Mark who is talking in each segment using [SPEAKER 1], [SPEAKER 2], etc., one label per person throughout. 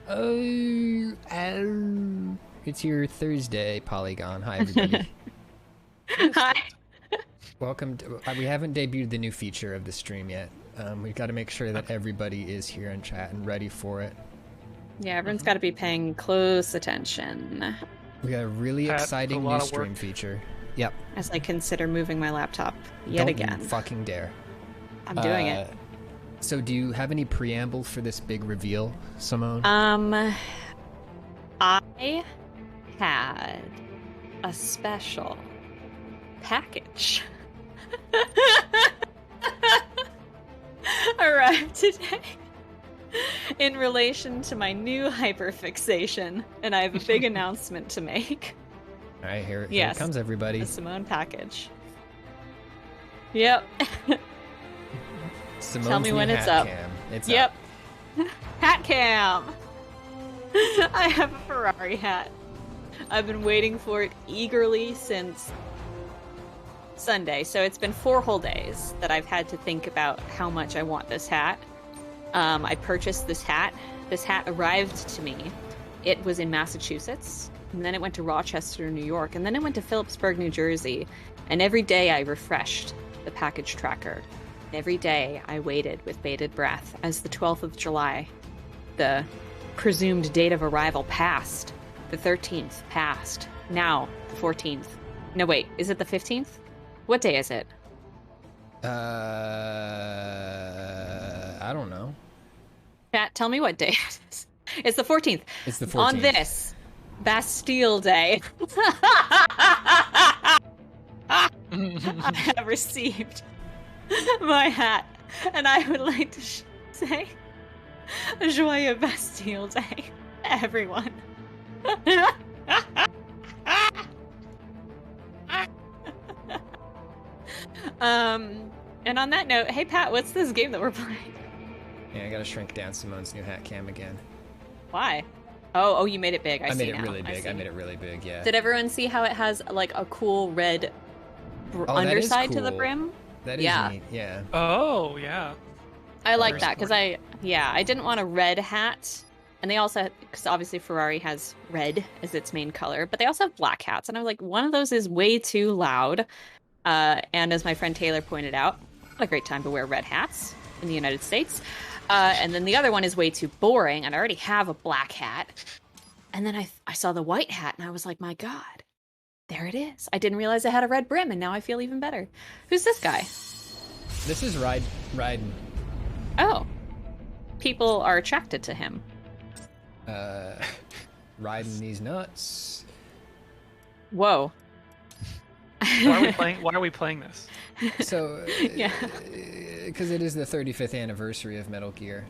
[SPEAKER 1] Oh, it's your Thursday, Polygon. Hi, everybody.
[SPEAKER 2] Hi.
[SPEAKER 1] Welcome to, we haven't debuted the new feature of the stream yet. We've got to make sure that everybody is here in chat and ready for it.
[SPEAKER 2] Yeah, everyone's got to be paying close attention.
[SPEAKER 1] We got a really exciting new stream feature. Yep.
[SPEAKER 2] As I consider moving my laptop yet again.
[SPEAKER 1] Don't you fucking dare.
[SPEAKER 2] I'm doing it.
[SPEAKER 1] So do you have any preamble for this big reveal, Simone?
[SPEAKER 2] I had a special package arrived today in relation to my new hyperfixation, and I have a big announcement to make.
[SPEAKER 1] All right, here it comes, everybody.
[SPEAKER 2] The Simone package. Yep.
[SPEAKER 1] Simone's
[SPEAKER 2] Tell me when it's up.
[SPEAKER 1] It's
[SPEAKER 2] yep.
[SPEAKER 1] Up.
[SPEAKER 2] Hat cam. I have a Ferrari hat. I've been waiting for it eagerly since Sunday, so it's been 4 whole days that I've had to think about how much I want this hat. I purchased this hat. This hat arrived to me. It was in Massachusetts, and then it went to Rochester, New York, and then it went to Phillipsburg, New Jersey. And every day I refreshed the package tracker. Every day I waited with bated breath as the 12th of July, the presumed date of arrival, passed. The 13th passed. Now, the 14th. No, wait, is it the 15th? What day is it?
[SPEAKER 1] I don't know.
[SPEAKER 2] Chat, tell me what day it is. It's the 14th.
[SPEAKER 1] It's the 14th.
[SPEAKER 2] On this Bastille Day, I have received my hat, and I would like to say Joyeux Bastille Day, everyone. And on that note, hey Pat, what's this game that we're playing?
[SPEAKER 1] Yeah, I gotta shrink down Simone's new hat cam again.
[SPEAKER 2] Why? Oh, you made it big. I
[SPEAKER 1] made it really big. I made it really big, yeah.
[SPEAKER 2] Did everyone see how it has like a cool red underside to the brim?
[SPEAKER 1] That is neat, yeah.
[SPEAKER 3] Oh, yeah.
[SPEAKER 2] I like that because I didn't want a red hat. And they also, because obviously Ferrari has red as its main color, but they also have black hats. And I was like, one of those is way too loud. And as my friend Taylor pointed out, what a great time to wear red hats in the United States. And then the other one is way too boring, and I already have a black hat. And then I saw the white hat, and I was like, my God, there it is. I didn't realize it had a red brim, and now I feel even better. Who's this guy?
[SPEAKER 1] This is Ryden.
[SPEAKER 2] Oh. People are attracted to him.
[SPEAKER 1] Riding these nuts.
[SPEAKER 2] Whoa.
[SPEAKER 3] Why are we playing this?
[SPEAKER 1] So,
[SPEAKER 2] yeah,
[SPEAKER 1] because it is the 35th anniversary of Metal Gear,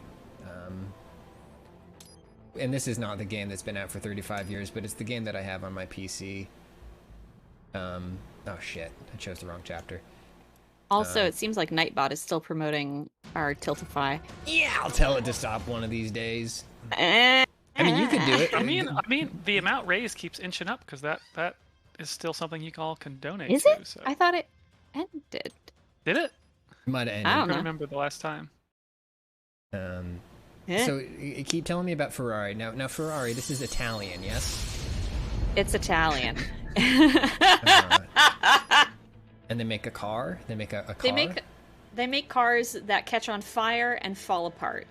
[SPEAKER 1] and this is not the game that's been out for 35 years, but it's the game that I have on my PC. Oh shit, I chose the wrong chapter.
[SPEAKER 2] Also, it seems like Nightbot is still promoting our Tiltify.
[SPEAKER 1] Yeah, I'll tell it to stop one of these days. I mean, you can do it.
[SPEAKER 3] I mean, the amount raised keeps inching up because that is still something you all can donate
[SPEAKER 2] is
[SPEAKER 3] to.
[SPEAKER 2] It?
[SPEAKER 3] So.
[SPEAKER 2] I thought it ended.
[SPEAKER 3] Did it?
[SPEAKER 1] Might have ended.
[SPEAKER 2] I don't know.
[SPEAKER 3] Remember the last time.
[SPEAKER 1] So keep telling me about Ferrari. Now Ferrari, this is Italian, yes?
[SPEAKER 2] It's Italian.
[SPEAKER 1] And they make a car? They make a car?
[SPEAKER 2] They make cars that catch on fire and fall apart.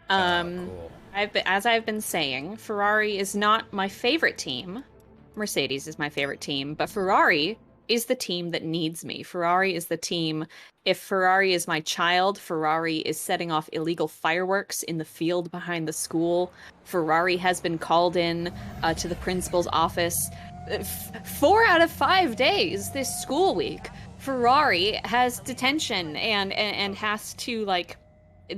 [SPEAKER 1] Cool.
[SPEAKER 2] As I've been saying, Ferrari is not my favorite team. Mercedes is my favorite team, but Ferrari is the team that needs me. Ferrari is the team. If Ferrari is my child, Ferrari is setting off illegal fireworks in the field behind the school. Ferrari has been called in to the principal's office 4 out of 5 days this school week. Ferrari has detention and has to like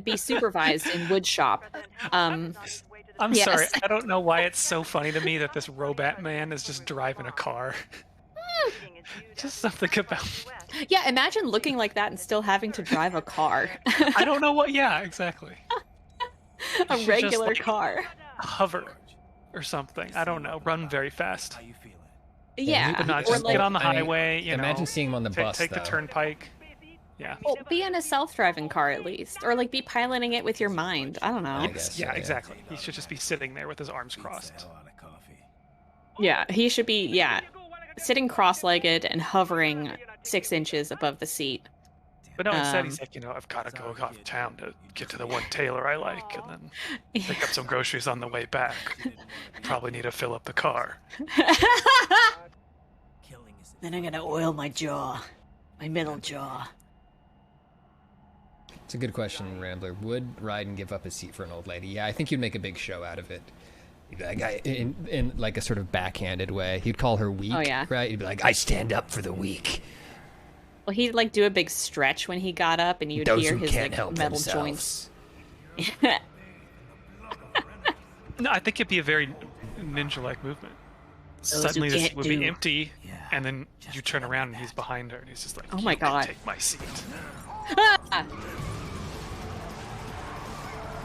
[SPEAKER 2] be supervised in wood shop.
[SPEAKER 3] I'm sorry, I don't know why it's so funny to me that this robot man is just driving a car. Just something about...
[SPEAKER 2] Yeah, imagine looking like that and still having to drive a car.
[SPEAKER 3] I don't know what... Yeah, exactly.
[SPEAKER 2] A regular
[SPEAKER 3] just, like,
[SPEAKER 2] car.
[SPEAKER 3] Hover or something. I don't know. Run very fast.
[SPEAKER 2] Yeah.
[SPEAKER 3] But not just
[SPEAKER 2] like,
[SPEAKER 3] get on the highway, you know.
[SPEAKER 1] Imagine seeing him on the bus,
[SPEAKER 3] Take the turnpike. Yeah.
[SPEAKER 2] Well, be in a self-driving car at least, or like be piloting it with your mind. I don't know.
[SPEAKER 1] I guess so,
[SPEAKER 3] Yeah, exactly. He should just be sitting there with his arms crossed.
[SPEAKER 2] Yeah, he should be, sitting cross-legged and hovering 6 inches above the seat.
[SPEAKER 3] But no, instead he's like, I've got to go off town to get to the one tailor I like, and then pick up some groceries on the way back. Probably need to fill up the car.
[SPEAKER 2] Then I'm gonna oil my jaw, my middle jaw.
[SPEAKER 1] It's a good question, Rambler. Would Raiden give up his seat for an old lady? Yeah, I think he'd make a big show out of it. He'd be like, in like a sort of backhanded way. He'd call her weak, right? He'd be like, I stand up for the weak.
[SPEAKER 2] Well, he'd like do a big stretch when he got up, and you'd hear his like metal joints.
[SPEAKER 3] No, I think it'd be a very ninja-like movement. Suddenly the seat would be empty, and then you turn around and he's behind her, and he's just like,
[SPEAKER 2] "Oh my god,
[SPEAKER 3] take my seat."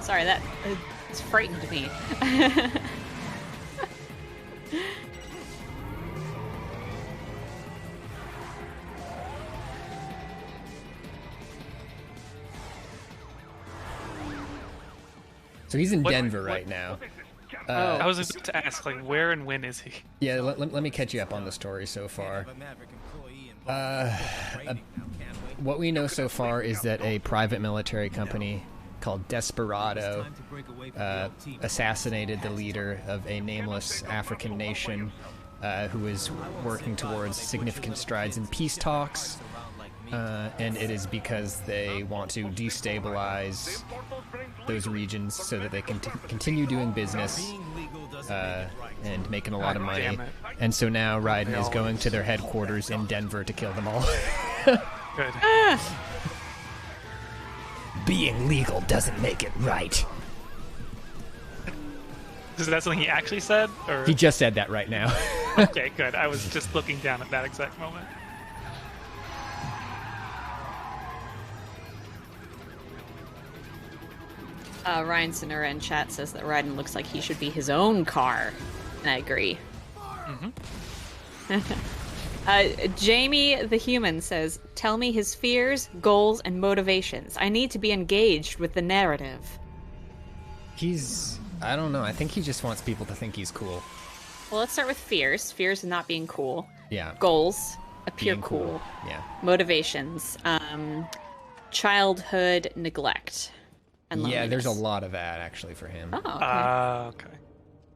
[SPEAKER 2] Sorry, that it's frightened me.
[SPEAKER 1] So he's in Denver right now.
[SPEAKER 3] I was about to ask, like, where and when is he?
[SPEAKER 1] Yeah, let me catch you up on the story so far. What we know so far is that a private military company called Desperado assassinated the leader of a nameless African nation who is working towards significant strides in peace talks. And it is because they want to destabilize those regions so that they can continue doing business and making a lot of money. And so now Raiden is going to their headquarters in Denver to kill them all.
[SPEAKER 3] Good.
[SPEAKER 1] Being legal doesn't make it right.
[SPEAKER 3] Is that something he actually said? Or?
[SPEAKER 1] He just said that right now.
[SPEAKER 3] Okay, good. I was just looking down at that exact moment.
[SPEAKER 2] Ryan Sonura in chat says that Raiden looks like he should be his own car, and I agree. Jamie the Human says, "Tell me his fears, goals, and motivations. I need to be engaged with the narrative."
[SPEAKER 1] I don't know, I think he just wants people to think he's cool.
[SPEAKER 2] Well, let's start with fears. Fears of not being cool.
[SPEAKER 1] Yeah.
[SPEAKER 2] Goals, appear
[SPEAKER 1] Being
[SPEAKER 2] cool.
[SPEAKER 1] Yeah.
[SPEAKER 2] Motivations, childhood neglect. And
[SPEAKER 1] yeah, there's a lot of that actually for him.
[SPEAKER 2] Oh,
[SPEAKER 3] okay.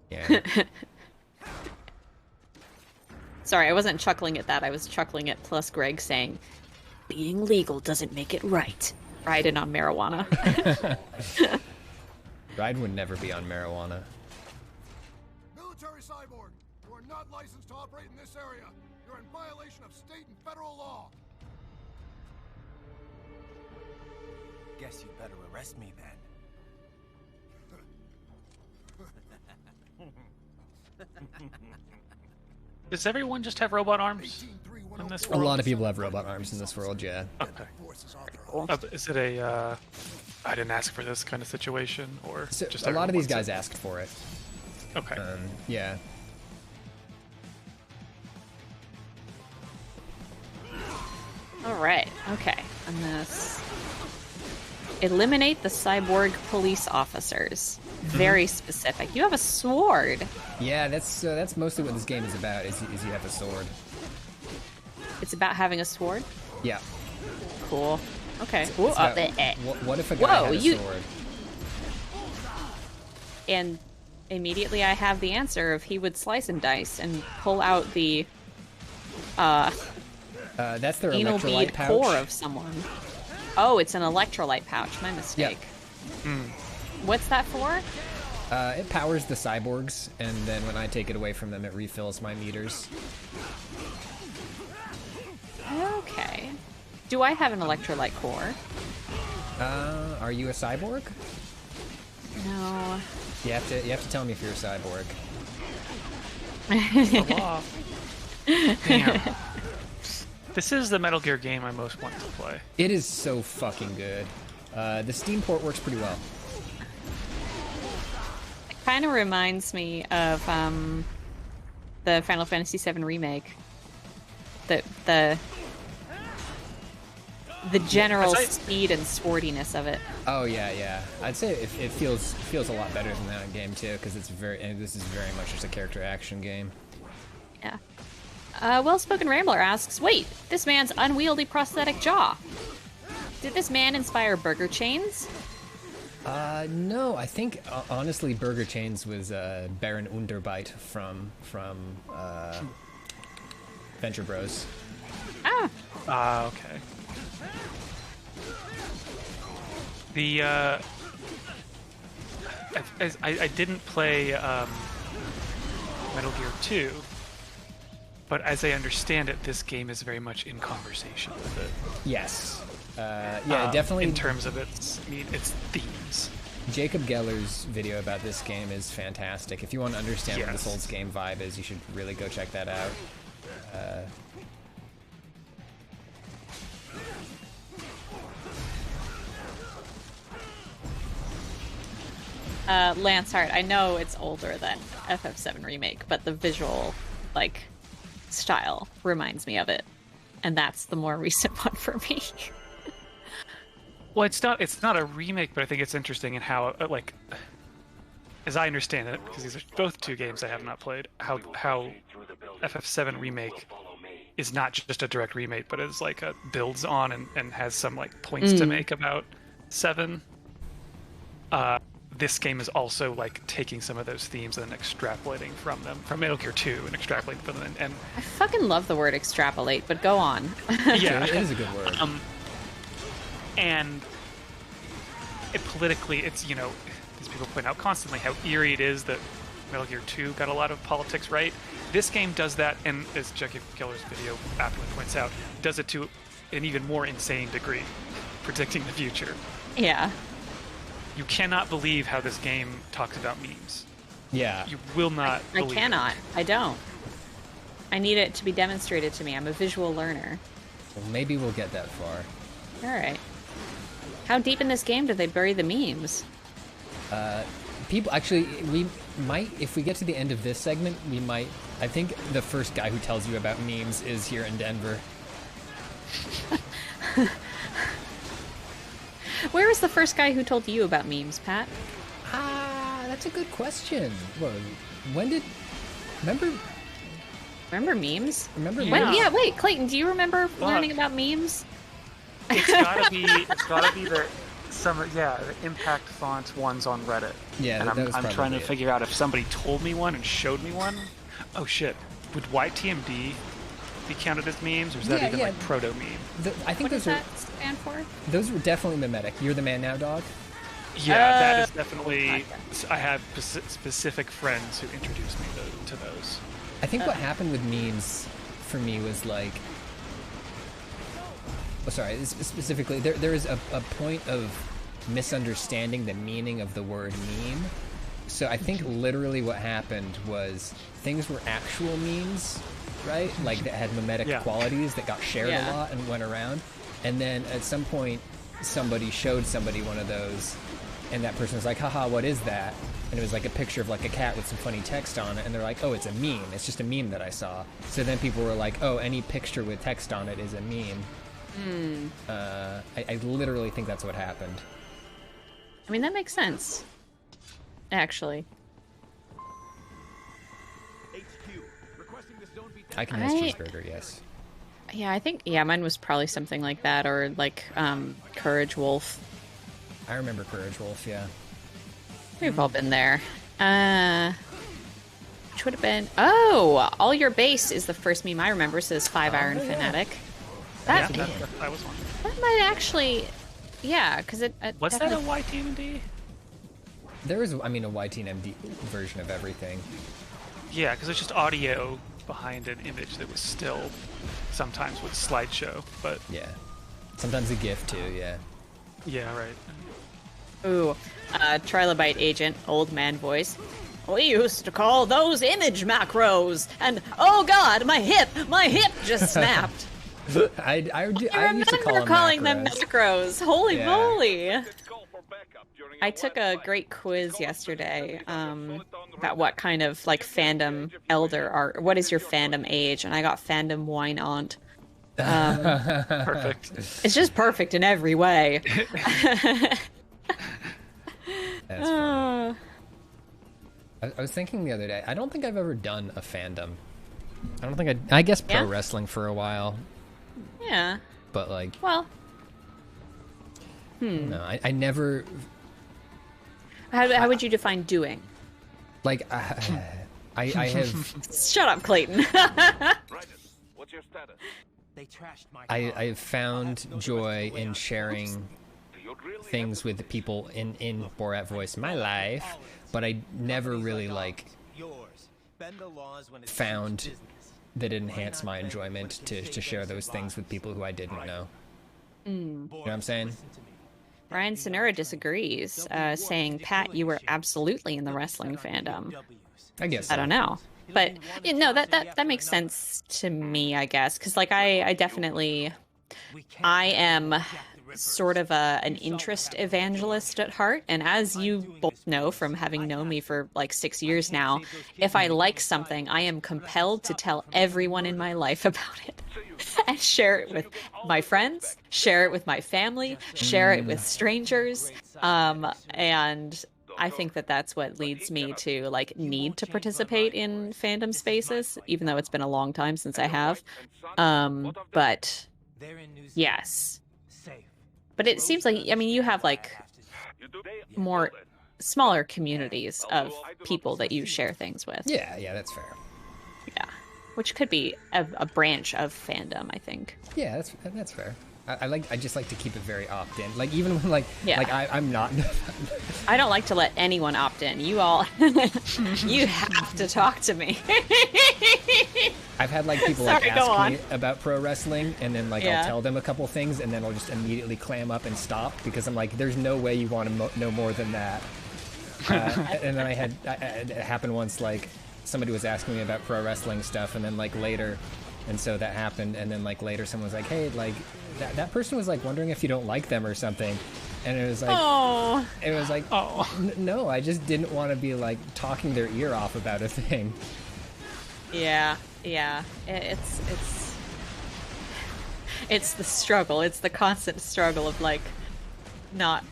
[SPEAKER 1] Yeah.
[SPEAKER 2] Sorry, I wasn't chuckling at that. I was chuckling at Plus Greg saying, "Being legal doesn't make it right." Raiden on marijuana.
[SPEAKER 1] Raiden would never be on marijuana.
[SPEAKER 4] Military cyborg, you are not licensed to operate in this area. You're in violation of state and federal law.
[SPEAKER 5] Guess you better arrest me then.
[SPEAKER 3] Does everyone just have robot arms in this
[SPEAKER 1] A
[SPEAKER 3] world?
[SPEAKER 1] lot of people have robot arms in this world, yeah.
[SPEAKER 3] Okay.
[SPEAKER 2] Cool.
[SPEAKER 3] Is it a, I didn't ask for this kind of situation, or
[SPEAKER 1] So
[SPEAKER 3] just
[SPEAKER 1] a lot of these
[SPEAKER 3] everyone
[SPEAKER 1] guys asked for it.
[SPEAKER 3] Okay.
[SPEAKER 1] Yeah.
[SPEAKER 2] All right. Okay. And this. Eliminate the cyborg police officers. Very specific. You have a sword.
[SPEAKER 1] Yeah, that's mostly what this game is about, is you have a sword.
[SPEAKER 2] It's about having a sword?
[SPEAKER 1] Yeah.
[SPEAKER 2] Cool. Okay.
[SPEAKER 1] It's
[SPEAKER 2] Ooh,
[SPEAKER 1] about-
[SPEAKER 2] there.
[SPEAKER 1] what if a guy had a sword?
[SPEAKER 2] And immediately I have the answer of he would slice and dice and pull out the
[SPEAKER 1] That's their
[SPEAKER 2] anal
[SPEAKER 1] electrolyte
[SPEAKER 2] bead
[SPEAKER 1] pouch.
[SPEAKER 2] core of someone. Oh, it's an electrolyte pouch. My mistake. What's that for?
[SPEAKER 1] It powers the cyborgs, and then when I take it away from them, it refills my meters.
[SPEAKER 2] Okay. Do I have an electrolyte core?
[SPEAKER 1] Are you a cyborg?
[SPEAKER 2] No.
[SPEAKER 1] You have to tell me if you're a cyborg.
[SPEAKER 3] Damn. This is the Metal Gear game I most want to play.
[SPEAKER 1] It is so fucking good. The Steam port works pretty well.
[SPEAKER 2] It kind of reminds me of the Final Fantasy VII remake. The the general
[SPEAKER 3] As I-
[SPEAKER 2] speed and sportiness of it.
[SPEAKER 1] Oh yeah. I'd say it feels a lot better than that game too, because this is very much just a character action game.
[SPEAKER 2] Yeah. Well-spoken Rambler asks, wait, this man's unwieldy prosthetic jaw. Did this man inspire burger chains?
[SPEAKER 1] No, I think honestly, Burger Chains was Baron Underbite from Venture Bros.
[SPEAKER 3] Okay. The I didn't play Metal Gear 2, but as I understand it, this game is very much in conversation with it.
[SPEAKER 1] Yes. Yeah, definitely.
[SPEAKER 3] In terms of its themes.
[SPEAKER 1] Jacob Geller's video about this game is fantastic. If you want to understand what the
[SPEAKER 3] Yes.
[SPEAKER 1] Souls game vibe is, you should really go check that out.
[SPEAKER 2] Lance Hart, I know it's older than FF7 Remake, but the visual, style reminds me of it. And that's the more recent one for me.
[SPEAKER 3] Well, it's not a remake, but I think it's interesting in how, as I understand it, because these are both two games I have not played, how FF7 Remake is not just a direct remake, but is builds on and has some points to make about 7. This game is also taking some of those themes and extrapolating from them, from Metal Gear 2, and extrapolating from them. And
[SPEAKER 2] I fucking love the word extrapolate, but go on.
[SPEAKER 3] yeah,
[SPEAKER 1] It is a good word.
[SPEAKER 3] And politically, it's, these people point out constantly how eerie it is that Metal Gear 2 got a lot of politics right. This game does that, and as Jacob Keller's video afterward points out, does it to an even more insane degree, predicting the future.
[SPEAKER 2] Yeah.
[SPEAKER 3] You cannot believe how this game talks about memes.
[SPEAKER 1] Yeah.
[SPEAKER 3] You will not
[SPEAKER 2] I
[SPEAKER 3] believe
[SPEAKER 2] cannot.
[SPEAKER 3] it.
[SPEAKER 2] I don't. I need it to be demonstrated to me. I'm a visual learner.
[SPEAKER 1] Well, maybe we'll get that far.
[SPEAKER 2] Alright. How deep in this game did they bury the memes?
[SPEAKER 1] People, actually, we might, if we get to the end of this segment, we might, I think the first guy who tells you about memes is here in Denver.
[SPEAKER 2] Where was the first guy who told you about memes, Pat?
[SPEAKER 1] That's a good question. Well, when did, remember
[SPEAKER 2] Remember memes?
[SPEAKER 1] memes?
[SPEAKER 2] Wait, Clayton, do you remember learning about memes?
[SPEAKER 3] It's gotta be the impact font ones on Reddit.
[SPEAKER 1] Yeah,
[SPEAKER 3] and
[SPEAKER 1] that was
[SPEAKER 3] I'm trying
[SPEAKER 1] probably
[SPEAKER 3] to
[SPEAKER 1] it.
[SPEAKER 3] figure out if somebody told me one and showed me one. Oh shit! Would YTMD be counted as memes, or is that even proto meme?
[SPEAKER 1] I think
[SPEAKER 2] What does
[SPEAKER 1] those
[SPEAKER 2] that stand for?
[SPEAKER 1] those were definitely mimetic. You're the man now, dog.
[SPEAKER 3] Yeah, that is definitely. I have specific friends who introduced me to those.
[SPEAKER 1] I think what happened with memes for me was specifically there is a point of misunderstanding the meaning of the word meme. So I think literally what happened was things were actual memes, right? That had mimetic qualities that got shared a lot and went around. And then at some point somebody showed somebody one of those, and that person was like, haha, what is that? And it was a picture of a cat with some funny text on it, and they're like, oh, it's a meme. It's just a meme that I saw. So then people were like, oh, any picture with text on it is a meme. I literally think that's what happened.
[SPEAKER 2] I mean, that makes sense. Actually.
[SPEAKER 1] I can miss cheeseburger, yes.
[SPEAKER 2] Yeah, I think, mine was probably something like that, or Courage Wolf.
[SPEAKER 1] I remember Courage Wolf, yeah.
[SPEAKER 2] We've all been there. Which would have been... Oh! All Your Base is the first meme I remember, says 5 Iron Fanatic. That
[SPEAKER 3] was one.
[SPEAKER 2] That might actually... Yeah, because it...
[SPEAKER 3] Was that a YTMD?
[SPEAKER 1] There is, a YTNMD version of everything.
[SPEAKER 3] Yeah, because it's just audio behind an image that was still sometimes with slideshow, but...
[SPEAKER 1] Yeah. Sometimes a GIF, too, yeah.
[SPEAKER 3] Yeah, right.
[SPEAKER 2] Ooh. Trilobite Agent, old man voice. We used to call those image macros, and oh god, my hip just snapped.
[SPEAKER 1] I used to call them
[SPEAKER 2] calling
[SPEAKER 1] macros.
[SPEAKER 2] them macros. Holy
[SPEAKER 1] Yeah.
[SPEAKER 2] moly! I took a great quiz yesterday about what kind of fandom elder are. What is your fandom age? And I got fandom wine aunt.
[SPEAKER 3] Perfect.
[SPEAKER 2] It's just perfect in every way.
[SPEAKER 1] That's funny. I was thinking the other day, I don't think I've ever done a fandom. I don't think I guess pro
[SPEAKER 2] Yeah?
[SPEAKER 1] wrestling for a while,
[SPEAKER 2] Yeah.
[SPEAKER 1] but like,
[SPEAKER 2] Well,
[SPEAKER 1] no, I never,
[SPEAKER 2] how would you define doing?
[SPEAKER 1] like, I have,
[SPEAKER 2] Shut up, Clayton.
[SPEAKER 6] What's your status?
[SPEAKER 5] They trashed my
[SPEAKER 1] I have found joy in sharing
[SPEAKER 6] Do you really
[SPEAKER 1] things with the people in Borat voice, my life, but I never really like
[SPEAKER 5] yours. Bend the laws when it's
[SPEAKER 1] found
[SPEAKER 5] business.
[SPEAKER 1] that it enhanced my enjoyment to share those things with people who I didn't know. You know what I'm saying?
[SPEAKER 2] Ryan Sonura disagrees, saying, Pat, you were absolutely in the wrestling fandom.
[SPEAKER 1] I guess
[SPEAKER 2] I don't know. But, you know, that makes sense to me, I guess. Because, like, I definitely... I am sort of an interest evangelist at heart, and as you both know from having known me for like 6 years now, if I like something, I am compelled to tell everyone in my life about it and share it with my friends, share it with my family, share it with strangers, and I think that that's what leads me to like need to participate in fandom spaces, even though it's been a long time since I have. But yes. But it seems like, I mean, you have like more smaller communities of people that you share things with.
[SPEAKER 1] Yeah, that's fair.
[SPEAKER 2] Yeah. Which could be a branch of fandom, I think.
[SPEAKER 1] Yeah, that's fair. I just like to keep it very opt-in. Like even when like I'm not.
[SPEAKER 2] I don't like to let anyone opt in. You all, you have to talk to me.
[SPEAKER 1] I've had like people
[SPEAKER 2] Sorry,
[SPEAKER 1] like
[SPEAKER 2] go
[SPEAKER 1] ask me
[SPEAKER 2] on.
[SPEAKER 1] about pro wrestling, and then like
[SPEAKER 2] Yeah.
[SPEAKER 1] I'll tell them a couple things, and then I'll just immediately clam up and stop because I'm like, there's no way you want to know more than that. And then it happened once. Like somebody was asking me about pro wrestling stuff, and then like later, and so that happened, and then like later someone was like, hey, like that person was like wondering if you don't like them or something, and it was like,
[SPEAKER 2] Oh.
[SPEAKER 1] it was like, no, I just didn't want to be like talking their ear off about a thing.
[SPEAKER 2] Yeah. It's the struggle. It's the constant struggle of like not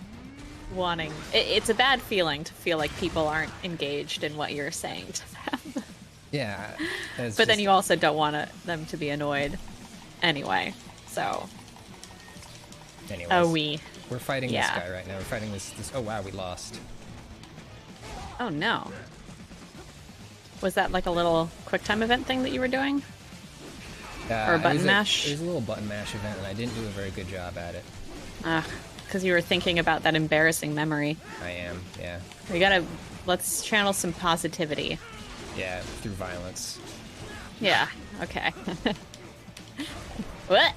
[SPEAKER 2] wanting. It's a bad feeling to feel like people aren't engaged in what you're saying to them.
[SPEAKER 1] Yeah.
[SPEAKER 2] But then you also don't want them to be annoyed anyway. So.
[SPEAKER 1] Anyways, we're fighting this
[SPEAKER 2] Yeah.
[SPEAKER 1] guy right now. We're fighting this. Oh wow, we lost.
[SPEAKER 2] Oh no. Was that like a little QuickTime event thing that you were doing? Or a button mash?
[SPEAKER 1] It was a little button mash event, and I didn't do a very good job at it.
[SPEAKER 2] Because you were thinking about that embarrassing memory.
[SPEAKER 1] I am, yeah.
[SPEAKER 2] Let's channel some positivity.
[SPEAKER 1] Yeah, through violence.
[SPEAKER 2] Yeah, okay. What?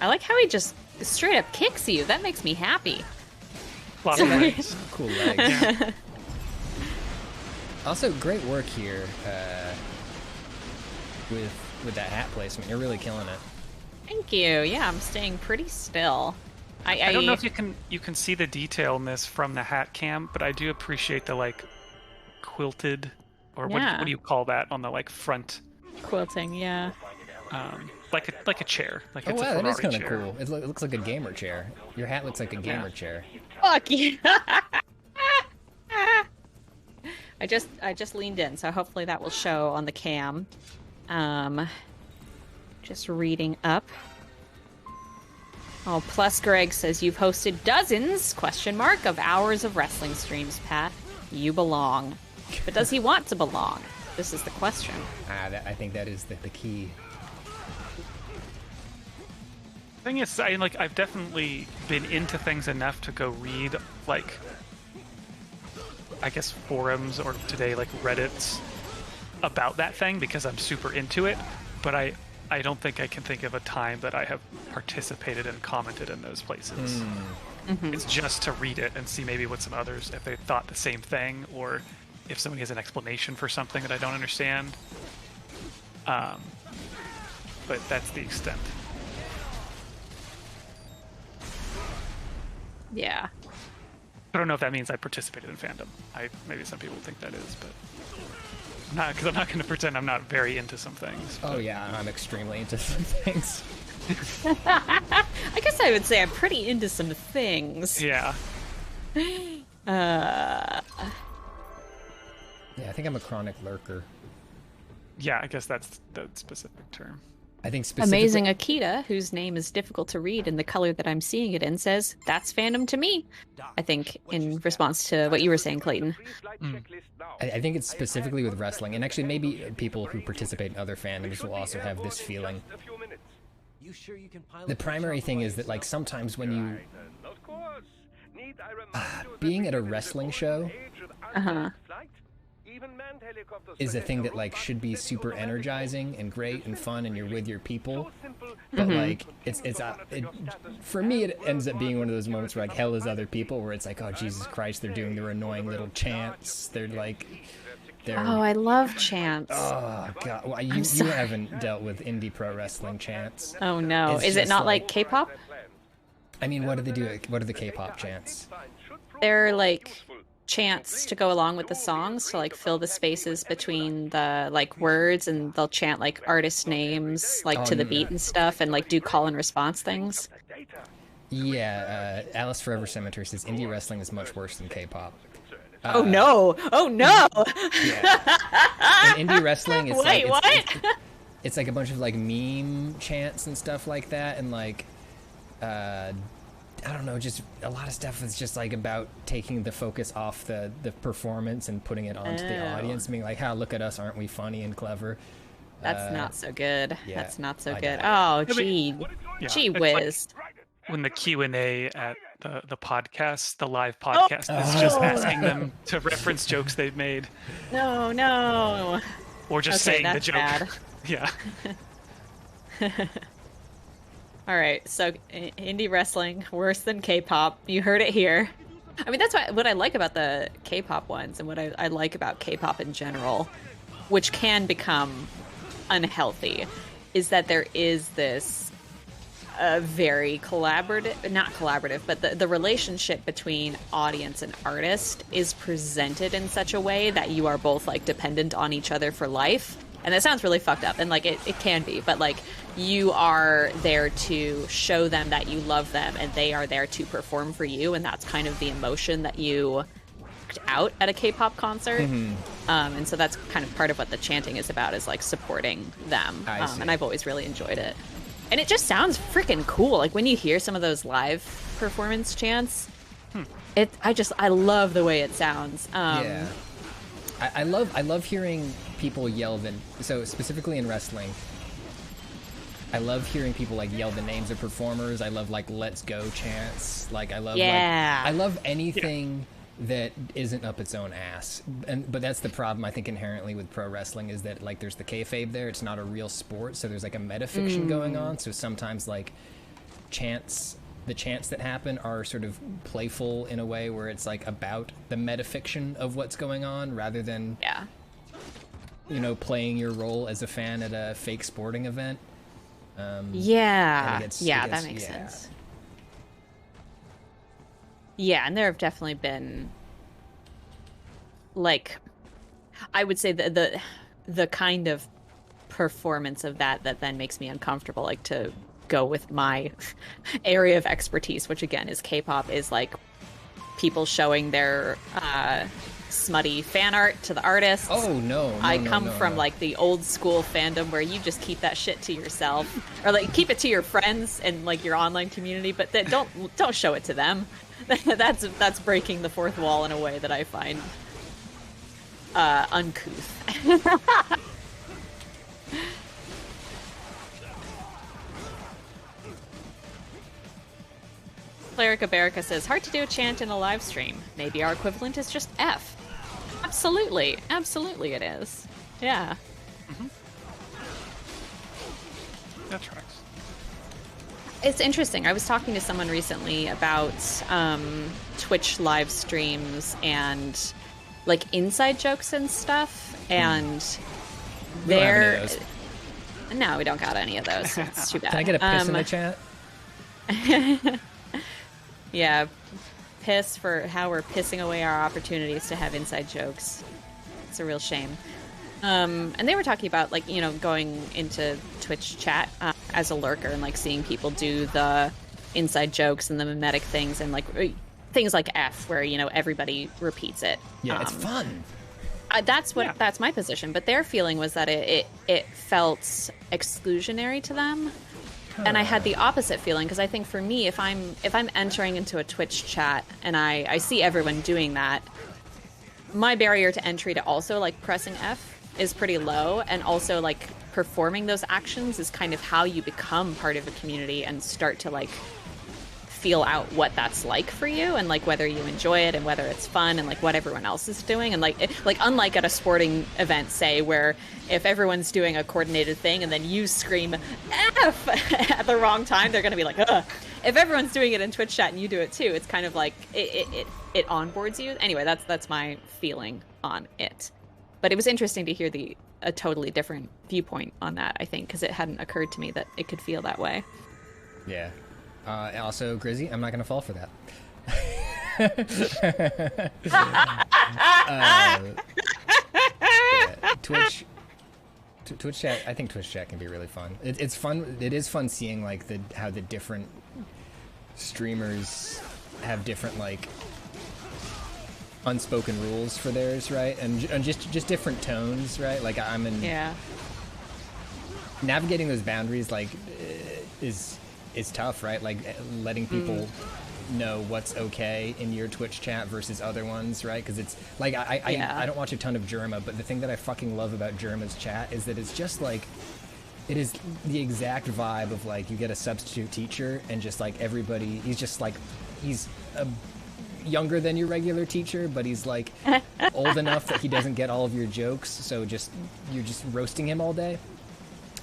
[SPEAKER 2] I like how he just straight up kicks you. That makes me happy.
[SPEAKER 3] A lot of legs.
[SPEAKER 1] Cool legs. Also, great work here with that hat placement. You're really killing it.
[SPEAKER 2] Thank you. Yeah, I'm staying pretty still.
[SPEAKER 3] I don't know if you can see the detail in this from the hat cam, but I do appreciate the like quilted, or
[SPEAKER 2] Yeah.
[SPEAKER 3] what do you call that on the like front,
[SPEAKER 2] Quilting, yeah.
[SPEAKER 3] like a chair. Like
[SPEAKER 1] Oh
[SPEAKER 3] it's
[SPEAKER 1] wow,
[SPEAKER 3] a
[SPEAKER 1] that is
[SPEAKER 3] Ferrari
[SPEAKER 1] kind of
[SPEAKER 3] chair.
[SPEAKER 1] cool. It looks like a gamer chair. Your hat looks like a gamer chair.
[SPEAKER 2] Fuck you. I just leaned in, so hopefully that will show on the cam. Just reading up. Oh, plus Greg says you've hosted dozens, ? Of hours of wrestling streams, Pat. You belong. But does he want to belong? This is the question.
[SPEAKER 1] I think that is the key.
[SPEAKER 3] Thing is, I've definitely been into things enough to go read like, I guess, forums or today like Reddits about that thing because I'm super into it, but I don't think I can think of a time that I have participated and commented in those places. It's just to read it and see maybe what some others, if they thought the same thing, or if somebody has an explanation for something that I don't understand. But that's the extent.
[SPEAKER 2] Yeah.
[SPEAKER 3] I don't know if that means I participated in fandom. Maybe some people think that is, but I'm not going to pretend I'm not very into some things.
[SPEAKER 1] Oh yeah, I'm extremely into some things.
[SPEAKER 2] I guess I would say I'm pretty into some things.
[SPEAKER 3] Yeah.
[SPEAKER 1] Yeah, I think I'm a chronic lurker.
[SPEAKER 3] Yeah, I guess that's the specific term.
[SPEAKER 1] I think specifically...
[SPEAKER 2] Amazing Akita, whose name is difficult to read in the color that I'm seeing it in, says, that's fandom to me. I think in response to what you were saying, Clayton.
[SPEAKER 1] I think it's specifically with wrestling, and actually maybe people who participate in other fandoms will also have this feeling. The primary thing is that, like, sometimes when you... being at a wrestling show is a thing that, like, should be super energizing and great and fun, and you're with your people. But, like, for me, it ends up being one of those moments where, like, hell is other people, where it's like, oh, Jesus Christ, they're doing their annoying little chants. They're, like...
[SPEAKER 2] Oh, I love chants.
[SPEAKER 1] Oh, God. Well, you haven't dealt with indie pro wrestling chants.
[SPEAKER 2] Oh, no. Is it not like K-pop?
[SPEAKER 1] I mean, what do they do? What are the K-pop chants?
[SPEAKER 2] They're, like... chants to go along with the songs to like fill the spaces between the like words, and they'll chant like artist names like to the beat and stuff, and like do call and response things.
[SPEAKER 1] Yeah, Alice Forever Cemetery says indie wrestling is much worse than K-pop.
[SPEAKER 2] Oh no! Oh no!
[SPEAKER 1] Yeah. In indie wrestling, it's
[SPEAKER 2] wait,
[SPEAKER 1] like
[SPEAKER 2] what?
[SPEAKER 1] It's like a bunch of like meme chants and stuff like that, and like I don't know, just a lot of stuff is just like about taking the focus off the performance and putting it onto the audience, being like, "How look at us, aren't we funny and clever?"
[SPEAKER 2] That's not so good.
[SPEAKER 1] Yeah,
[SPEAKER 2] that's not so
[SPEAKER 1] I
[SPEAKER 2] good.
[SPEAKER 1] know.
[SPEAKER 2] Oh, gee, gee whiz.
[SPEAKER 3] Like when the Q&A at the podcast, the live podcast, is just asking them to reference jokes they've made.
[SPEAKER 2] No, no.
[SPEAKER 3] Or just
[SPEAKER 2] Okay,
[SPEAKER 3] saying the
[SPEAKER 2] that's
[SPEAKER 3] joke.
[SPEAKER 2] bad.
[SPEAKER 3] Yeah.
[SPEAKER 2] All right, so indie wrestling, worse than K-pop. You heard it here. I mean, that's what I like about the K-pop ones, and what I like about K-pop in general, which can become unhealthy, is that there is this very collaborative, not collaborative, but the relationship between audience and artist is presented in such a way that you are both like dependent on each other for life. And that sounds really fucked up, and like it can be, but like you are there to show them that you love them, and they are there to perform for you, and that's kind of the emotion that you act out at a K-pop concert. And so that's kind of part of what the chanting is about, is like supporting them. And I've always really enjoyed it. And it just sounds freaking cool. Like when you hear some of those live performance chants, I love the way it sounds.
[SPEAKER 1] Yeah. I love hearing people yell so specifically in wrestling, I love hearing people like yell the names of performers. I love like "Let's go" chants. Like I love I love anything that isn't up its own ass. But that's the problem I think inherently with pro wrestling, is that like there's the kayfabe there. It's not a real sport, so there's like a metafiction going on. So sometimes like the chants that happen are sort of playful in a way where it's like about the metafiction of what's going on, rather than you know, playing your role as a fan at a fake sporting event.
[SPEAKER 2] That makes sense. Yeah, and there have definitely been, like, I would say the kind of performance of that then makes me uncomfortable, like to go with my area of expertise, which again is K-pop, is like people showing their smutty fan art to the artists.
[SPEAKER 1] Oh no!
[SPEAKER 2] I come from like the old school fandom where you just keep that shit to yourself, or like keep it to your friends and like your online community, but don't show it to them. That's breaking the fourth wall in a way that I find uncouth. Cleric Aberica says, hard to do a chant in a live stream. Maybe our equivalent is just F. Absolutely. Absolutely it is. Yeah.
[SPEAKER 3] That tracks.
[SPEAKER 2] It's interesting. I was talking to someone recently about Twitch live streams and like inside jokes and stuff, and they're... No, we don't got any of those. It's too bad.
[SPEAKER 1] Can I get a piss in the chat?
[SPEAKER 2] Yeah, piss for how we're pissing away our opportunities to have inside jokes. It's a real shame. And they were talking about, like, you know, going into Twitch chat as a lurker and, like, seeing people do the inside jokes and the mimetic things and, like, things like F, where, you know, everybody repeats it.
[SPEAKER 1] Yeah, it's fun.
[SPEAKER 2] That's my position. But their feeling was that it felt exclusionary to them. And I had the opposite feeling, because I think for me, if I'm entering into a Twitch chat and I see everyone doing that, my barrier to entry to also, like, pressing F is pretty low, and also, like, performing those actions is kind of how you become part of a community and start to, like, feel out what that's like for you, and, like, whether you enjoy it and whether it's fun and, like, what everyone else is doing. And, like, unlike at a sporting event, say, where if everyone's doing a coordinated thing and then you scream F at the wrong time, they're gonna be like, ugh. If everyone's doing it in Twitch chat and you do it too, it's kind of like it onboards you. Anyway, that's my feeling on it. But it was interesting to hear a totally different viewpoint on that, I think, because it hadn't occurred to me that it could feel that way.
[SPEAKER 1] Yeah. Also, Grizzy, I'm not going to fall for that. Twitch chat. I think Twitch chat can be really fun. It's fun. It is fun seeing, like, how the different streamers have different, like, unspoken rules for theirs, right? And just different tones, right? Like, navigating those boundaries, like, is tough, right? Like, letting people know what's okay in your Twitch chat versus other ones, right? Because it's like, I don't watch a ton of Germa, but the thing that I fucking love about Germa's chat is that it's just like, it is the exact vibe of, like, you get a substitute teacher and just, like, everybody, he's just like, he's younger than your regular teacher, but he's, like, old enough that he doesn't get all of your jokes, so you're just roasting him all day.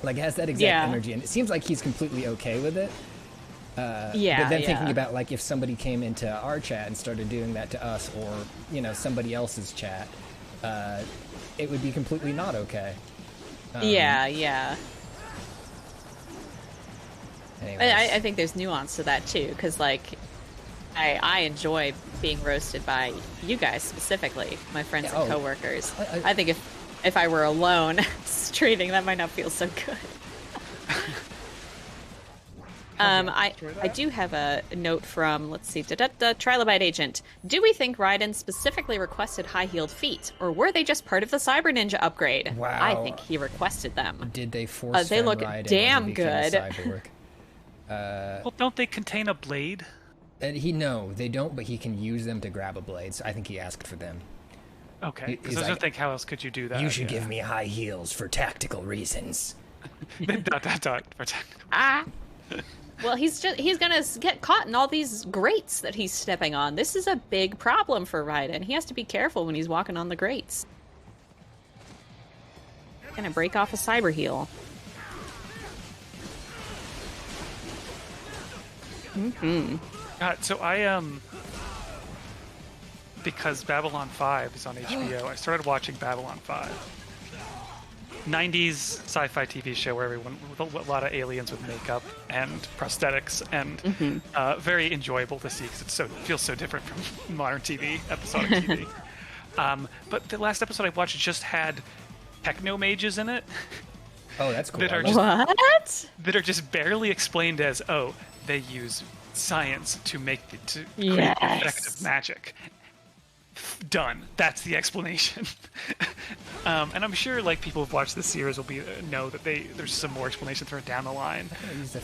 [SPEAKER 1] Like, it has that exact energy, and it seems like he's completely okay with it. But then thinking about, like, if somebody came into our chat and started doing that to us, or, you know, somebody else's chat, it would be completely not okay.
[SPEAKER 2] Yeah.
[SPEAKER 1] Anyways.
[SPEAKER 2] I think there's nuance to that too, because, like, I enjoy being roasted by you guys specifically, my friends and coworkers. I think if I were alone streaming, that might not feel so good. I do have a note from, let's see, Trilobite Agent. Do we think Raiden specifically requested high-heeled feet, or were they just part of the Cyber Ninja upgrade?
[SPEAKER 1] Wow.
[SPEAKER 2] I think he requested them.
[SPEAKER 1] Did they force
[SPEAKER 2] they look
[SPEAKER 1] Raiden
[SPEAKER 2] damn
[SPEAKER 1] when he became a
[SPEAKER 2] good.
[SPEAKER 1] cyborg?
[SPEAKER 3] Well, don't they contain a blade?
[SPEAKER 1] No, they don't, but he can use them to grab a blade, so I think he asked for them.
[SPEAKER 3] Okay, because I was gonna think, how else could you do that?
[SPEAKER 1] You should give me high heels for tactical reasons.
[SPEAKER 2] Well, he's gonna get caught in all these grates that he's stepping on. This is a big problem for Raiden. He has to be careful when he's walking on the grates. Gonna break off a cyber heel.
[SPEAKER 3] So because Babylon 5 is on HBO, I started watching Babylon 5. 90s sci-fi TV show where everyone, with a lot of aliens with makeup and prosthetics, and very enjoyable to see because it feels so different from modern TV, episodic TV. But the last episode I watched just had techno mages in it.
[SPEAKER 1] Oh, that's cool.
[SPEAKER 2] That
[SPEAKER 3] are just barely explained as, they use science to create effective magic. Done. That's the explanation. And I'm sure, like, people who've watched the series will know that there's some more explanation thrown down the line.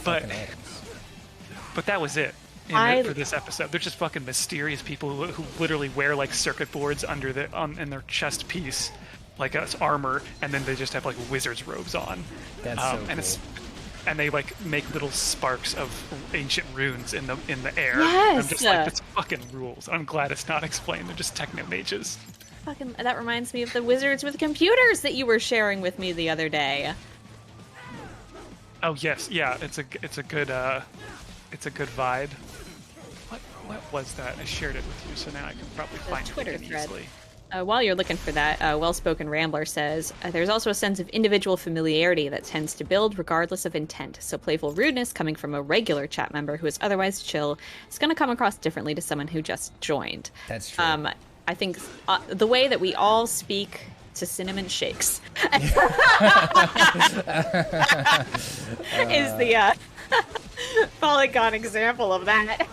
[SPEAKER 3] But that was it for this episode. They're just fucking mysterious people who literally wear, like, circuit boards under in their chest piece, like it's armor, and then they just have, like, wizard's robes on.
[SPEAKER 1] That's so cool.
[SPEAKER 3] And they, like, make little sparks of ancient runes in the air.
[SPEAKER 2] Yes!
[SPEAKER 3] And I'm just like, that's fucking rules. I'm glad it's not explained. They're just techno mages.
[SPEAKER 2] Fucking, that reminds me of the wizards with computers that you were sharing with me the other day.
[SPEAKER 3] Oh yes, yeah. It's a good vibe. What was that? I shared it with you, so now I can probably find
[SPEAKER 2] Twitter
[SPEAKER 3] it
[SPEAKER 2] thread.
[SPEAKER 3] easily.
[SPEAKER 2] While you're looking for that, Well-Spoken Rambler says, there's also a sense of individual familiarity that tends to build regardless of intent. So playful rudeness coming from a regular chat member who is otherwise chill is going to come across differently to someone who just joined.
[SPEAKER 1] That's true.
[SPEAKER 2] I think the way that we all speak to cinnamon shakes. Is the Polygon example of that.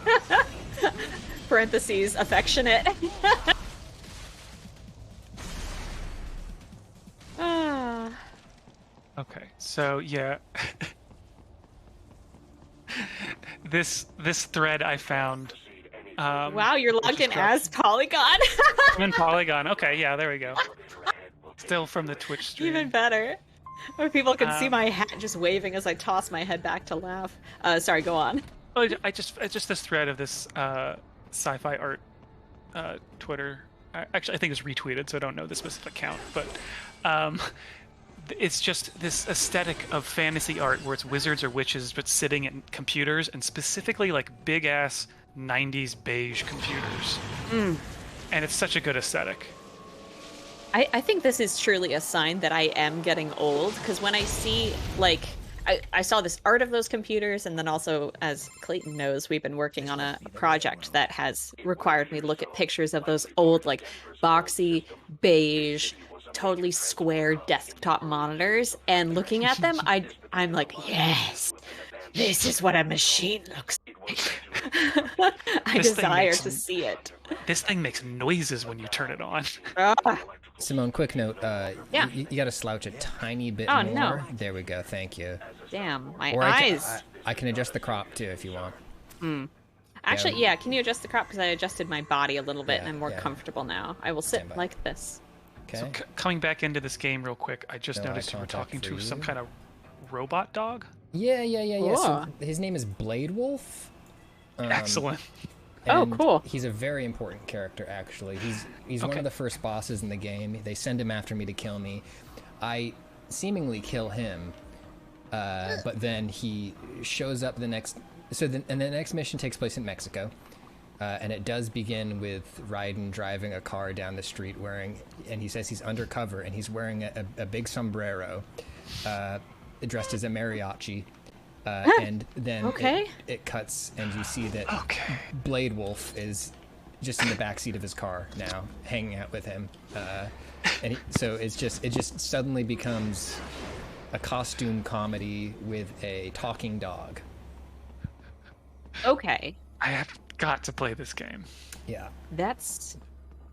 [SPEAKER 2] Parentheses, affectionate.
[SPEAKER 3] Okay, so yeah. This thread I found.
[SPEAKER 2] Wow, you're logged in as Polygon?
[SPEAKER 3] I'm in Polygon. Okay, yeah, there we go. Still from the Twitch stream.
[SPEAKER 2] Even better. Where people can see my hat just waving as I toss my head back to laugh. Sorry, go on.
[SPEAKER 3] Oh, it's just this thread of this sci-fi art Twitter. Actually, I think it's retweeted, so I don't know the specific account, but it's just this aesthetic of fantasy art where it's wizards or witches but sitting at computers, and specifically like big-ass 90s beige computers. And it's such a good aesthetic.
[SPEAKER 2] I think this is truly a sign that I am getting old, because when I see, like, I saw this art of those computers, and then also, as Clayton knows, we've been working on a project that has required me to look at pictures of those old, like, boxy, beige, totally square desktop monitors, and looking at them, I'm like, yes, this is what a machine looks like. I desire to see it.
[SPEAKER 3] This thing makes noises when you turn it on.
[SPEAKER 1] Simone, quick note.
[SPEAKER 2] Yeah.
[SPEAKER 1] You got to slouch a tiny bit
[SPEAKER 2] Oh,
[SPEAKER 1] more.
[SPEAKER 2] no.
[SPEAKER 1] There we go. Thank you.
[SPEAKER 2] Damn, my
[SPEAKER 1] Or
[SPEAKER 2] eyes.
[SPEAKER 1] I can adjust the crop too if you want.
[SPEAKER 2] Actually, yeah, can you adjust the crop? Because I adjusted my body a little bit,
[SPEAKER 1] Yeah,
[SPEAKER 2] and I'm more
[SPEAKER 1] yeah.
[SPEAKER 2] comfortable now. I will sit
[SPEAKER 1] Stand by.
[SPEAKER 2] like this.
[SPEAKER 1] Okay.
[SPEAKER 3] So coming back into this game real quick, I just
[SPEAKER 1] No eye
[SPEAKER 3] noticed you were
[SPEAKER 1] contact
[SPEAKER 3] talking
[SPEAKER 1] for
[SPEAKER 3] to
[SPEAKER 1] you.
[SPEAKER 3] some kind of robot dog.
[SPEAKER 1] Yeah. So
[SPEAKER 2] Cool.
[SPEAKER 1] his name is Blade Wolf.
[SPEAKER 3] Excellent.
[SPEAKER 2] Oh,
[SPEAKER 1] and
[SPEAKER 2] cool.
[SPEAKER 1] He's a very important character, actually. He's one
[SPEAKER 3] Okay.
[SPEAKER 1] of the first bosses in the game. They send him after me to kill me. I seemingly kill him, but then he shows up the next. And the next mission takes place in Mexico, and it does begin with Raiden driving a car down the street and he says he's undercover and he's wearing a big sombrero, dressed as a mariachi. And then it cuts, and you see that Blade Wolf is just in the backseat of his car now, hanging out with him. So it just suddenly becomes a costume comedy with a talking dog.
[SPEAKER 2] Okay.
[SPEAKER 3] I have got to play this game.
[SPEAKER 1] Yeah.
[SPEAKER 2] That's...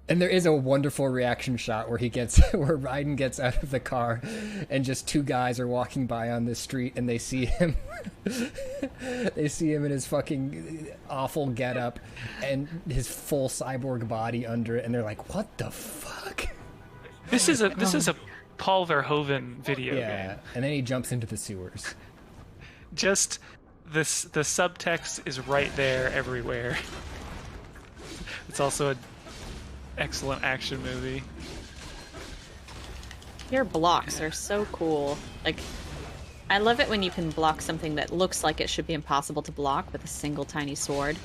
[SPEAKER 1] And there is a wonderful reaction shot where where Raiden gets out of the car, and just two guys are walking by on the street, and they see him. They see him in his fucking awful getup and his full cyborg body under it, and they're like, "What the fuck?"
[SPEAKER 3] This is a Paul Verhoeven video game.
[SPEAKER 1] And then he jumps into the sewers.
[SPEAKER 3] Just the subtext is right there everywhere. It's also an excellent action movie.
[SPEAKER 2] Your blocks are so cool. Like, I love it when you can block something that looks like it should be impossible to block with a single tiny sword.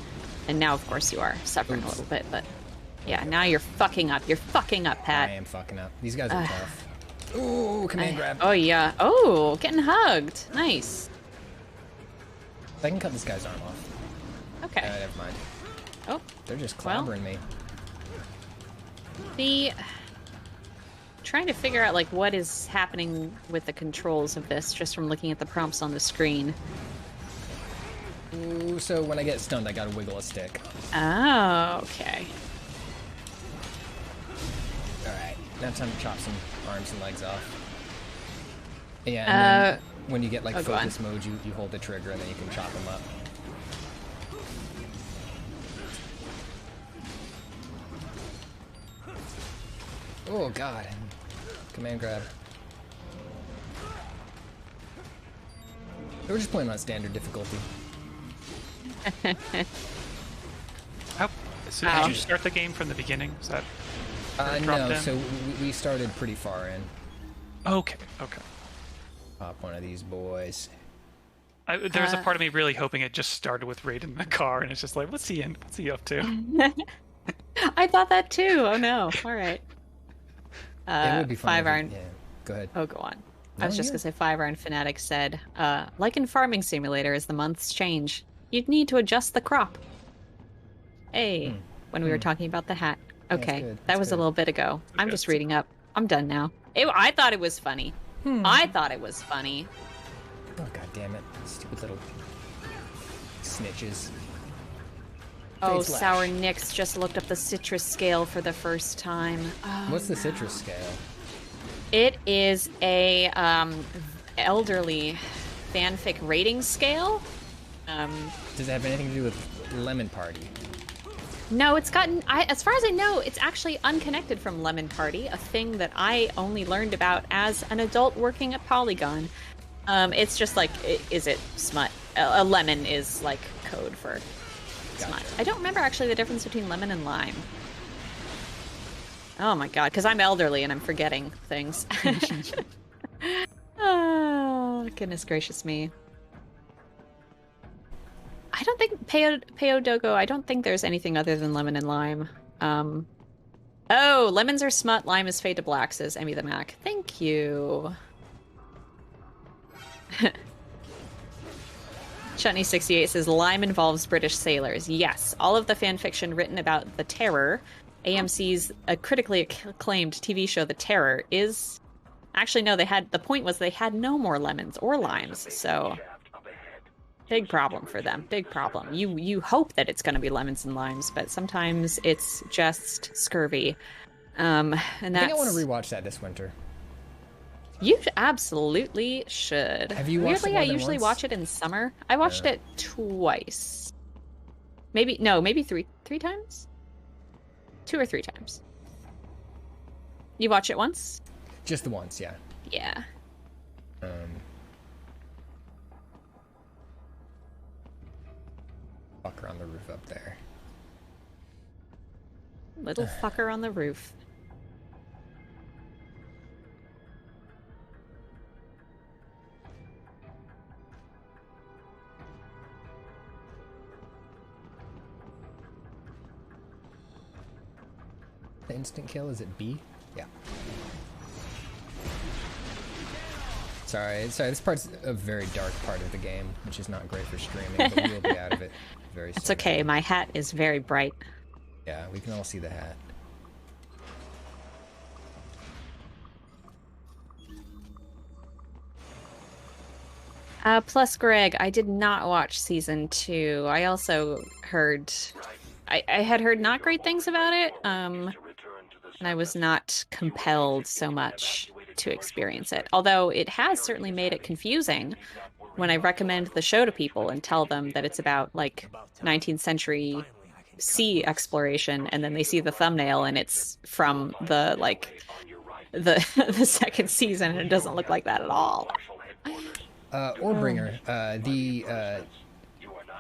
[SPEAKER 2] And now, of course, you are suffering a little bit, but yeah, now you're fucking up. You're fucking up, Pat.
[SPEAKER 1] I am fucking up. These guys are tough. Ooh, command grab.
[SPEAKER 2] Oh, yeah. Oh, getting hugged. Nice.
[SPEAKER 1] I can cut this guy's arm off.
[SPEAKER 2] Okay.
[SPEAKER 1] Never mind.
[SPEAKER 2] Oh,
[SPEAKER 1] They're just
[SPEAKER 2] Well.
[SPEAKER 1] clobbering me.
[SPEAKER 2] trying to figure out, like, what is happening with the controls of this, just from looking at the prompts on the screen.
[SPEAKER 1] Ooh, so when I get stunned, I gotta wiggle a stick.
[SPEAKER 2] Oh, okay.
[SPEAKER 1] Alright, now time to chop some arms and legs off. Yeah, and then when you get, like,
[SPEAKER 2] go on.
[SPEAKER 1] focus mode, you hold the trigger and then you can chop them up. Oh, God. Command grab. We're just playing on standard difficulty.
[SPEAKER 3] So did you start the game from the beginning? Is that where it dropped
[SPEAKER 1] No,
[SPEAKER 3] in?
[SPEAKER 1] so we started pretty far in.
[SPEAKER 3] Okay.
[SPEAKER 1] Pop one of these boys.
[SPEAKER 3] There's a part of me really hoping it just started with Raiden in the car, and it's just like, what's he up to?
[SPEAKER 2] I thought that too. Oh no. All right.
[SPEAKER 1] It would be fun.
[SPEAKER 2] 5 Iron.
[SPEAKER 1] Yeah, go ahead.
[SPEAKER 2] Oh, go on. I was
[SPEAKER 1] No,
[SPEAKER 2] just
[SPEAKER 1] you-
[SPEAKER 2] gonna say 5 Iron Fanatic said, like in Farming Simulator, as the months change, you'd need to adjust the crop. Hey, when we were talking about the hat.
[SPEAKER 1] it's
[SPEAKER 2] Okay,
[SPEAKER 1] good,
[SPEAKER 2] that
[SPEAKER 1] it's
[SPEAKER 2] was a
[SPEAKER 1] good.
[SPEAKER 2] little bit ago. I'm just reading up. I'm done now. I thought it was funny. I thought it was funny.
[SPEAKER 1] Oh, god damn it. Stupid little snitches.
[SPEAKER 2] Oh,
[SPEAKER 1] Fade slash.
[SPEAKER 2] Sour Nix just looked up the citrus scale for the first time. Oh,
[SPEAKER 1] What's the citrus scale?
[SPEAKER 2] It is a elderly fanfic rating scale.
[SPEAKER 1] Does it have anything to do with Lemon Party?
[SPEAKER 2] No, it's gotten, as far as I know, it's actually unconnected from Lemon Party, a thing that I only learned about as an adult working at Polygon. It's just like, is it smut? A lemon is like code for smut. I don't remember actually the difference between lemon and lime. Oh my god, because I'm elderly and I'm forgetting things. Oh, goodness gracious me. I don't think Peyodogo, I don't think there's anything other than lemon and lime. Oh, lemons are smut, lime is fade to black, says Emmy the Mac. Thank you. Chutney68 says lime involves British sailors. Yes, all of the fanfiction written about The Terror, AMC's critically acclaimed TV show The Terror, is... Actually, no, the point was they had no more lemons or limes, so... Big problem for them. Big problem. You hope that it's going to be lemons and limes, but sometimes it's just scurvy. And that's...
[SPEAKER 1] I think I want to rewatch that this winter.
[SPEAKER 2] You absolutely should.
[SPEAKER 1] Have you watched it
[SPEAKER 2] Weirdly,
[SPEAKER 1] more
[SPEAKER 2] I
[SPEAKER 1] than
[SPEAKER 2] usually
[SPEAKER 1] once?
[SPEAKER 2] watch it in summer. I watched it twice. Maybe three times? 2 or 3 times. You watch it once?
[SPEAKER 1] Just the once, yeah.
[SPEAKER 2] Yeah.
[SPEAKER 1] Fucker on the roof up there.
[SPEAKER 2] Little fucker on the roof.
[SPEAKER 1] The instant kill, is it B? Yeah. Sorry, this part's a very dark part of the game, which is not great for streaming, but we will be out of it very soon.
[SPEAKER 2] It's okay, my hat is very bright.
[SPEAKER 1] Yeah, we can all see the hat.
[SPEAKER 2] Plus, Greg, I did not watch season 2. I also heard... I had heard not great things about it, and I was not compelled so much to experience it. Although it has certainly made it confusing when I recommend the show to people and tell them that it's about, like, 19th century sea exploration, and then they see the thumbnail and it's from the, like, the second season, and it doesn't look like that at all.
[SPEAKER 1] Orbringer, the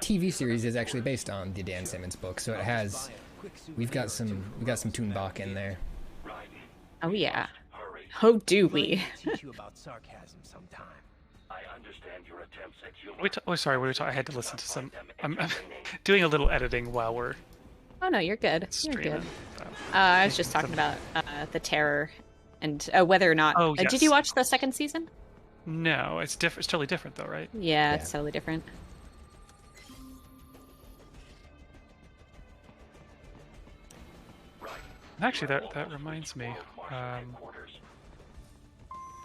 [SPEAKER 1] TV series is actually based on the Dan Simmons book, so it has we've got some Toonbach in there.
[SPEAKER 2] Oh yeah. Oh do we?
[SPEAKER 5] Teach you about sarcasm sometime.
[SPEAKER 6] I understand your attempts at humor.
[SPEAKER 3] Sorry, what are we talking? I had to listen to some. I'm doing a little editing while we're
[SPEAKER 2] Oh no, you're good. You're
[SPEAKER 3] streaming.
[SPEAKER 2] good. I was just talking about The Terror and whether or not...
[SPEAKER 3] Oh, yes.
[SPEAKER 2] Did you watch the second season?
[SPEAKER 3] No, it's different. It's totally different, though, right?
[SPEAKER 2] Yeah, it's totally different.
[SPEAKER 3] Actually, that reminds me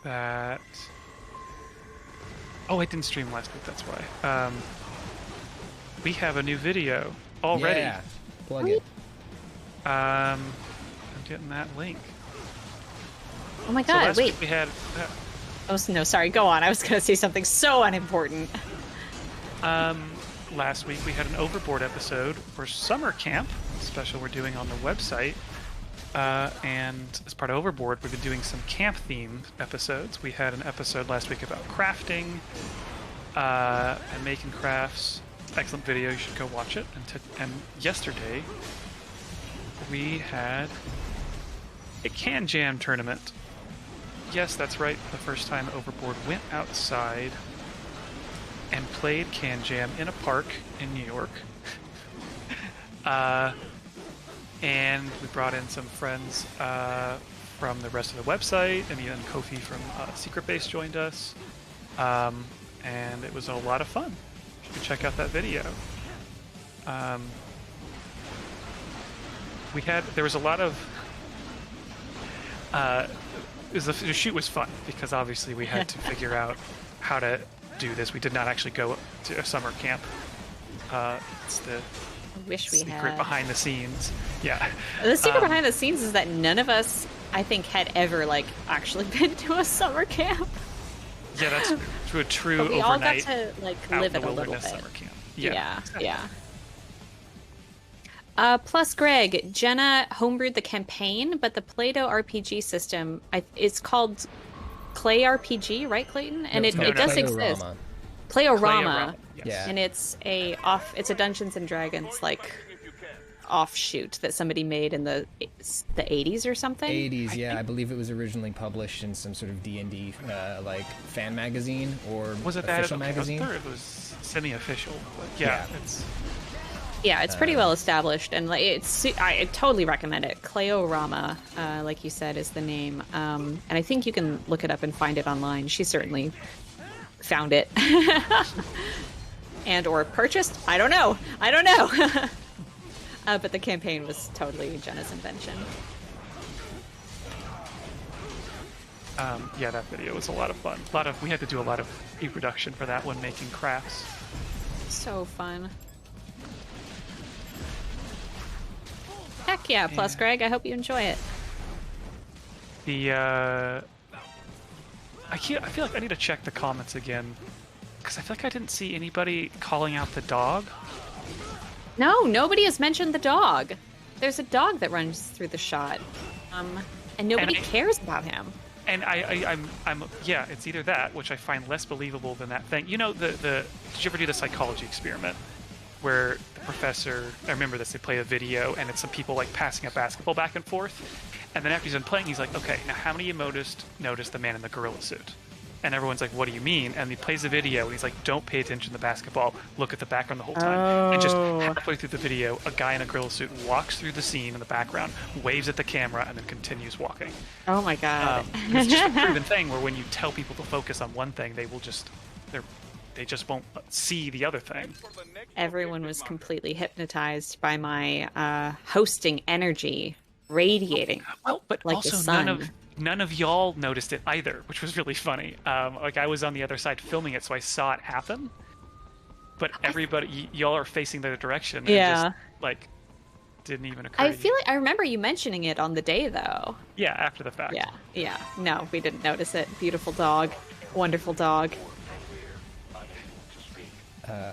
[SPEAKER 3] that. Oh, I didn't stream last week. That's why. We have a new video already.
[SPEAKER 1] Yeah, plug it.
[SPEAKER 3] I'm getting that link.
[SPEAKER 2] Oh my
[SPEAKER 3] So
[SPEAKER 2] god,
[SPEAKER 3] last
[SPEAKER 2] wait.
[SPEAKER 3] week we had.
[SPEAKER 2] Oh, no, sorry, go on. I was going to say something so unimportant.
[SPEAKER 3] Last week we had an Overboard episode for summer camp special we're doing on the website. And as part of Overboard, we've been doing some camp-themed episodes. We had an episode last week about crafting and making crafts. Excellent video. You should go watch it. And yesterday, we had a Can Jam tournament. Yes, that's right. The first time Overboard went outside and played Can Jam in a park in New York. And we brought in some friends from the rest of the website. I mean, and Kofi from Secret Base joined us. And it was a lot of fun. You should check out that video. There was a lot of the shoot was fun because obviously we had to figure out how to do this. We did not actually go to a summer camp. It's the
[SPEAKER 2] I wish we
[SPEAKER 3] secret
[SPEAKER 2] had.
[SPEAKER 3] behind the scenes. Yeah.
[SPEAKER 2] The secret behind the scenes is that none of us, I think, had ever like actually been to a summer camp.
[SPEAKER 3] Yeah, that's to a true
[SPEAKER 2] But we all got
[SPEAKER 3] overnight
[SPEAKER 2] to like
[SPEAKER 3] out
[SPEAKER 2] live
[SPEAKER 3] in
[SPEAKER 2] it
[SPEAKER 3] the
[SPEAKER 2] a little
[SPEAKER 3] wilderness
[SPEAKER 2] bit.
[SPEAKER 3] summer camp.
[SPEAKER 2] Yeah. Plus, Greg, Jenna homebrewed the campaign, but the Play-Doh RPG system, it's called Clay RPG, right, Clayton? And it does exist.
[SPEAKER 1] Playorama.
[SPEAKER 2] Playorama.
[SPEAKER 3] Yes.
[SPEAKER 1] Yeah.
[SPEAKER 2] And it's a Dungeons and Dragons like offshoot that somebody made in the 80s or something.
[SPEAKER 1] 80s, yeah. I believe it was originally published in some sort of D&D like fan magazine or
[SPEAKER 3] Was it that?
[SPEAKER 1] official
[SPEAKER 3] Okay,
[SPEAKER 1] magazine.
[SPEAKER 3] I thought it was semi-official. But yeah, it's
[SPEAKER 2] Yeah, it's pretty well established, and like I totally recommend it. Clayorama, like you said, is the name, and I think you can look it up and find it online. She certainly found it, and or purchased. I don't know. But the campaign was totally Jenna's invention.
[SPEAKER 3] yeah, that video was a lot of fun. We had to do a lot of pre-production for that one, making crafts.
[SPEAKER 2] So fun. Heck yeah, plus Greg, I hope you enjoy it.
[SPEAKER 3] I feel like I need to check the comments again because I feel like I didn't see anybody calling out the dog.
[SPEAKER 2] No, nobody has mentioned the dog. There's a dog that runs through the shot, and nobody cares about him.
[SPEAKER 3] And I'm yeah, it's either that, which I find less believable than that thing. You know, did you ever do the psychology experiment where the professor, I remember this, they play a video and it's some people like passing a basketball back and forth, and then after he's done playing, he's like, okay, now how many of you noticed the man in the gorilla suit? And everyone's like, what do you mean? And he plays the video and he's like, don't pay attention to the basketball, look at the background the whole time. And just halfway through the video, a guy in a gorilla suit walks through the scene in the background, waves at the camera, and then continues walking.
[SPEAKER 2] Oh my god.
[SPEAKER 3] It's just a proven thing where when you tell people to focus on one thing, they just won't see the other thing.
[SPEAKER 2] Everyone was completely hypnotized by my hosting energy radiating.
[SPEAKER 3] Well, but
[SPEAKER 2] like the
[SPEAKER 3] also
[SPEAKER 2] sun.
[SPEAKER 3] none of y'all noticed it either, which was really funny. Like I was on the other side filming it, so I saw it happen. But everybody, y'all are facing the other direction. And
[SPEAKER 2] Yeah.
[SPEAKER 3] It just, like, didn't even occur.
[SPEAKER 2] I
[SPEAKER 3] to
[SPEAKER 2] feel
[SPEAKER 3] you.
[SPEAKER 2] like I remember you mentioning it on the day, though.
[SPEAKER 3] Yeah, after the fact.
[SPEAKER 2] Yeah. No, we didn't notice it. Beautiful dog. Wonderful dog.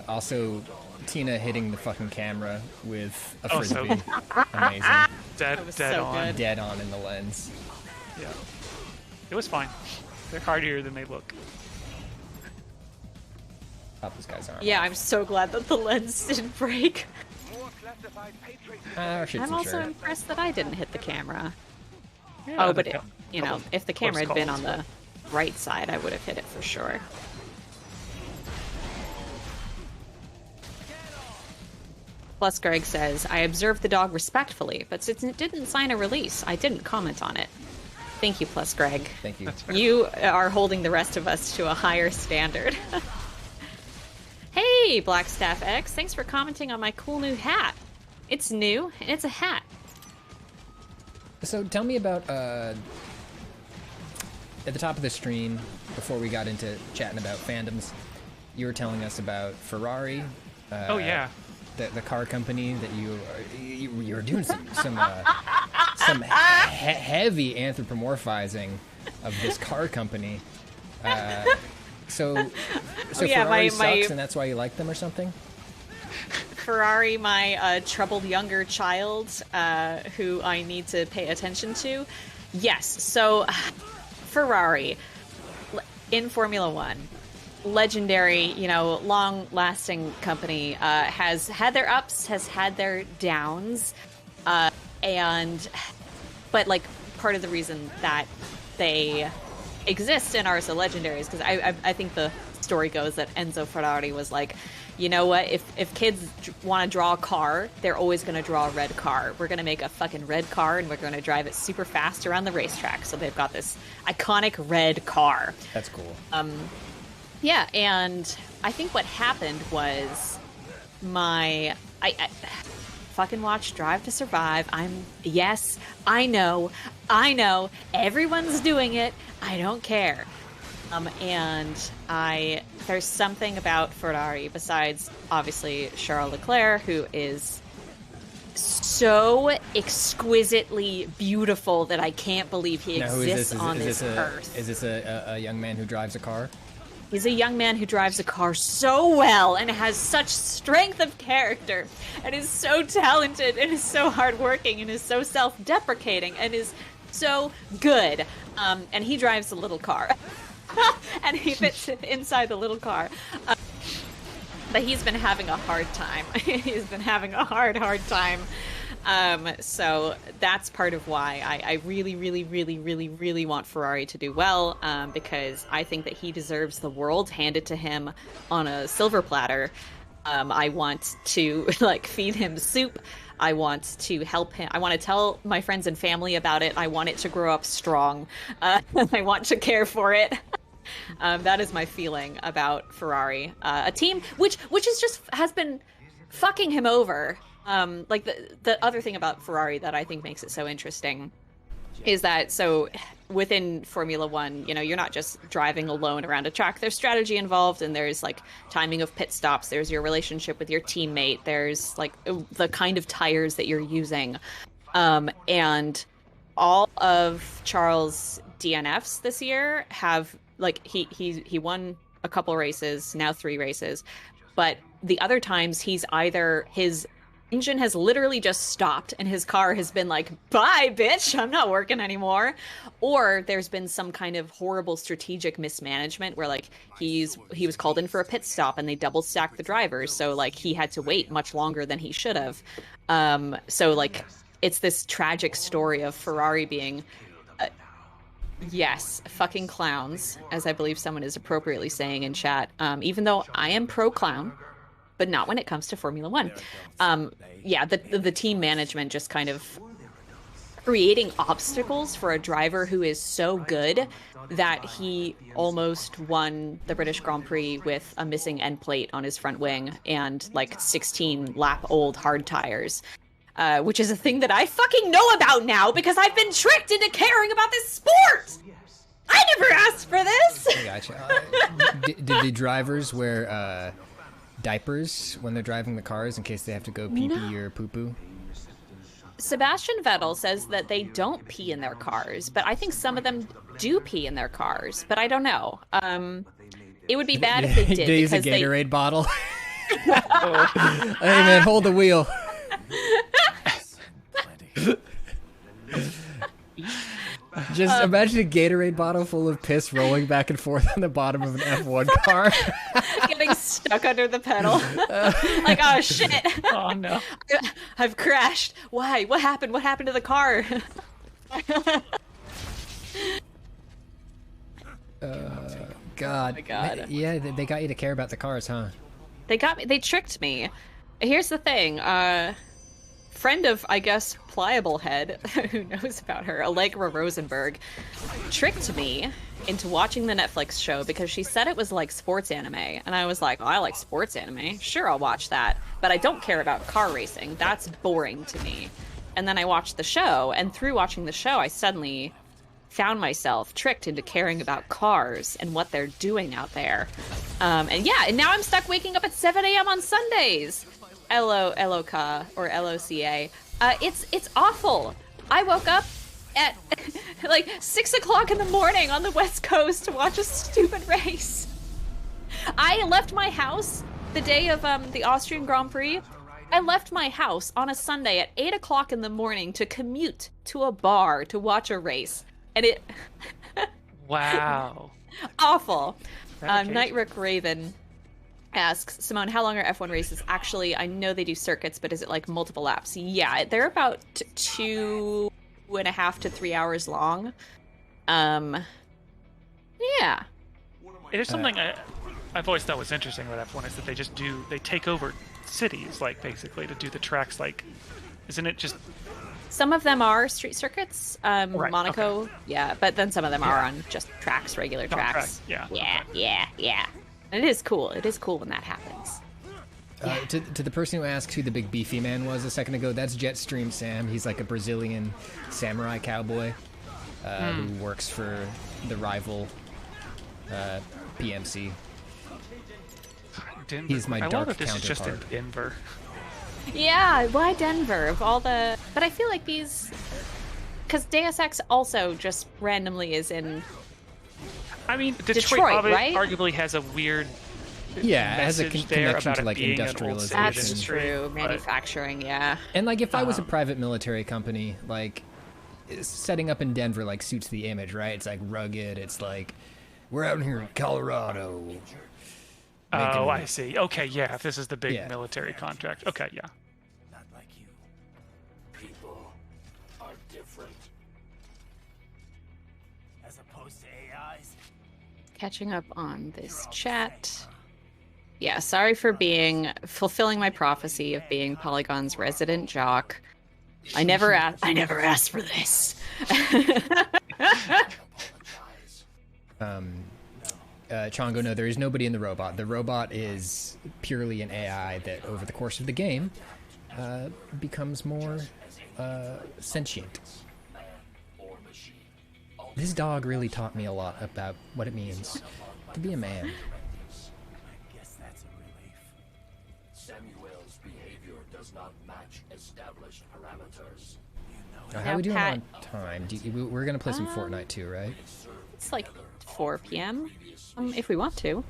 [SPEAKER 1] Also, Tina hitting the fucking camera with a
[SPEAKER 3] Oh, so-
[SPEAKER 1] frisbee. Amazing.
[SPEAKER 3] Dead
[SPEAKER 2] was
[SPEAKER 3] dead
[SPEAKER 2] so
[SPEAKER 3] on.
[SPEAKER 2] good.
[SPEAKER 1] Dead on in the lens.
[SPEAKER 3] Yeah. It was fine. They're hardier than they look.
[SPEAKER 1] Pop this guy's arm.
[SPEAKER 2] Yeah, I'm so glad that the lens didn't break.
[SPEAKER 1] Our shit's
[SPEAKER 2] I'm also
[SPEAKER 1] sure.
[SPEAKER 2] impressed that I didn't hit the camera.
[SPEAKER 3] Yeah,
[SPEAKER 2] Oh, but
[SPEAKER 3] the-
[SPEAKER 2] you know, if the camera had been on the right side, I would have hit it for sure. Plus, Greg says, I observed the dog respectfully, but since it didn't sign a release, I didn't comment on it. Thank you, Plus Greg.
[SPEAKER 1] Thank you.
[SPEAKER 3] That's fair.
[SPEAKER 2] You are holding the rest of us to a higher standard. Hey, Blackstaff X, thanks for commenting on my cool new hat. It's new, and it's a hat.
[SPEAKER 1] So tell me about at the top of the stream, before we got into chatting about fandoms, you were telling us about Ferrari.
[SPEAKER 3] Oh yeah.
[SPEAKER 1] The car company that you were doing some heavy anthropomorphizing of this car company. So
[SPEAKER 2] yeah,
[SPEAKER 1] Ferrari
[SPEAKER 2] my-
[SPEAKER 1] sucks, and that's why you like them, or something?
[SPEAKER 2] Ferrari, my troubled younger child, who I need to pay attention to. Yes, so Ferrari in Formula One, legendary, long-lasting company, has had their ups, has had their downs, but like part of the reason that they exist and are so legendary is because I think the story goes that Enzo Ferrari was like, you know what, if kids want to draw a car, they're always going to draw a red car. We're going to make a fucking red car and we're going to drive it super fast around the racetrack. So they've got this iconic red car.
[SPEAKER 1] That's cool.
[SPEAKER 2] Yeah, and I think what happened was I fucking watched Drive to Survive. I know. I know everyone's doing it. I don't care. And there's something about Ferrari besides obviously Charles Leclerc, who is so exquisitely beautiful that I can't believe he exists on this earth.
[SPEAKER 1] Is this a young man who drives a car?
[SPEAKER 2] He's a young man who drives a car so well and has such strength of character and is so talented and is so hardworking and is so self-deprecating and is so good. And he drives a little car. And he fits inside the little car. But he's been having a hard time. He's been having a hard time. So that's part of why I really, really, really, really, really want Ferrari to do well, because I think that he deserves the world handed to him on a silver platter. I want to feed him soup. I want to help him. I want to tell my friends and family about it. I want it to grow up strong. I want to care for it. That is my feeling about Ferrari, a team which has been fucking him over. The other thing about Ferrari that I think makes it so interesting is that within Formula One, you're not just driving alone around a track. There's strategy involved, and there's timing of pit stops. There's your relationship with your teammate. There's the kind of tires that you're using, and all of Charles' DNFs this year have he won a couple races, now 3 races, but the other times his engine has literally just stopped and his car has been like, bye, bitch, I'm not working anymore. Or there's been some kind of horrible strategic mismanagement where he was called in for a pit stop and they double stacked the drivers. So he had to wait much longer than he should have. It's this tragic story of Ferrari being, yes, fucking clowns, as I believe someone is appropriately saying in chat. Even though I am pro clown, but not when it comes to Formula One. The team management just kind of creating obstacles for a driver who is so good that he almost won the British Grand Prix with a missing end plate on his front wing and 16 lap old hard tires. Which is a thing that I fucking know about now because I've been tricked into caring about this sport! I never asked for this!
[SPEAKER 1] I gotcha. Did the drivers wear diapers when they're driving the cars in case they have to go pee-pee or poo-poo?
[SPEAKER 2] Sebastian Vettel says that they don't pee in their cars, but I think some of them do pee in their cars, but I don't know. It would be bad if they did.
[SPEAKER 1] They use a Gatorade bottle. Hey man, hold the wheel. Just imagine a Gatorade bottle full of piss rolling back and forth on the bottom of an F1 car.
[SPEAKER 2] Getting stuck under the pedal. Oh shit.
[SPEAKER 3] Oh no.
[SPEAKER 2] I've crashed. Why? What happened? What happened to the car?
[SPEAKER 1] God.
[SPEAKER 2] Oh my God.
[SPEAKER 1] Yeah, they got you to care about the cars, huh?
[SPEAKER 2] They got me. They tricked me. Here's the thing. Friend of, I guess, Pliable Head, who knows about her, Allegra Rosenberg, tricked me into watching the Netflix show because she said it was like sports anime. And I was like, oh, I like sports anime. Sure, I'll watch that. But I don't care about car racing. That's boring to me. And then I watched the show, and through watching the show, I suddenly found myself tricked into caring about cars and what they're doing out there. And now I'm stuck waking up at 7 a.m. on Sundays. LOCA or LOCA. It's awful. I woke up at 6 o'clock in the morning on the West Coast to watch a stupid race. I left my house the day of the Austrian Grand Prix. I left my house on a Sunday at 8 o'clock in the morning to commute to a bar to watch a race. And it...
[SPEAKER 3] Wow.
[SPEAKER 2] Awful. Nightrick Raven asks, Simone, how long are F1 races? Actually, I know they do circuits, but is it multiple laps? Yeah, they're about 2.5 to 3 hours long. Yeah.
[SPEAKER 3] It is something I've always thought was interesting about F1 is that they take over cities, basically, to do the tracks, isn't it just...
[SPEAKER 2] Some of them are street circuits.
[SPEAKER 3] Right,
[SPEAKER 2] Monaco,
[SPEAKER 3] okay.
[SPEAKER 2] Yeah, but then some of them are on just tracks, regular tracks.
[SPEAKER 3] Yeah.
[SPEAKER 2] Yeah. And it is cool. It is cool when that happens.
[SPEAKER 1] To the person who asked who the big beefy man was a second ago, that's Jetstream Sam. He's like a Brazilian samurai cowboy. who works for the rival PMC.
[SPEAKER 3] Denver.
[SPEAKER 1] He's my
[SPEAKER 3] I
[SPEAKER 1] dark
[SPEAKER 3] love that this is just in
[SPEAKER 1] counterpart.
[SPEAKER 3] Denver.
[SPEAKER 2] Yeah, why Denver? Of all the... But I feel like these... Because Deus Ex also just randomly is in...
[SPEAKER 3] I mean,
[SPEAKER 2] Detroit, right?
[SPEAKER 3] arguably has a weird
[SPEAKER 1] Yeah, it has a
[SPEAKER 3] message there
[SPEAKER 1] connection
[SPEAKER 3] about
[SPEAKER 1] to
[SPEAKER 3] it
[SPEAKER 1] like
[SPEAKER 3] being an old
[SPEAKER 1] industrialization.
[SPEAKER 2] That's
[SPEAKER 3] industry,
[SPEAKER 2] true.
[SPEAKER 3] but-
[SPEAKER 2] Manufacturing, yeah.
[SPEAKER 1] And like, if I was a private military company, like setting up in Denver like suits the image, right? It's like rugged. It's like we're out here in Colorado.
[SPEAKER 3] Oh, I see. Okay, yeah, if this is the big
[SPEAKER 1] Yeah.
[SPEAKER 3] military contract. Okay, yeah.
[SPEAKER 5] Not like you.
[SPEAKER 6] People are different.
[SPEAKER 5] As opposed to AIs.
[SPEAKER 2] Catching up on this chat. Yeah, sorry for fulfilling my prophecy of being Polygon's resident jock. I never asked for this.
[SPEAKER 1] Chongo, no, there is nobody in the robot. The robot is purely an AI that, over the course of the game, becomes more sentient. This dog really taught me a lot about what it means to be a man.
[SPEAKER 5] I guess that's a relief.
[SPEAKER 6] Samuel's behavior does not match established parameters.
[SPEAKER 1] How are we doing
[SPEAKER 2] Pat-
[SPEAKER 1] on time? We're gonna play some Fortnite too, right?
[SPEAKER 2] It's like 4 p.m. If we want to.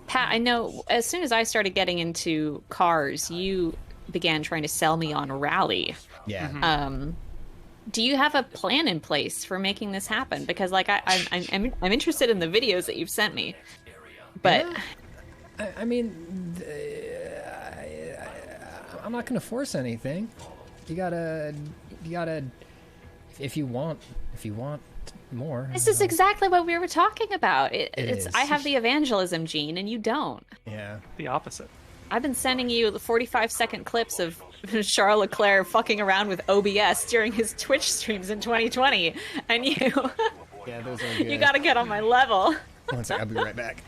[SPEAKER 2] Pat, I know as soon as I started getting into cars, you began trying to sell me on Rally.
[SPEAKER 1] Yeah.
[SPEAKER 2] Do you have a plan in place for making this happen? Because like I'm interested in the videos that you've sent me, but
[SPEAKER 1] I mean, I'm not gonna force anything. You gotta. If you want more.
[SPEAKER 2] this is exactly what we were talking about. It's
[SPEAKER 1] is.
[SPEAKER 2] I have the evangelism gene and you don't.
[SPEAKER 1] Yeah.
[SPEAKER 3] The opposite.
[SPEAKER 2] I've been sending you the 45-second clips of Charles Leclerc fucking around with OBS during his Twitch streams in 2020, and you
[SPEAKER 1] Yeah, those are good.
[SPEAKER 2] you gotta get on my level.
[SPEAKER 1] One sec, I'll be right back.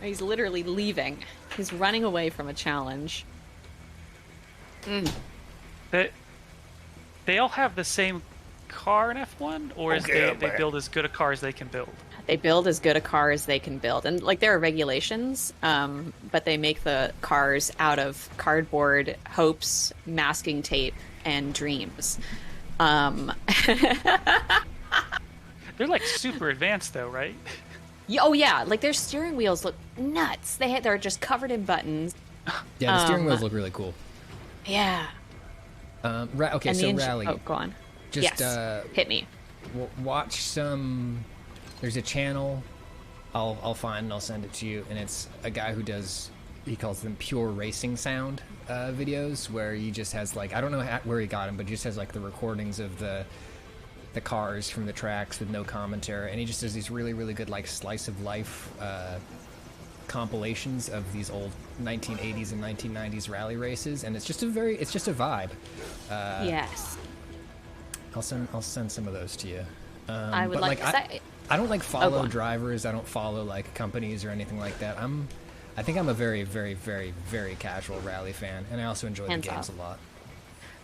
[SPEAKER 2] He's literally leaving. He's running away from a challenge.
[SPEAKER 3] They all have the same car in F1, or is
[SPEAKER 1] Okay,
[SPEAKER 3] they build as good a car as they can build?
[SPEAKER 2] They build as good a car as they can build, and like there are regulations, but they make the cars out of cardboard, hopes, masking tape, and dreams.
[SPEAKER 3] They're like super advanced though, right?
[SPEAKER 2] Oh yeah, like their steering wheels look nuts. They're just covered in buttons.
[SPEAKER 1] Yeah, the steering wheels look really cool.
[SPEAKER 2] Yeah.
[SPEAKER 1] Okay,
[SPEAKER 2] And
[SPEAKER 1] so
[SPEAKER 2] the
[SPEAKER 1] Rally.
[SPEAKER 2] Oh, go on.
[SPEAKER 1] Just
[SPEAKER 2] yes. Hit me.
[SPEAKER 1] watch some. There's a channel I'll find and I'll send it to you, and it's a guy who does, he calls them pure racing sound videos, where he just has like, I don't know where he got them, but he just has like the recordings of the cars from the tracks with no commentary, and he just does these really, really good like slice of life compilations of these old 1980s and 1990s rally races, and it's just a vibe.
[SPEAKER 2] Yes.
[SPEAKER 1] I'll send some of those to you.
[SPEAKER 2] I would
[SPEAKER 1] but,
[SPEAKER 2] like to say.
[SPEAKER 1] I don't like
[SPEAKER 2] go
[SPEAKER 1] follow
[SPEAKER 2] on.
[SPEAKER 1] drivers. I don't follow like companies or anything like that. I think I'm a very, very, very, very casual rally fan, and I also enjoy
[SPEAKER 2] Hands
[SPEAKER 1] the games
[SPEAKER 2] off.
[SPEAKER 1] a lot.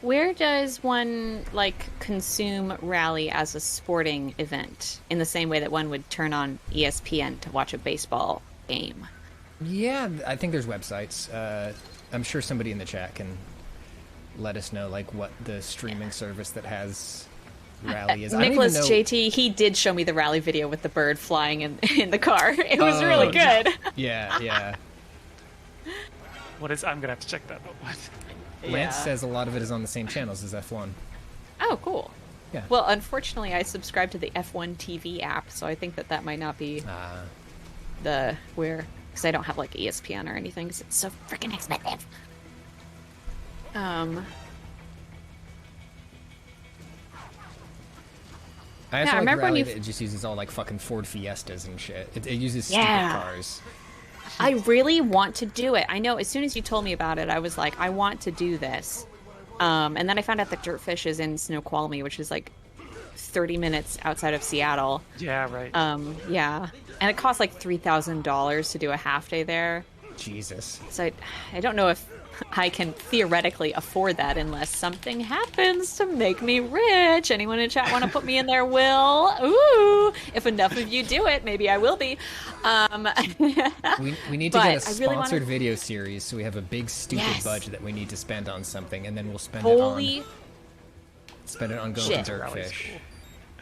[SPEAKER 2] Where does one like consume Rally as a sporting event in the same way that one would turn on ESPN to watch a baseball game?
[SPEAKER 1] Yeah, I think there's websites. I'm sure somebody in the chat can let us know like what the streaming service that has Rally is.
[SPEAKER 2] Nicholas
[SPEAKER 1] I don't even know.
[SPEAKER 2] JT, he did show me the Rally video with the bird flying in the car. It was really good.
[SPEAKER 1] Yeah.
[SPEAKER 3] What is? I'm gonna have to check that out. What?
[SPEAKER 1] Lance says a lot of it is on the same channels as F1.
[SPEAKER 2] Oh, cool.
[SPEAKER 1] Yeah.
[SPEAKER 2] Well, unfortunately, I subscribe to the F1 TV app, so I think that might not be because I don't have like ESPN or anything, because it's so freaking expensive.
[SPEAKER 1] I also
[SPEAKER 2] I
[SPEAKER 1] like
[SPEAKER 2] remember when
[SPEAKER 1] Rally
[SPEAKER 2] you-
[SPEAKER 1] that it just uses all like fucking Ford Fiestas and shit. It uses
[SPEAKER 2] Yeah.
[SPEAKER 1] stupid cars.
[SPEAKER 2] I really want to do it. I know as soon as you told me about it, I was like, I want to do this. And then I found out that Dirtfish is in Snoqualmie, which is like 30 minutes outside of Seattle.
[SPEAKER 3] Yeah, right.
[SPEAKER 2] Yeah. And it costs like $3,000 to do a half day there.
[SPEAKER 1] Jesus.
[SPEAKER 2] So I don't know if I can theoretically afford that unless something happens to make me rich. Anyone in chat want to put me in their will? Ooh, if enough of you do it, maybe I will be.
[SPEAKER 1] We need to get a
[SPEAKER 2] But I really wanna-
[SPEAKER 1] sponsored video series, so we have a big stupid
[SPEAKER 2] Yes.
[SPEAKER 1] budget that we need to spend on something, and then we'll spend
[SPEAKER 2] Holy
[SPEAKER 1] it on going
[SPEAKER 2] shit.
[SPEAKER 1] to Dirtfish.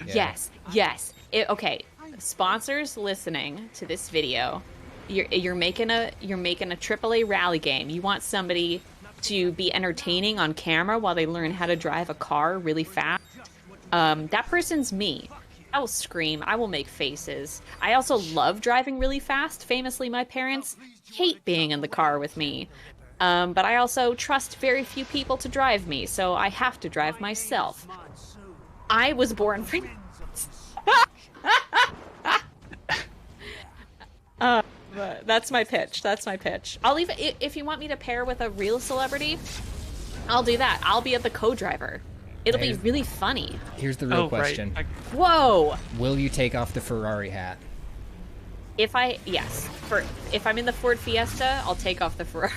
[SPEAKER 1] Yeah.
[SPEAKER 2] Yes. Okay, sponsors listening to this video, you're making a AAA rally game. You want somebody to be entertaining on camera while they learn how to drive a car really fast. That person's me. I will scream. I will make faces. I also love driving really fast. Famously, my parents hate being in the car with me. But I also trust very few people to drive me, so I have to drive myself. I was born for that's my pitch. I'll even, if you want me to pair with a real celebrity, I'll do that. I'll be the co-driver. It'll be really funny.
[SPEAKER 1] Here's the real question.
[SPEAKER 3] Right.
[SPEAKER 2] Whoa!
[SPEAKER 1] Will you take off the Ferrari hat?
[SPEAKER 2] If I'm in the Ford Fiesta, I'll take off the Ferrari.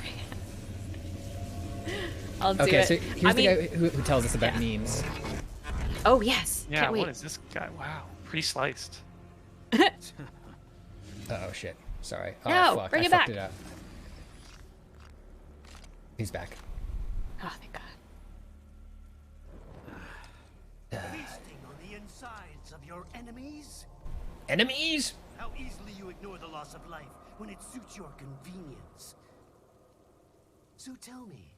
[SPEAKER 2] I'll do it.
[SPEAKER 1] So here's the guy who tells us about memes.
[SPEAKER 2] Oh yes.
[SPEAKER 3] Yeah,
[SPEAKER 2] Can't wait.
[SPEAKER 3] what is this guy? Wow. Pretty sliced.
[SPEAKER 1] Oh shit. Sorry. Oh
[SPEAKER 2] No,
[SPEAKER 1] fuck.
[SPEAKER 2] bring
[SPEAKER 1] I
[SPEAKER 2] it
[SPEAKER 1] fucked
[SPEAKER 2] back.
[SPEAKER 1] it up. He's back.
[SPEAKER 2] Oh, thank God.
[SPEAKER 5] Feasting on the insides of your enemies?
[SPEAKER 1] Enemies?
[SPEAKER 5] How easily you ignore the loss of life when it suits your convenience. So tell me,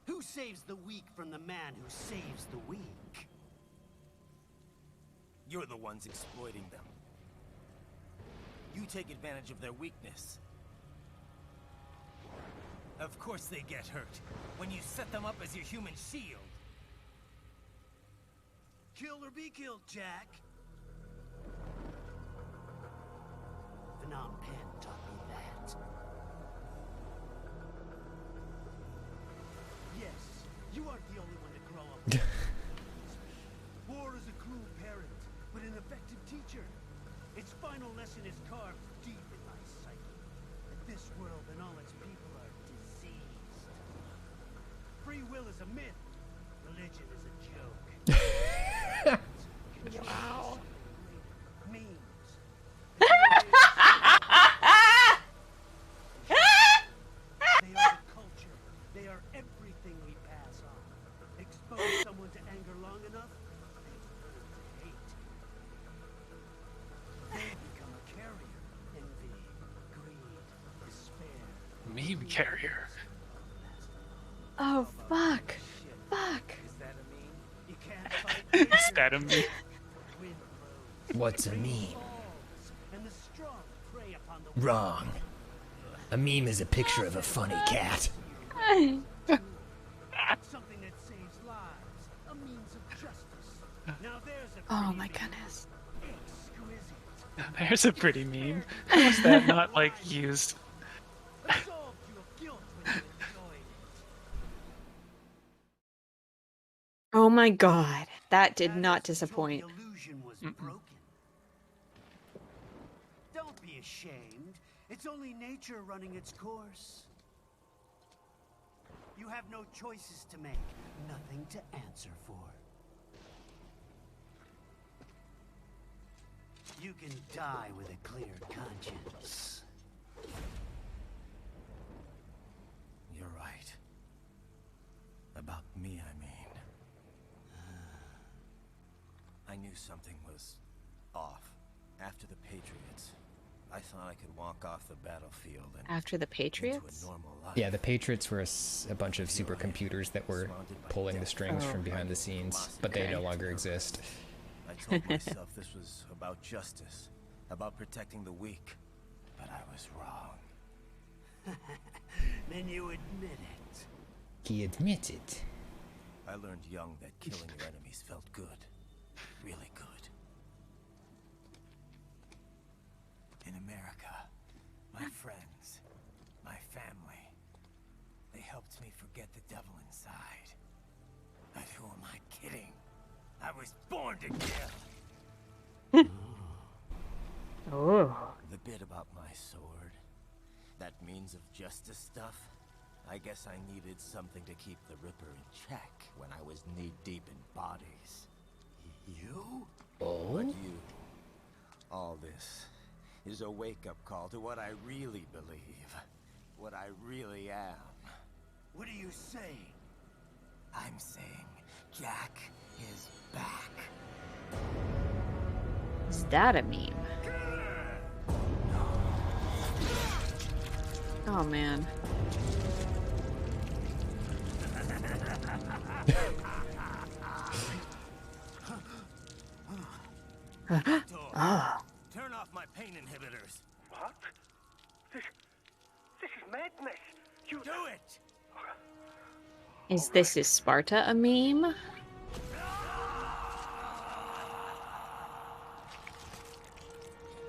[SPEAKER 5] who saves the weak from the man who saves the weak? You're the ones exploiting them. You take advantage of their weakness. Of course they get hurt when you set them up as your human shield. Kill or be killed, Jack. Phnom Penh taught me that. Yes, you aren't the only one to grow up. War is a cruel parent, but an effective teacher. Its final lesson is carved deep in my psyche. That this world and all its people are diseased. Free will is a myth. Religion is a joke. Wow. Memes. They are the culture. They are everything we pass on. Expose someone to anger long enough, they learn to hate. They become a carrier. Envy, greed, despair.
[SPEAKER 3] Meme carrier.
[SPEAKER 2] Oh fuck. Fuck.
[SPEAKER 5] Is that a meme? You can't fight
[SPEAKER 3] Is that a meme?
[SPEAKER 5] wind blows.
[SPEAKER 1] What's a meme?
[SPEAKER 5] Falls, and the strong prey upon the
[SPEAKER 1] Wrong. A meme is a picture of a funny cat.
[SPEAKER 5] something that saves lives, a means of justice. Now there's a
[SPEAKER 2] Oh
[SPEAKER 5] pretty
[SPEAKER 2] my
[SPEAKER 5] meme.
[SPEAKER 2] goodness.
[SPEAKER 5] Exquisite.
[SPEAKER 3] There's a pretty meme. How was that not like used?
[SPEAKER 5] Absolved you of guilt when you enjoyed it.
[SPEAKER 2] Oh my God. That did not
[SPEAKER 5] That is till
[SPEAKER 2] disappoint.
[SPEAKER 5] The illusion was broken. Don't be ashamed. It's only nature running its course. You have no choices to make, nothing to answer for. You can die with a clear conscience. You're right. About me, I mean. I knew something was off. After the Patriots, I thought I could walk off the battlefield and
[SPEAKER 2] After the
[SPEAKER 5] into
[SPEAKER 2] Patriots?
[SPEAKER 5] a normal life.
[SPEAKER 1] Yeah, the Patriots were a bunch of supercomputers that were pulling the strings from behind the scenes, but they no longer exist.
[SPEAKER 5] I told myself this was about justice, about protecting the weak, but I was wrong. Then you admit it.
[SPEAKER 1] He admitted.
[SPEAKER 5] I learned young that killing your enemies felt good. Really good. In America, my friends, my family, they helped me forget the devil inside. But who am I kidding? I was born to kill.
[SPEAKER 2] Oh.
[SPEAKER 5] The bit about my sword, that means of justice stuff, I guess I needed something to keep the Ripper in check when I was knee-deep in bodies. You?
[SPEAKER 1] Oh?
[SPEAKER 5] But you... all this is a wake-up call to what I really believe. What I really am.
[SPEAKER 6] What are you saying?
[SPEAKER 5] I'm saying Jack is back.
[SPEAKER 2] Is that a meme? Oh man.
[SPEAKER 5] Turn off my pain inhibitors.
[SPEAKER 6] What? This is madness. You
[SPEAKER 5] Do it!
[SPEAKER 2] Is this is Sparta a meme?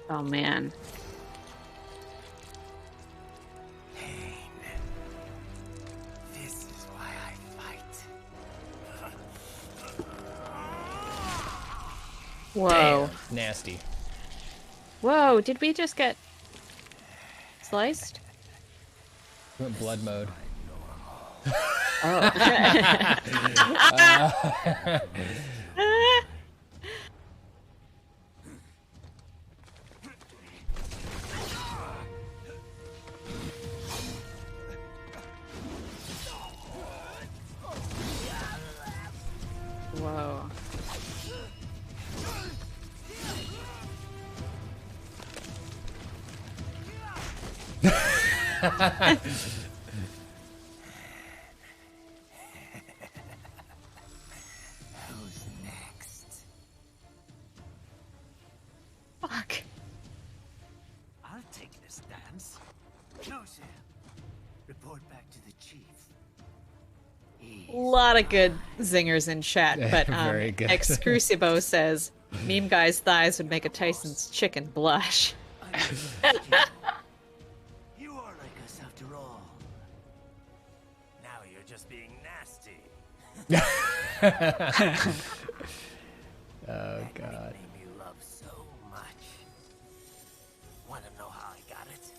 [SPEAKER 2] Oh man.
[SPEAKER 5] Pain. This is why I fight.
[SPEAKER 2] Whoa.
[SPEAKER 1] Damn, nasty.
[SPEAKER 2] Whoa, did we just get sliced?
[SPEAKER 1] Went blood mode.
[SPEAKER 2] Oh. Whoa.
[SPEAKER 5] Who's next?
[SPEAKER 2] Fuck.
[SPEAKER 6] I'll take this dance. No, Sam. Report back to the chief.
[SPEAKER 2] A lot of good zingers in chat, but
[SPEAKER 1] Very good.
[SPEAKER 2] Excrucibo says, meme guy's thighs would make a Tyson's chicken blush.
[SPEAKER 6] You are like us after all.
[SPEAKER 5] Now you're just being nasty.
[SPEAKER 1] Oh
[SPEAKER 5] That
[SPEAKER 1] god.
[SPEAKER 5] nickname you love so much. Wanna know how I got it?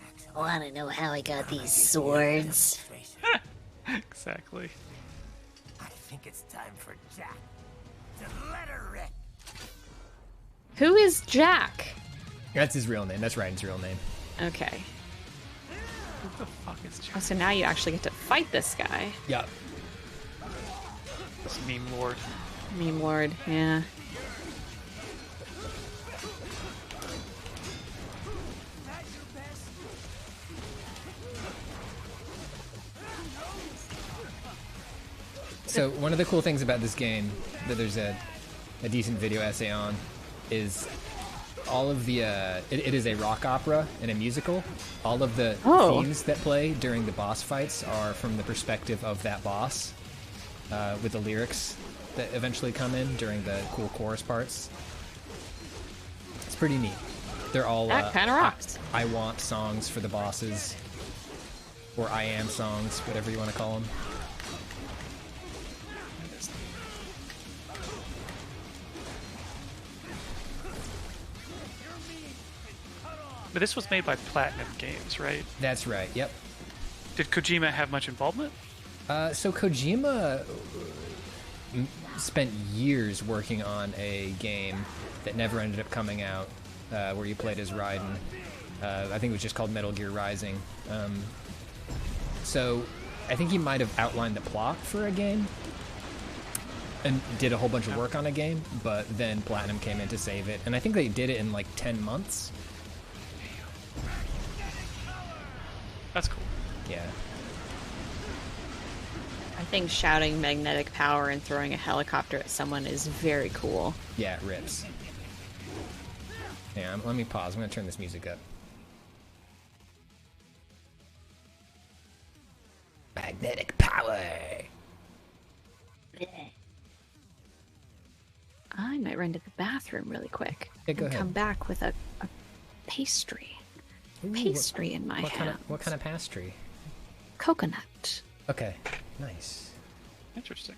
[SPEAKER 5] Actually,
[SPEAKER 7] Want to know how I got these swords?
[SPEAKER 5] demonstration.
[SPEAKER 3] Exactly.
[SPEAKER 5] I think it's time for Jack to let her rip.
[SPEAKER 2] Who is Jack?
[SPEAKER 1] That's his real name. That's Ryan's real name.
[SPEAKER 2] Okay.
[SPEAKER 3] What the fuck is
[SPEAKER 2] Oh, so now you actually get to fight this guy.
[SPEAKER 1] Yup.
[SPEAKER 3] this meme lord?
[SPEAKER 2] Meme lord, yeah.
[SPEAKER 1] So one of the cool things about this game that there's a decent video essay on is all of the it is a rock opera and a musical. All of the themes that play during the boss fights are from the perspective of that boss, with the lyrics that eventually come in during the cool chorus parts. It's pretty neat. They're all
[SPEAKER 2] That kind of rocks.
[SPEAKER 1] I want songs for the bosses, or I am songs, whatever you want to call them.
[SPEAKER 3] But this was made by Platinum Games, right?
[SPEAKER 1] That's right. Yep.
[SPEAKER 3] Did Kojima have much involvement?
[SPEAKER 1] So Kojima spent years working on a game that never ended up coming out, where you played as Raiden. I think it was just called Metal Gear Rising. So I think he might have outlined the plot for a game and did a whole bunch of work on a game, but then Platinum came in to save it. And I think they did it in like 10 months.
[SPEAKER 3] That's cool.
[SPEAKER 1] Yeah.
[SPEAKER 2] I think shouting magnetic power and throwing a helicopter at someone is very cool.
[SPEAKER 1] Yeah, it rips. Yeah, let me pause. I'm going to turn this music up. Magnetic power!
[SPEAKER 2] I might run to the bathroom really quick
[SPEAKER 1] Yeah, go
[SPEAKER 2] and
[SPEAKER 1] ahead.
[SPEAKER 2] come back with a pastry.
[SPEAKER 1] Ooh,
[SPEAKER 2] Pastry in my hand.
[SPEAKER 1] What kind of pastry?
[SPEAKER 2] Coconut.
[SPEAKER 1] Okay, nice.
[SPEAKER 3] Interesting.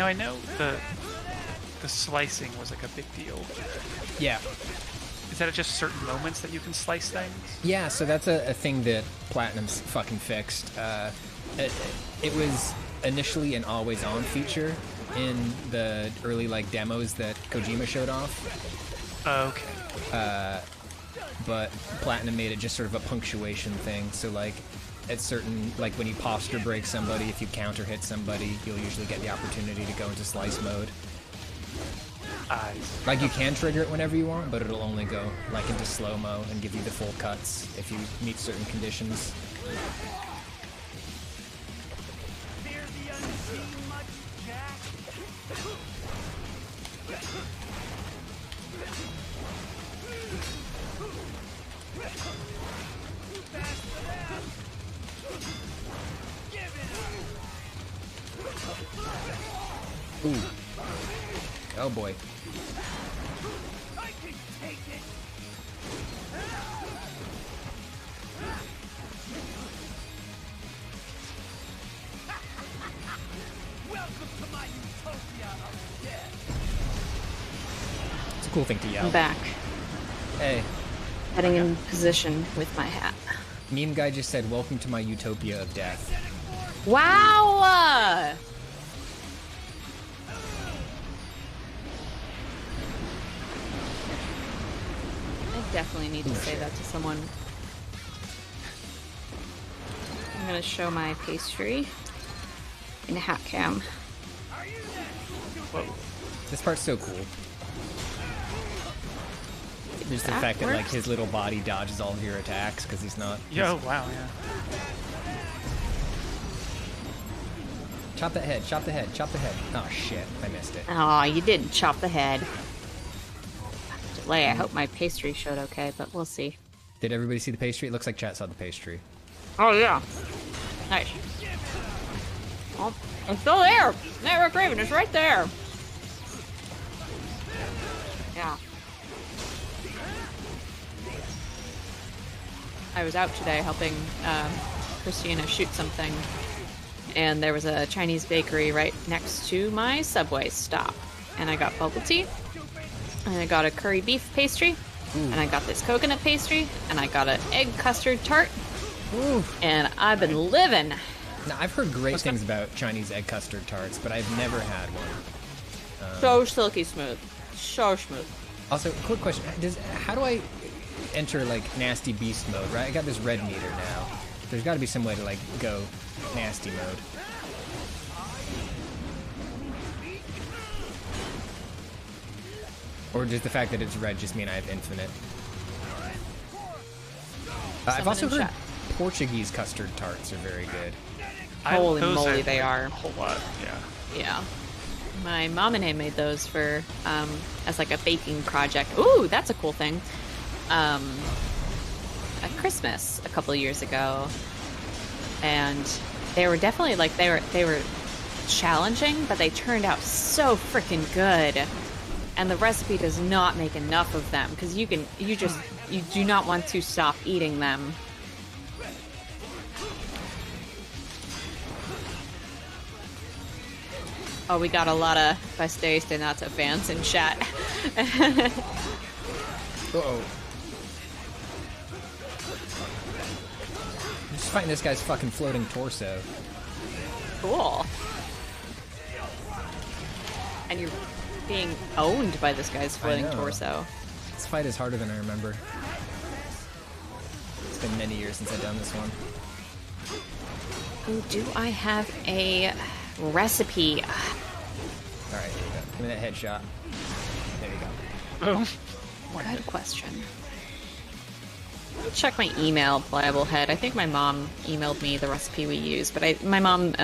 [SPEAKER 3] Now I know the slicing was like a big deal.
[SPEAKER 1] Yeah.
[SPEAKER 3] Is that at just certain moments that you can slice things?
[SPEAKER 1] Yeah, so that's a thing that Platinum's fucking fixed. It was initially an always-on feature in the early like demos that Kojima showed off.
[SPEAKER 3] Okay.
[SPEAKER 1] But Platinum made it just sort of a punctuation thing. So like at certain, like when you posture break somebody, if you counter hit somebody, you'll usually get the opportunity to go into slice mode. Like you can trigger it whenever you want, but it'll only go like into slow-mo and give you the full cuts if you meet certain conditions. Ooh. Oh boy. It's a cool thing to yell.
[SPEAKER 2] I'm back.
[SPEAKER 1] Hey.
[SPEAKER 2] Heading in position with my hat.
[SPEAKER 1] Meme guy just said, "Welcome to my utopia of death."
[SPEAKER 2] Wow! I definitely need to say that to someone. I'm gonna show my pastry in a hat cam.
[SPEAKER 3] Whoa.
[SPEAKER 1] This part's so cool. There's the fact that like his little body dodges all of your attacks because he's not.
[SPEAKER 3] Yo, wow, yeah.
[SPEAKER 1] Chop that head, chop the head, chop the head. Oh shit, I missed it.
[SPEAKER 2] Aw, you didn't chop the head. Delay, I hope my pastry showed okay, but we'll see.
[SPEAKER 1] Did everybody see the pastry? It looks like chat saw the pastry.
[SPEAKER 2] Oh yeah. Nice. Oh, it's still there! Network Raven is right there! Yeah. I was out today helping Christina shoot something, and there was a Chinese bakery right next to my subway stop. And I got bubble tea, and I got a curry beef pastry, and I got this coconut pastry, and I got an egg custard tart, and I've been living.
[SPEAKER 1] Now, I've heard great things about Chinese egg custard tarts, but I've never had one.
[SPEAKER 2] So silky smooth. So smooth.
[SPEAKER 1] Also, quick question. How do I enter, like, nasty beast mode, right? I got this red meter now. There's got to be some way to, like, go nasty mode. Or does the fact that it's red just mean I have infinite? I've also heard Portuguese custard tarts are very good.
[SPEAKER 2] Holy moly, they are.
[SPEAKER 3] A whole lot, yeah.
[SPEAKER 2] Yeah. My mom and I made those for, as like a baking project. Ooh, that's a cool thing. At Christmas a couple of years ago. And they were definitely like, they were challenging, but they turned out so freaking good. And the recipe does not make enough of them, because you do not want to stop eating them. Oh, we got a lot of Pastéis de Nata fans in chat.
[SPEAKER 1] Uh-oh. I'm just fighting this guy's fucking floating torso.
[SPEAKER 2] Cool. And you're being owned by this guy's floating torso.
[SPEAKER 1] This fight is harder than I remember. It's been many years since I've done this one.
[SPEAKER 2] Ooh, do I have a recipe?
[SPEAKER 1] Alright, here you go. Give me that headshot. There you go.
[SPEAKER 3] Oh.
[SPEAKER 2] Good question. Let me check my email, Pliable Head. I think my mom emailed me the recipe we used, but my mom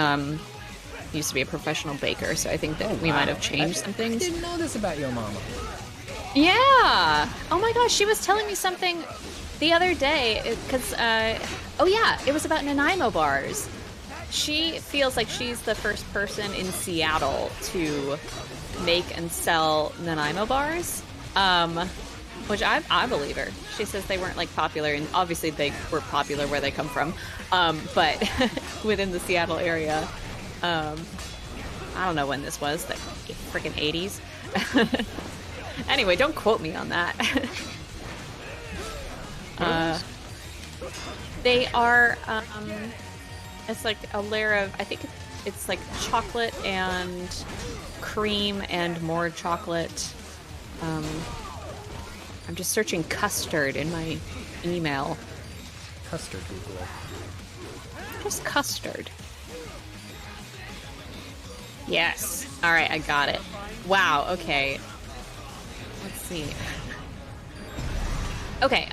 [SPEAKER 2] used to be a professional baker, so I think that we might have changed some things.
[SPEAKER 1] I didn't know this about your mama.
[SPEAKER 2] Yeah! Oh my gosh, she was telling me something the other day, because, oh yeah, it was about Nanaimo bars. She feels like she's the first person in Seattle to make and sell Nanaimo bars, which I believe her. She says they weren't like popular, and obviously they were popular where they come from, but within the Seattle area. I don't know when this was, the freaking 80s. Anyway, don't quote me on that. They are, it's like a layer of, I think it's like chocolate and cream and more chocolate. I'm just searching custard in my email.
[SPEAKER 1] Custard, Google.
[SPEAKER 2] Just custard. Yes. Alright, I got it. Wow, okay. Let's see. Okay,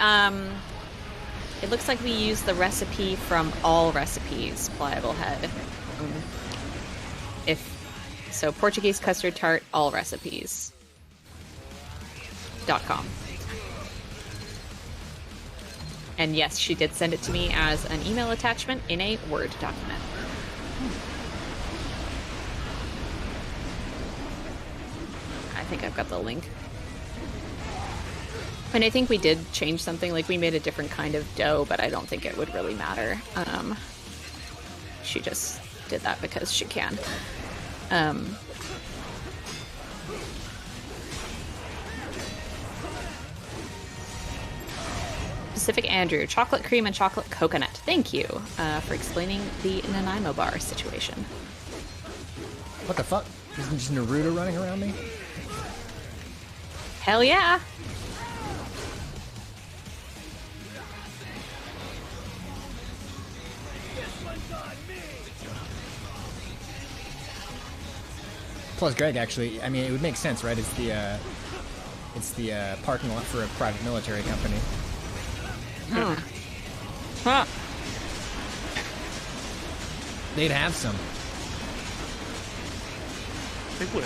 [SPEAKER 2] it looks like we use the recipe from All Recipes, Pliable Head. So Portuguese custard tart, all recipes.com. And yes, she did send it to me as an email attachment in a Word document. I think I've got the link. And I think we did change something, like we made a different kind of dough, but I don't think it would really matter. She just did that because she can. Pacific Andrew, chocolate cream and chocolate coconut. Thank you for explaining the Nanaimo bar situation.
[SPEAKER 1] What the fuck? Isn't just Naruto running around me?
[SPEAKER 2] Hell yeah!
[SPEAKER 1] Plus, Greg, actually, I mean, it would make sense, right? It's the parking lot for a private military company.
[SPEAKER 2] Huh.
[SPEAKER 1] They'd have some.
[SPEAKER 3] They would.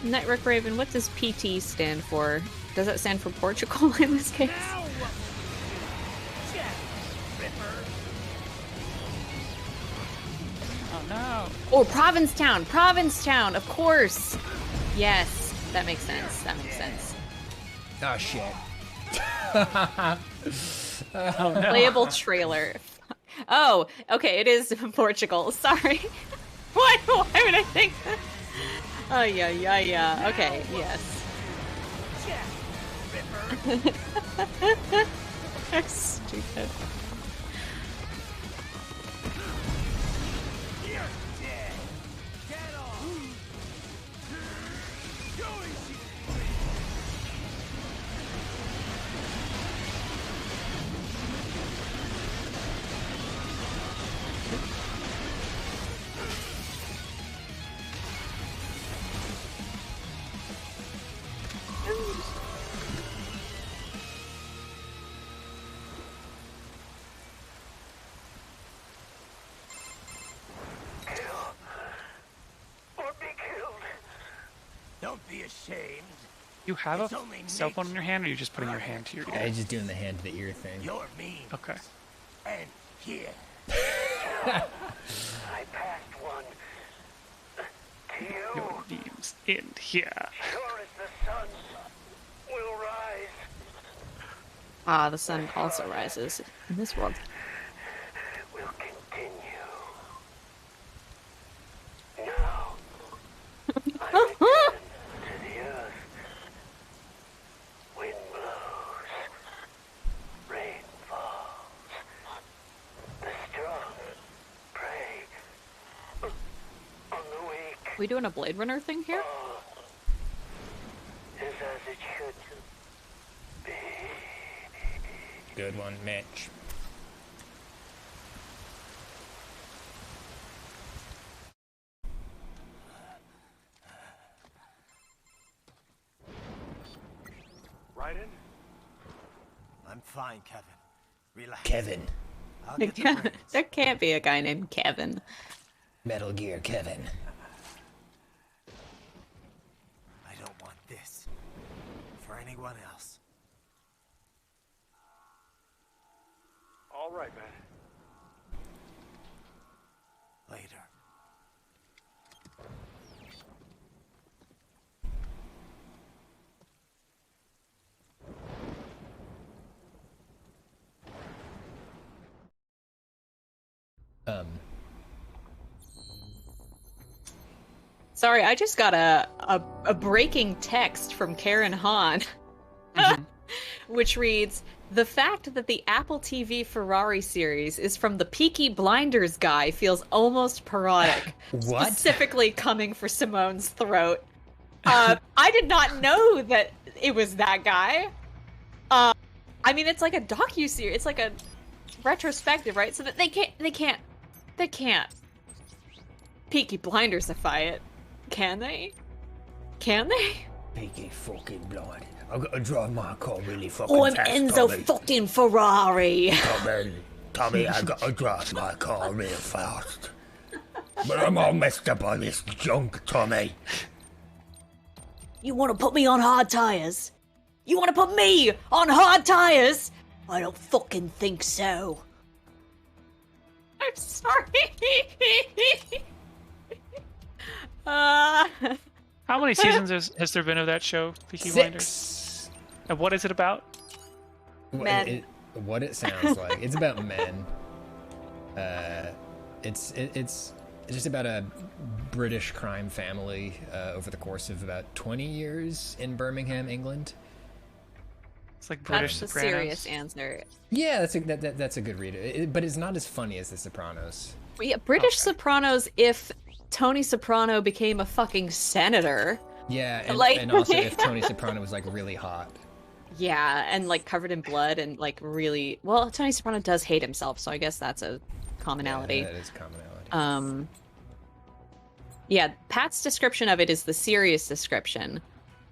[SPEAKER 2] Network Raven, what does PT stand for? Does that stand for Portugal in this case?
[SPEAKER 3] Oh no.
[SPEAKER 2] Oh, Provincetown! Provincetown, of course! Yes, that makes sense. That makes sense.
[SPEAKER 1] Oh, shit.
[SPEAKER 3] Oh no.
[SPEAKER 2] Playable trailer. Oh, okay, it is Portugal. Sorry. Why would I think that? Oh, yeah. Okay, yes. That's stupid.
[SPEAKER 5] Don't be ashamed.
[SPEAKER 3] You have a
[SPEAKER 5] It's only
[SPEAKER 3] cell phone in
[SPEAKER 5] nature.
[SPEAKER 3] your hand, or are you just putting your hand to your ear?
[SPEAKER 1] I'm just doing the hand to the ear thing.
[SPEAKER 5] You're mean.
[SPEAKER 3] Okay.
[SPEAKER 5] And here.
[SPEAKER 6] I passed one to you.
[SPEAKER 3] Your name's in here.
[SPEAKER 6] Sure as the sun will rise.
[SPEAKER 2] Ah, the sun also rises in this world.
[SPEAKER 6] Will continue. Now, I return to the earth. Wind blows. Rain falls. The strong prey on the weak.
[SPEAKER 2] We doing a Blade Runner thing here?
[SPEAKER 6] Is as it should be.
[SPEAKER 1] Good one, Mitch.
[SPEAKER 6] Right in?
[SPEAKER 5] I'm fine, Kevin. Relax.
[SPEAKER 1] Kevin.
[SPEAKER 5] I'll get the brains.
[SPEAKER 2] There can't be a guy named Kevin.
[SPEAKER 1] Metal Gear Kevin.
[SPEAKER 5] I don't want this for anyone else.
[SPEAKER 6] All right, man.
[SPEAKER 5] Later.
[SPEAKER 2] Sorry, I just got a breaking text from Karen Hahn, which reads, "The fact that the Apple TV Ferrari series is from the Peaky Blinders guy feels almost parodic."
[SPEAKER 1] What?
[SPEAKER 2] Specifically coming for Simone's throat. I did not know that it was that guy. I mean, it's like a docu-series. It's like a retrospective, right? So that they can't Peaky Blinders-ify it. Can they? Can they?
[SPEAKER 5] Peaky fucking blind. I've got to drive my car really fucking
[SPEAKER 7] I'm
[SPEAKER 5] fast,
[SPEAKER 7] Enzo
[SPEAKER 5] Tommy.
[SPEAKER 7] fucking Ferrari.
[SPEAKER 5] Tommy, I've got to drive my car real fast. But I'm all messed up on this junk, Tommy.
[SPEAKER 7] You want to put me on hard tires? You want to put me on hard tires? I don't fucking think so.
[SPEAKER 2] I'm sorry. uh,
[SPEAKER 3] How many seasons has there been of that show, Peaky Blinders?
[SPEAKER 1] 6.
[SPEAKER 3] And what is it about?
[SPEAKER 2] Men.
[SPEAKER 1] What it sounds like. It's about men. It's just about a British crime family over the course of about 20 years in Birmingham, England.
[SPEAKER 3] It's like British
[SPEAKER 2] that's the
[SPEAKER 3] Sopranos.
[SPEAKER 2] serious answer.
[SPEAKER 1] Yeah, that's a good read. But it's not as funny as The Sopranos.
[SPEAKER 2] But yeah, British Sopranos. If Tony Soprano became a fucking senator.
[SPEAKER 1] Yeah, and,
[SPEAKER 2] Like-
[SPEAKER 1] and also if Tony Soprano was like really hot.
[SPEAKER 2] Yeah, and like covered in blood and like really. Well, Tony Soprano does hate himself, so I guess that's a commonality.
[SPEAKER 1] Yeah, that is a commonality.
[SPEAKER 2] Yeah, Pat's description of it is the serious description.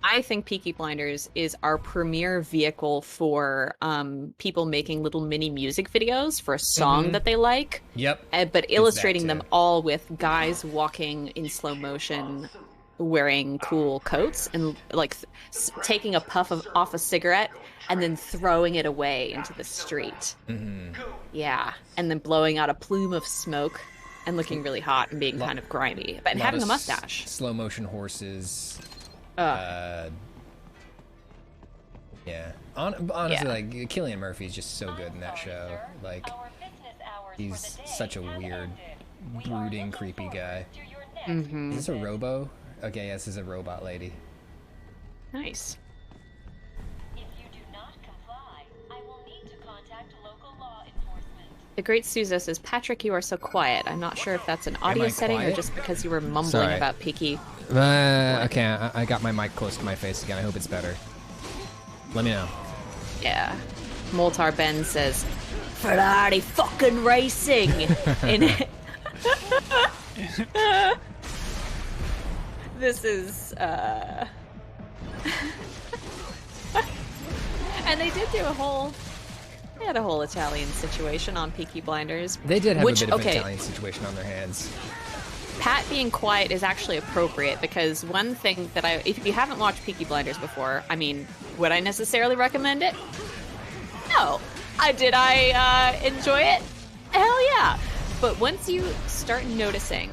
[SPEAKER 2] I think Peaky Blinders is our premier vehicle for people making little mini music videos for a song that they like.
[SPEAKER 1] Yep.
[SPEAKER 2] But illustrating them
[SPEAKER 1] too.
[SPEAKER 2] all with guys walking in slow motion, wearing cool coats, and like taking a puff off a cigarette and then throwing it away into the street. Yeah, and then blowing out a plume of smoke and looking really hot and being kind of grimy, but
[SPEAKER 1] Lot
[SPEAKER 2] having
[SPEAKER 1] of
[SPEAKER 2] a mustache.
[SPEAKER 1] Slow motion horses. Yeah. Honestly,
[SPEAKER 2] Yeah.
[SPEAKER 1] like Cillian Murphy's just so good in that show. Like, he's such a weird, brooding, creepy guy. Is this a robo? Okay, yes, this is a robot lady.
[SPEAKER 2] Nice.
[SPEAKER 8] If you do not comply, I will need to contact local law enforcement.
[SPEAKER 2] The Great Suzo says, Patrick, you are so quiet. I'm not sure if that's an audio
[SPEAKER 1] I
[SPEAKER 2] setting or
[SPEAKER 1] quiet?
[SPEAKER 2] just because you were mumbling
[SPEAKER 1] Sorry.
[SPEAKER 2] about Peaky.
[SPEAKER 1] Okay, I got my mic close to my face again. I hope it's better. Let me know.
[SPEAKER 2] Yeah. Moltar Ben says, Ferrari fucking racing! In it. This is, And they did do they had a whole Italian situation on Peaky Blinders.
[SPEAKER 1] They did have
[SPEAKER 2] Which,
[SPEAKER 1] a bit of
[SPEAKER 2] okay,
[SPEAKER 1] an Italian situation on their hands.
[SPEAKER 2] Pat being quiet is actually appropriate because one thing that if you haven't watched Peaky Blinders before, I mean, would I necessarily recommend it? No. Did I enjoy it? Hell yeah. But once you start noticing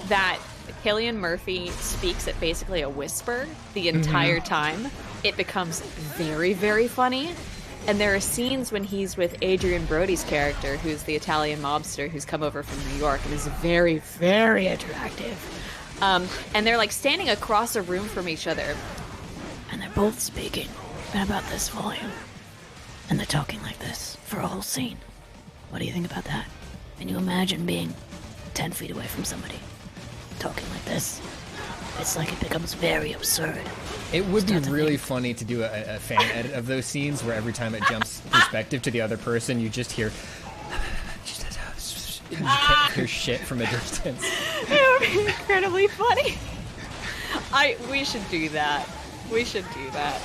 [SPEAKER 2] that Cillian Murphy speaks at basically a whisper the entire time, it becomes very, very funny. And there are scenes when he's with Adrian Brody's character, who's the Italian mobster who's come over from New York and is very, very attractive. And they're like standing across a room from each other. And they're both speaking at about this volume. And they're talking like this for a whole scene. What do you think about that? Can you imagine being 10 feet away from somebody talking like this? It's like it becomes very absurd.
[SPEAKER 1] It would be really funny to do a fan edit of those scenes where every time it jumps perspective to the other person, you just hear... you can't hear shit from a distance.
[SPEAKER 2] It would be incredibly funny. We should do that. We should do that.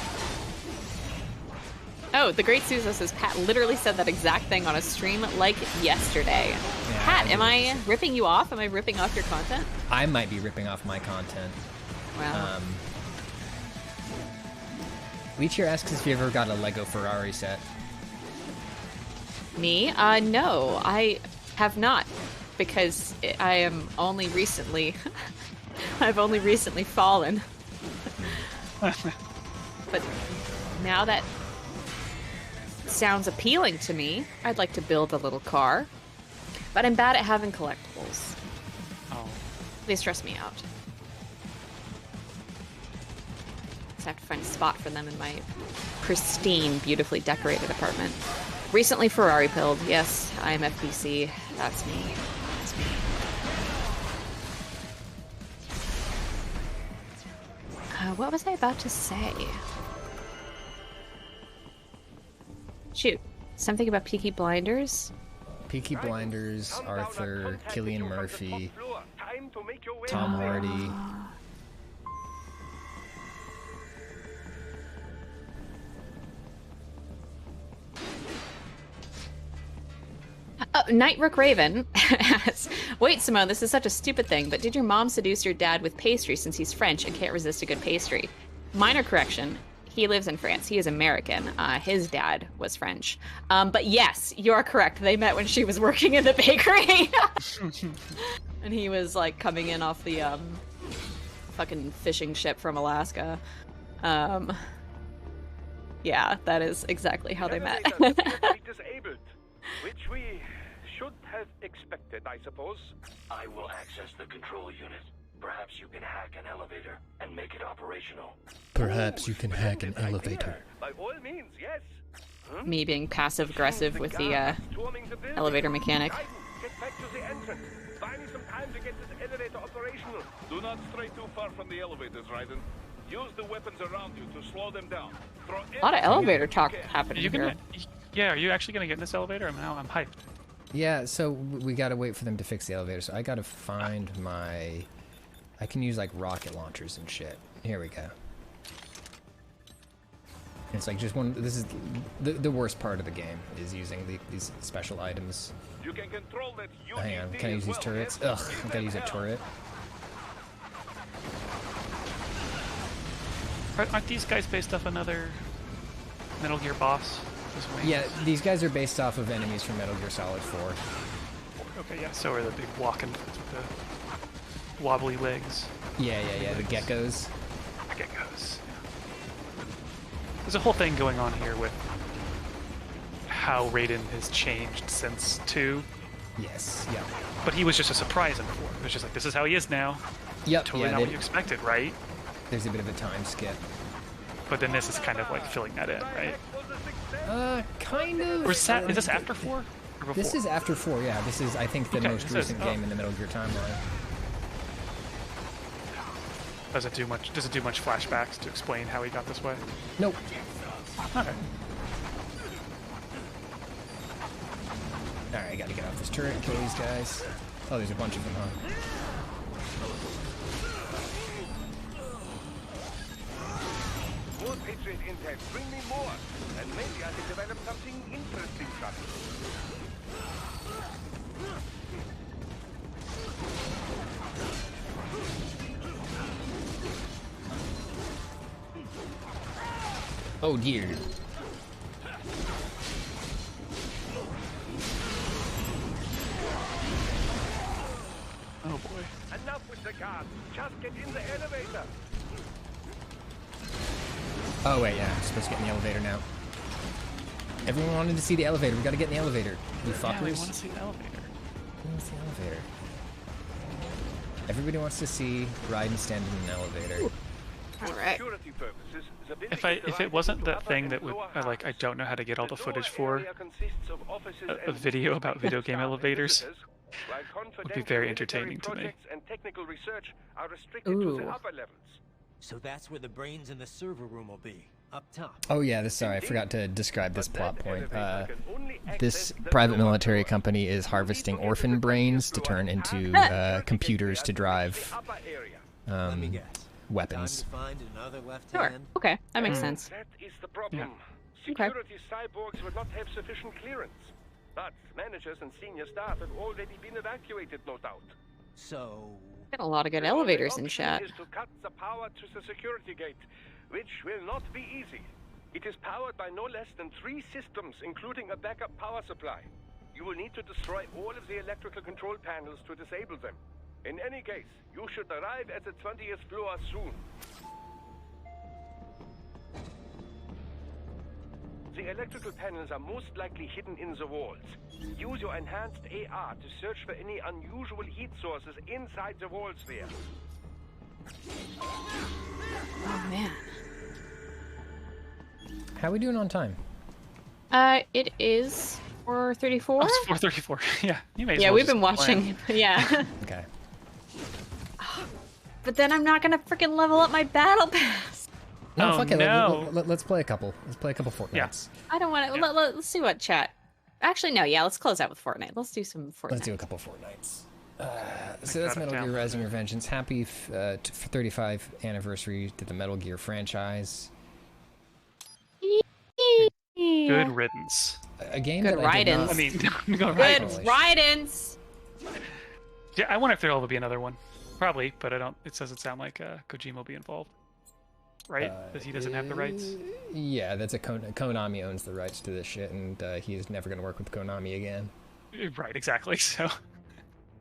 [SPEAKER 2] Oh, the Great Suzo says Pat literally said that exact thing on a stream like yesterday.
[SPEAKER 1] Yeah,
[SPEAKER 2] Pat,
[SPEAKER 1] I
[SPEAKER 2] am
[SPEAKER 1] did.
[SPEAKER 2] I ripping you off? Am I ripping off your content?
[SPEAKER 1] I might be ripping off my content.
[SPEAKER 2] Wow.
[SPEAKER 1] Leech asks if you ever got a Lego Ferrari set.
[SPEAKER 2] Me? No, I have not. because I am only recently I've only recently fallen. But now that sounds appealing to me, I'd like to build a little car. But I'm bad at having collectibles.
[SPEAKER 3] Oh.
[SPEAKER 2] They stress me out. Just have to find a spot for them in my pristine, beautifully decorated apartment. Recently Ferrari pilled. Yes, I am FBC. That's me. That's me. What was I about to say? Shoot. Something about Peaky Blinders?
[SPEAKER 1] Peaky Blinders, Arthur, Cillian Murphy, Tom Hardy.
[SPEAKER 2] Night Rook Raven asks, wait, Simone, this is such a stupid thing, but did your mom seduce your dad with pastry since he's French and can't resist a good pastry? Minor correction. He lives in France. He is American. His dad was French. But yes, you're correct. They met when she was working in the bakery. And he was like coming in off the fucking fishing ship from Alaska. Yeah, that is exactly how they met.
[SPEAKER 9] Disabled, which we should have expected, I suppose.
[SPEAKER 10] I will access the control unit. Perhaps you can hack an elevator and make it operational.
[SPEAKER 1] Perhaps you can hack an elevator.
[SPEAKER 9] By all means, yes.
[SPEAKER 2] Me being passive aggressive with the elevator mechanic.
[SPEAKER 9] Get back to the entrance. Find some time to get this elevator operational.
[SPEAKER 11] Do not stray too far from the elevators, Raiden. Use the weapons around you to slow them down.
[SPEAKER 2] A lot of elevator talk happening here.
[SPEAKER 3] Yeah, are you actually gonna get in this elevator? I'm hyped.
[SPEAKER 1] Yeah, so we gotta wait for them to fix the elevator, so I gotta find my... I can use like rocket launchers and shit. Here we go. It's like just one. This is the worst part of the game is using these special items.
[SPEAKER 11] You can control that.
[SPEAKER 1] Hang on, can I use these turrets? Ugh, I gotta use a turret.
[SPEAKER 3] Aren't these guys based off another Metal Gear boss?
[SPEAKER 1] Yeah, these guys are based off of enemies from Metal Gear Solid 4.
[SPEAKER 3] Okay, yeah. So are the big walking with the wobbly legs.
[SPEAKER 1] Yeah, the geckos.
[SPEAKER 3] The geckos. There's a whole thing going on here with how Raiden has changed since 2.
[SPEAKER 1] Yes, yeah.
[SPEAKER 3] But he was just a surprise in 4. It was just like, this is how he is now.
[SPEAKER 1] Yep,
[SPEAKER 3] totally
[SPEAKER 1] yeah,
[SPEAKER 3] not what you expected, right?
[SPEAKER 1] There's a bit of a time skip.
[SPEAKER 3] But then this is kind of like filling that in, right?
[SPEAKER 1] Kind of.
[SPEAKER 3] Or is this after 4? Or before?
[SPEAKER 1] This is after 4, yeah. This is, I think, the most recent game in the Metal Gear timeline.
[SPEAKER 3] Does it do much flashbacks to explain how he got this way?
[SPEAKER 1] Nope.
[SPEAKER 3] Okay.
[SPEAKER 1] Alright, I gotta get off this turret and kill these guys. Oh, there's a bunch of them, huh?
[SPEAKER 9] More Patriot intel. Bring me more. And maybe I can develop something interesting from it.
[SPEAKER 1] Oh dear.
[SPEAKER 3] Oh boy.
[SPEAKER 9] Enough with the guards. Just get in the elevator.
[SPEAKER 1] Oh wait, yeah, I'm supposed to get in the elevator now. Everyone wanted to see the elevator. We gotta get in the elevator. You fuckers.
[SPEAKER 3] Yeah, we want to see the elevator.
[SPEAKER 1] Who wants the elevator? Everybody wants to see Raiden stand in an elevator.
[SPEAKER 2] Alright.
[SPEAKER 3] If it wasn't that thing that would I don't know how to get all the footage for a video about video game elevators would be very entertaining to me.
[SPEAKER 2] Ooh.
[SPEAKER 5] So that's where the brains in the server room will be, up top.
[SPEAKER 1] Oh yeah, sorry, I forgot to describe this plot point. This private military company is harvesting orphan brains to turn into computers to drive weapons.
[SPEAKER 2] Sure. Okay, that makes sense.
[SPEAKER 9] That is the problem.
[SPEAKER 2] Yeah.
[SPEAKER 9] Security cyborgs would not have sufficient clearance. But managers and senior staff had already been evacuated, no doubt.
[SPEAKER 5] So...
[SPEAKER 2] Got a lot of good elevators in chat.
[SPEAKER 9] Is to cut the power to the security gate, which will not be easy. It is powered by no less than 3 systems, including a backup power supply. You will need to destroy all of the electrical control panels to disable them. In any case, you should arrive at the 20th floor soon. The electrical panels are most likely hidden in the walls. Use your enhanced AR to search for any unusual heat sources inside the walls there.
[SPEAKER 2] Oh, man.
[SPEAKER 1] How are we doing on time?
[SPEAKER 2] It is 4:34.
[SPEAKER 3] Oh, it's 4:34. Yeah, you may as
[SPEAKER 2] Yeah,
[SPEAKER 3] well
[SPEAKER 2] we've
[SPEAKER 3] just
[SPEAKER 2] been watching.
[SPEAKER 3] plan.
[SPEAKER 2] Yeah.
[SPEAKER 1] Okay.
[SPEAKER 2] But then I'm not gonna freaking level up my battle pass.
[SPEAKER 1] No,
[SPEAKER 3] Oh,
[SPEAKER 1] fuck it.
[SPEAKER 3] no.
[SPEAKER 1] Let's play a couple. Let's play a couple Fortnites.
[SPEAKER 2] I don't want to.
[SPEAKER 3] Yeah.
[SPEAKER 2] Let's see what chat. Actually, no. Yeah, let's close out with Fortnite. Let's do some Fortnite.
[SPEAKER 1] Let's do a couple Fortnites. So that's
[SPEAKER 3] got it
[SPEAKER 1] Metal Gear
[SPEAKER 3] down.
[SPEAKER 1] Rising Revengeance. Happy 35th anniversary to the Metal Gear franchise.
[SPEAKER 3] Good riddance.
[SPEAKER 1] A game
[SPEAKER 2] Good
[SPEAKER 1] that I did
[SPEAKER 2] riddance.
[SPEAKER 1] not...
[SPEAKER 3] I mean, go
[SPEAKER 2] Good
[SPEAKER 3] right.
[SPEAKER 1] Holy shit.
[SPEAKER 2] riddance.
[SPEAKER 3] Yeah, I wonder if there'll be another one. Probably, but I don't. It doesn't sound like Kojima will be involved, right? Because he doesn't have the rights.
[SPEAKER 1] Yeah, that's Konami owns the rights to this shit, and he's never going to work with Konami again.
[SPEAKER 3] Right, exactly. So,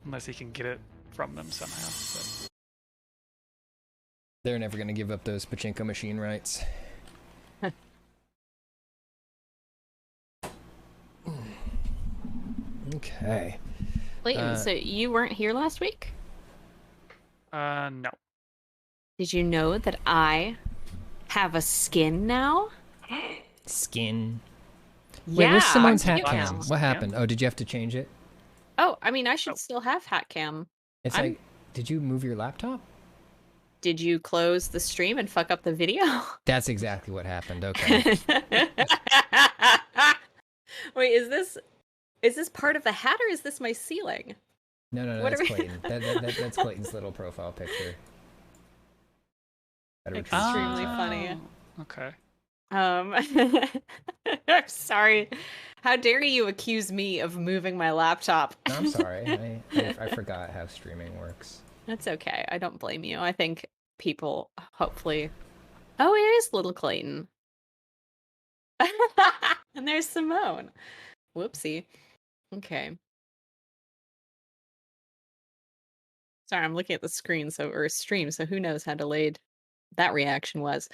[SPEAKER 3] unless he can get it from them somehow. But...
[SPEAKER 1] They're never going to give up those pachinko machine rights. Okay.
[SPEAKER 2] Clayton, so you weren't here last week?
[SPEAKER 3] No.
[SPEAKER 2] Did you know that I have a skin now?
[SPEAKER 1] Skin.
[SPEAKER 2] Yeah.
[SPEAKER 1] Wait, where's Simone's
[SPEAKER 2] you
[SPEAKER 1] hat cam?
[SPEAKER 2] know.
[SPEAKER 1] What happened? Oh, did you have to change it?
[SPEAKER 2] Oh, I mean, I should still have hat cam.
[SPEAKER 1] It's
[SPEAKER 2] I'm-
[SPEAKER 1] like, did you move your laptop?
[SPEAKER 2] Did you close the stream and fuck up the video?
[SPEAKER 1] That's exactly what happened. Okay.
[SPEAKER 2] Wait, is this part of the hat or is this my ceiling?
[SPEAKER 1] No,
[SPEAKER 2] What
[SPEAKER 1] that's
[SPEAKER 2] are we-
[SPEAKER 1] Clayton. That's Clayton's little profile picture. Gotta retrieve
[SPEAKER 2] Extremely
[SPEAKER 1] that.
[SPEAKER 2] funny.
[SPEAKER 3] Okay.
[SPEAKER 2] I'm sorry. How dare you accuse me of moving my laptop?
[SPEAKER 1] No, I'm sorry. I forgot how streaming works.
[SPEAKER 2] That's okay. I don't blame you. I think people hopefully. Oh, it is little Clayton. And there's Simone. Whoopsie. Okay. Sorry, I'm looking at the screen or stream, so who knows how delayed that reaction was.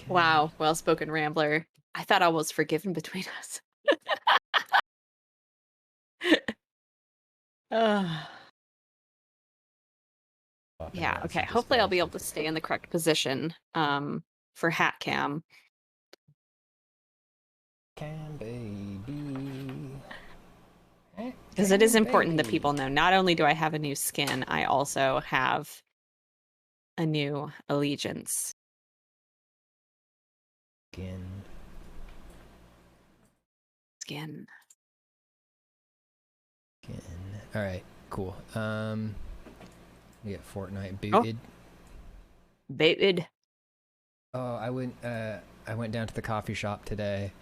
[SPEAKER 2] Wow, well-spoken rambler. I thought all was forgiven between us. Yeah, okay. Hopefully I'll be able to stay in the correct position for hat cam.
[SPEAKER 1] Cam baby.
[SPEAKER 2] Because it is important that people know, not only do I have a new skin, I also have a new allegiance. Skin.
[SPEAKER 1] All right, cool. We got Fortnite booted.
[SPEAKER 2] Booted.
[SPEAKER 1] Oh, I went down to the coffee shop today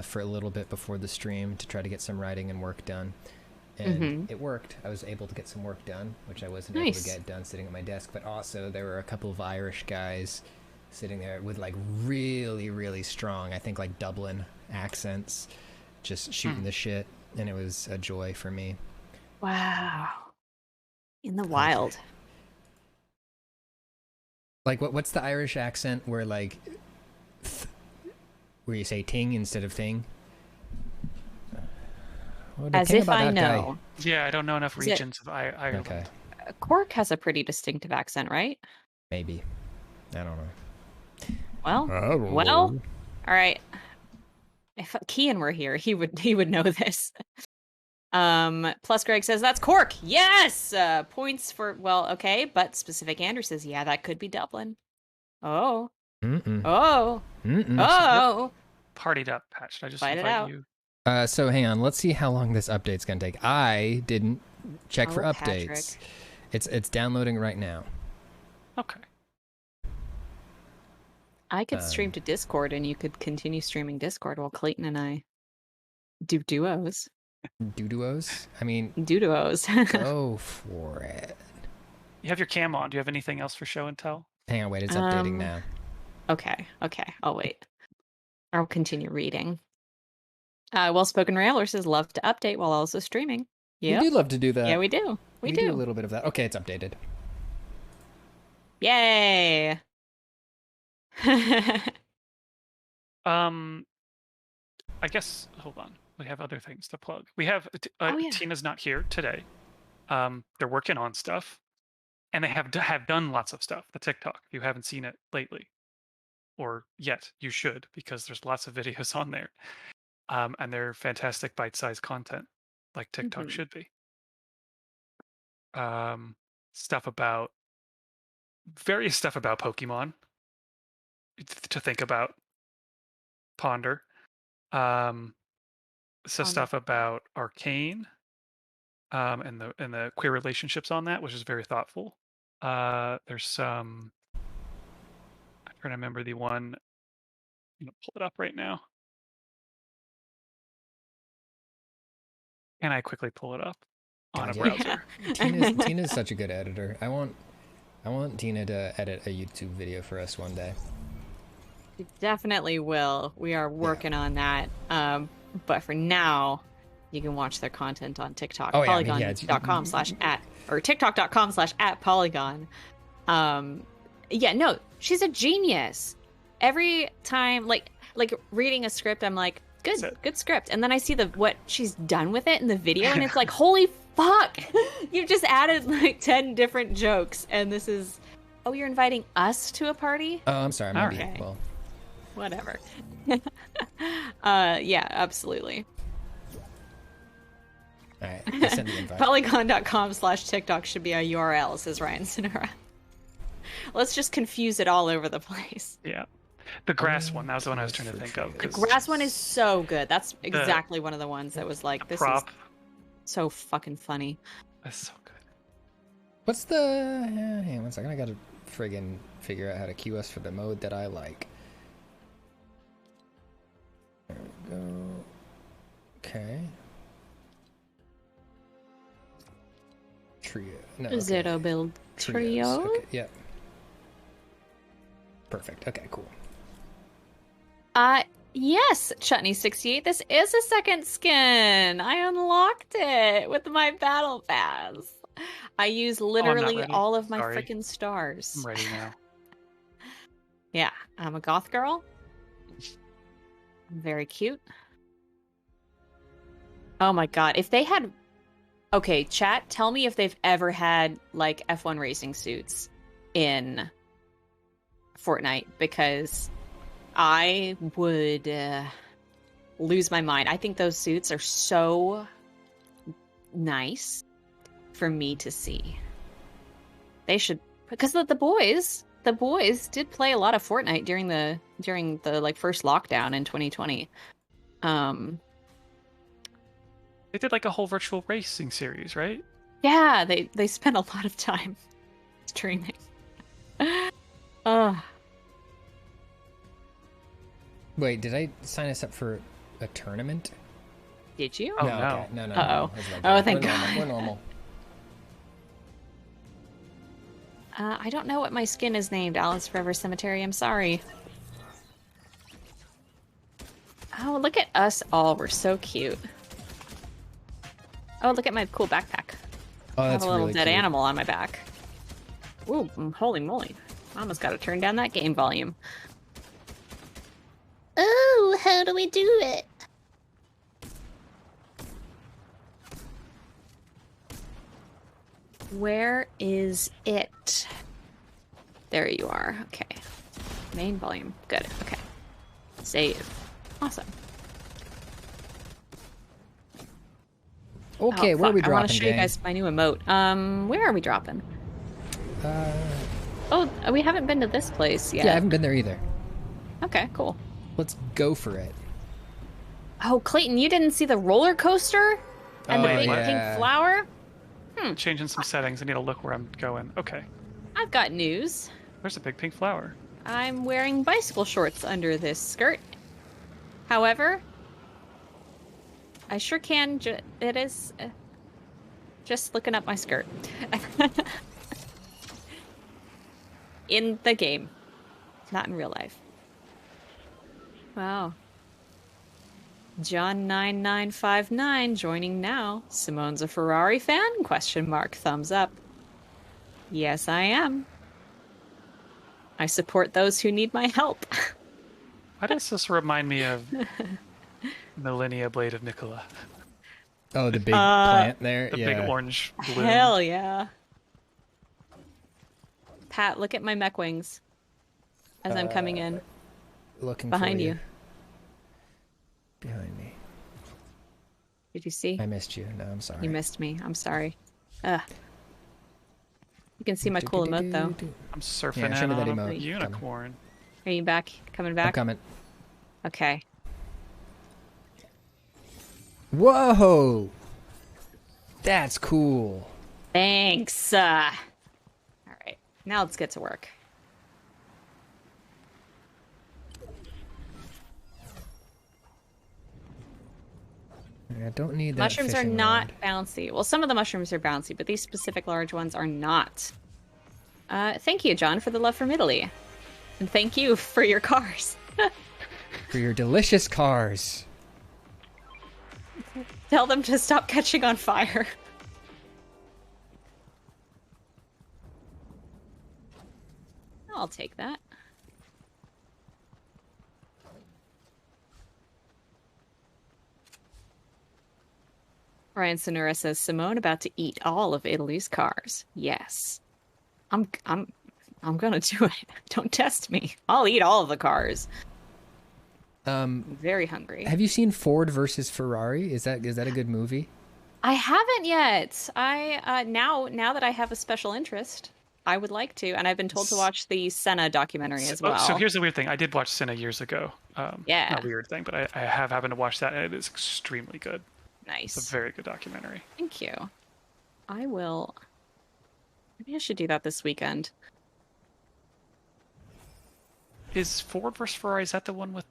[SPEAKER 1] for a little bit before the stream to try to get some writing and work done. And it worked. I was able to get some work done, which I wasn't able to get done sitting at my desk. But also, there were a couple of Irish guys sitting there with like really, really strong, I think like Dublin accents, just shooting the shit. And it was a joy for me.
[SPEAKER 2] Wow. In the wild.
[SPEAKER 1] Like, what's the Irish accent where, like, where you say ting instead of thing?
[SPEAKER 2] As if I know.
[SPEAKER 3] Yeah, I don't know enough
[SPEAKER 2] Is it-
[SPEAKER 3] regions of Ireland.
[SPEAKER 1] Okay,
[SPEAKER 2] Cork has a pretty distinctive accent, right?
[SPEAKER 1] maybe. I don't know.
[SPEAKER 2] Well, all right. If Kian were here, he would know this. Plus Greg says that's Cork. Yes, points for okay, but specific Andrew says yeah, that could be Dublin. Oh, oh, oh.
[SPEAKER 3] Partied up, Patch. I just
[SPEAKER 2] Fight it
[SPEAKER 3] invite
[SPEAKER 2] out.
[SPEAKER 3] you.
[SPEAKER 1] So hang on. Let's see how long this update's gonna take. I didn't check for
[SPEAKER 2] Oh,
[SPEAKER 1] updates.
[SPEAKER 2] Patrick.
[SPEAKER 1] It's downloading right now.
[SPEAKER 3] Okay.
[SPEAKER 2] I could stream to Discord, and you could continue streaming Discord while Clayton and I do duos.
[SPEAKER 1] Duos? I mean,
[SPEAKER 2] duos.
[SPEAKER 1] go for it.
[SPEAKER 3] You have your cam on. Do you have anything else for show and tell?
[SPEAKER 1] Hang on, wait. It's updating now.
[SPEAKER 2] Okay, I'll wait. I'll continue reading. Well-spoken Rambler says, love to update while also streaming.
[SPEAKER 1] We do love to do that.
[SPEAKER 2] Yeah, we do. We do.
[SPEAKER 1] a little bit of that. Okay, it's updated.
[SPEAKER 2] Yay!
[SPEAKER 3] I guess, hold on. We have other things to plug. We have, Tina's not here today. They're working on stuff. And they have done lots of stuff. The TikTok, if you haven't seen it lately, or yet, you should, because there's lots of videos on there. And they're fantastic bite-sized content, like TikTok should be. Various stuff about Pokemon to think about, ponder. Stuff about Arcane, and the queer relationships on that, which is very thoughtful. There's some. I'm trying to remember the one. I'm gonna pull it up right now. Can I quickly pull it up on a browser?
[SPEAKER 1] Tina's such a good editor. I want Tina to edit a YouTube video for us one day.
[SPEAKER 2] You definitely will. We are working on that. But for now, you can watch their content on TikTok. Polygon.com/@ or TikTok.com/@Polygon. No, she's a genius. Every time, like reading a script, I'm like, good script. And then I see what she's done with it in the video, and it's like, holy fuck! You've just added like 10 different jokes, and this is. Oh, you're inviting us to a party?
[SPEAKER 1] Oh, I'm sorry. Maybe.
[SPEAKER 2] Okay.
[SPEAKER 1] Well,
[SPEAKER 2] whatever. Yeah, absolutely.
[SPEAKER 1] All right, I send the invite.
[SPEAKER 2] Polygon.com/TikTok should be a URL, says Ryan Sonora. Let's just confuse it all over the place.
[SPEAKER 3] Yeah. The grass one, that was the one I was trying to think of.
[SPEAKER 2] The grass one is so good. That's exactly one of the ones that was like, this is so fucking funny.
[SPEAKER 3] That's so good.
[SPEAKER 1] What's the... hang on one second. I gotta friggin' figure out how to queue us for the mode that I like. There we go. Okay. Trio. No, okay.
[SPEAKER 2] Zero build trio.
[SPEAKER 1] Okay, yeah. Perfect. Okay, cool.
[SPEAKER 2] Yes, Chutney68. This is a second skin. I unlocked it with my battle pass. I use literally all of my freaking stars.
[SPEAKER 3] I'm ready now.
[SPEAKER 2] Yeah, I'm a goth girl. I'm very cute. Oh my god, if they had... Okay, chat, tell me if they've ever had, like, F1 racing suits in Fortnite, because I would lose my mind. I think those suits are so nice for me to see. They should, because the boys did play a lot of Fortnite during the like first lockdown in 2020.
[SPEAKER 3] They did like a whole virtual racing series, right?
[SPEAKER 2] Yeah, they spent a lot of time streaming.
[SPEAKER 1] Wait, did I sign us up for a tournament?
[SPEAKER 2] Did you?
[SPEAKER 3] Oh,
[SPEAKER 1] no.
[SPEAKER 3] no.
[SPEAKER 1] Okay. No.
[SPEAKER 2] Uh-oh. Oh, thank God.
[SPEAKER 1] We're normal.
[SPEAKER 2] I don't know what my skin is named. Alice Forever Cemetery. I'm sorry. Oh, look at us all. We're so cute. Oh, look at my cool backpack.
[SPEAKER 1] Oh,
[SPEAKER 2] I have
[SPEAKER 1] that's
[SPEAKER 2] a little
[SPEAKER 1] really
[SPEAKER 2] dead
[SPEAKER 1] cute.
[SPEAKER 2] animal on my back. Ooh, holy moly. I almost got to turn down that game volume. Oh, how do we do it? Where is it? There you are. Okay. Main volume. Good. Okay. Save. Awesome.
[SPEAKER 1] Okay, where are we dropping,
[SPEAKER 2] I want to show you
[SPEAKER 1] gang?
[SPEAKER 2] guys my new emote. Where are we dropping? Oh, we haven't been to this place yet.
[SPEAKER 1] Yeah, I haven't been there either.
[SPEAKER 2] Okay, cool.
[SPEAKER 1] Let's go for it.
[SPEAKER 2] Oh, Clayton, you didn't see the roller coaster and the big
[SPEAKER 1] yeah.
[SPEAKER 2] pink flower?
[SPEAKER 3] Changing some settings. I need to look where I'm going. Okay.
[SPEAKER 2] I've got news.
[SPEAKER 3] There's a big pink flower.
[SPEAKER 2] I'm wearing bicycle shorts under this skirt. However, I sure can. It is just looking up my skirt. In the game, not in real life. Wow. John9959 joining now. Simone's a Ferrari fan? Question mark. Thumbs up. Yes, I am. I support those who need my help.
[SPEAKER 3] Why does this remind me of Millennia Blade of Nicola?
[SPEAKER 1] Oh, the big plant there?
[SPEAKER 3] The big orange bloom.
[SPEAKER 2] Hell yeah. Pat, look at my mech wings as I'm coming in.
[SPEAKER 1] Looking
[SPEAKER 2] behind
[SPEAKER 1] for
[SPEAKER 2] you.
[SPEAKER 1] Behind me.
[SPEAKER 2] Did you see?
[SPEAKER 1] I missed you. No, I'm sorry.
[SPEAKER 2] You missed me. I'm sorry. Ugh. You can see my cool emote though.
[SPEAKER 3] I'm surfing
[SPEAKER 1] Yeah, show
[SPEAKER 3] in
[SPEAKER 1] me that
[SPEAKER 3] on a
[SPEAKER 1] emote.
[SPEAKER 3] unicorn.
[SPEAKER 2] Are you back? Coming back?
[SPEAKER 1] I'm coming.
[SPEAKER 2] Okay.
[SPEAKER 1] Whoa! That's cool.
[SPEAKER 2] Thanks. All right. Now let's get to work.
[SPEAKER 1] I don't need that.
[SPEAKER 2] Mushrooms are
[SPEAKER 1] fishing
[SPEAKER 2] not
[SPEAKER 1] rod.
[SPEAKER 2] bouncy. Well, some of the mushrooms are bouncy, but these specific large ones are not. Thank you, John, for the love from Italy. And thank you for your cars.
[SPEAKER 1] For your delicious cars.
[SPEAKER 2] Tell them to stop catching on fire. I'll take that. Ryan Sonura says, Simone about to eat all of Italy's cars. Yes. I'm gonna do it. Don't test me. I'll eat all of the cars. I'm very hungry.
[SPEAKER 1] Have you seen Ford versus Ferrari? Is that a good movie?
[SPEAKER 2] I haven't yet. I now that I have a special interest, I would like to, and I've been told to watch the Senna documentary as well.
[SPEAKER 3] So here's the weird thing. I did watch Senna years ago.
[SPEAKER 2] Yeah.
[SPEAKER 3] Not a weird thing, but I have happened to watch that, and it is extremely good.
[SPEAKER 2] Nice.
[SPEAKER 3] It's a very good documentary.
[SPEAKER 2] Thank you. I will. Maybe I should do that this weekend.
[SPEAKER 3] Is Ford vs. Ferrari, is that the one with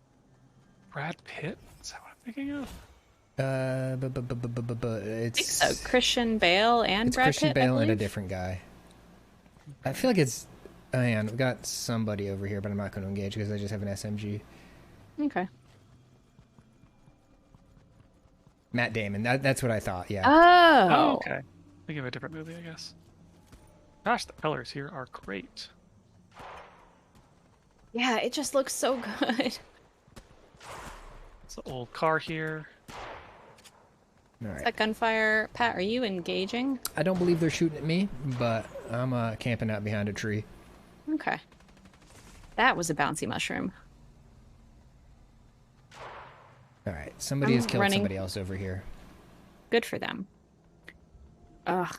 [SPEAKER 3] Brad Pitt? Is that what I'm thinking of?
[SPEAKER 1] It's
[SPEAKER 2] I think so. Christian Bale and
[SPEAKER 1] it's
[SPEAKER 2] Brad
[SPEAKER 1] Christian
[SPEAKER 2] Pitt,
[SPEAKER 1] Bale
[SPEAKER 2] I
[SPEAKER 1] and a
[SPEAKER 2] believe.
[SPEAKER 1] different guy. I feel like it's. Oh, man, we got somebody over here, but I'm not going to engage because I just have an SMG.
[SPEAKER 2] Okay.
[SPEAKER 1] Matt Damon. That's what I thought. Yeah.
[SPEAKER 2] Oh.
[SPEAKER 3] Okay. Think of a different movie, I guess. Gosh, the colors here are great.
[SPEAKER 2] Yeah, it just looks so good.
[SPEAKER 3] It's an old car here.
[SPEAKER 1] All
[SPEAKER 2] Is
[SPEAKER 1] right.
[SPEAKER 2] that gunfire? Pat, are you engaging?
[SPEAKER 1] I don't believe they're shooting at me, but I'm camping out behind a tree.
[SPEAKER 2] Okay. That was a bouncy mushroom.
[SPEAKER 1] All right. Somebody
[SPEAKER 2] I'm
[SPEAKER 1] has killed
[SPEAKER 2] running.
[SPEAKER 1] somebody else over here.
[SPEAKER 2] Good for them. Ugh.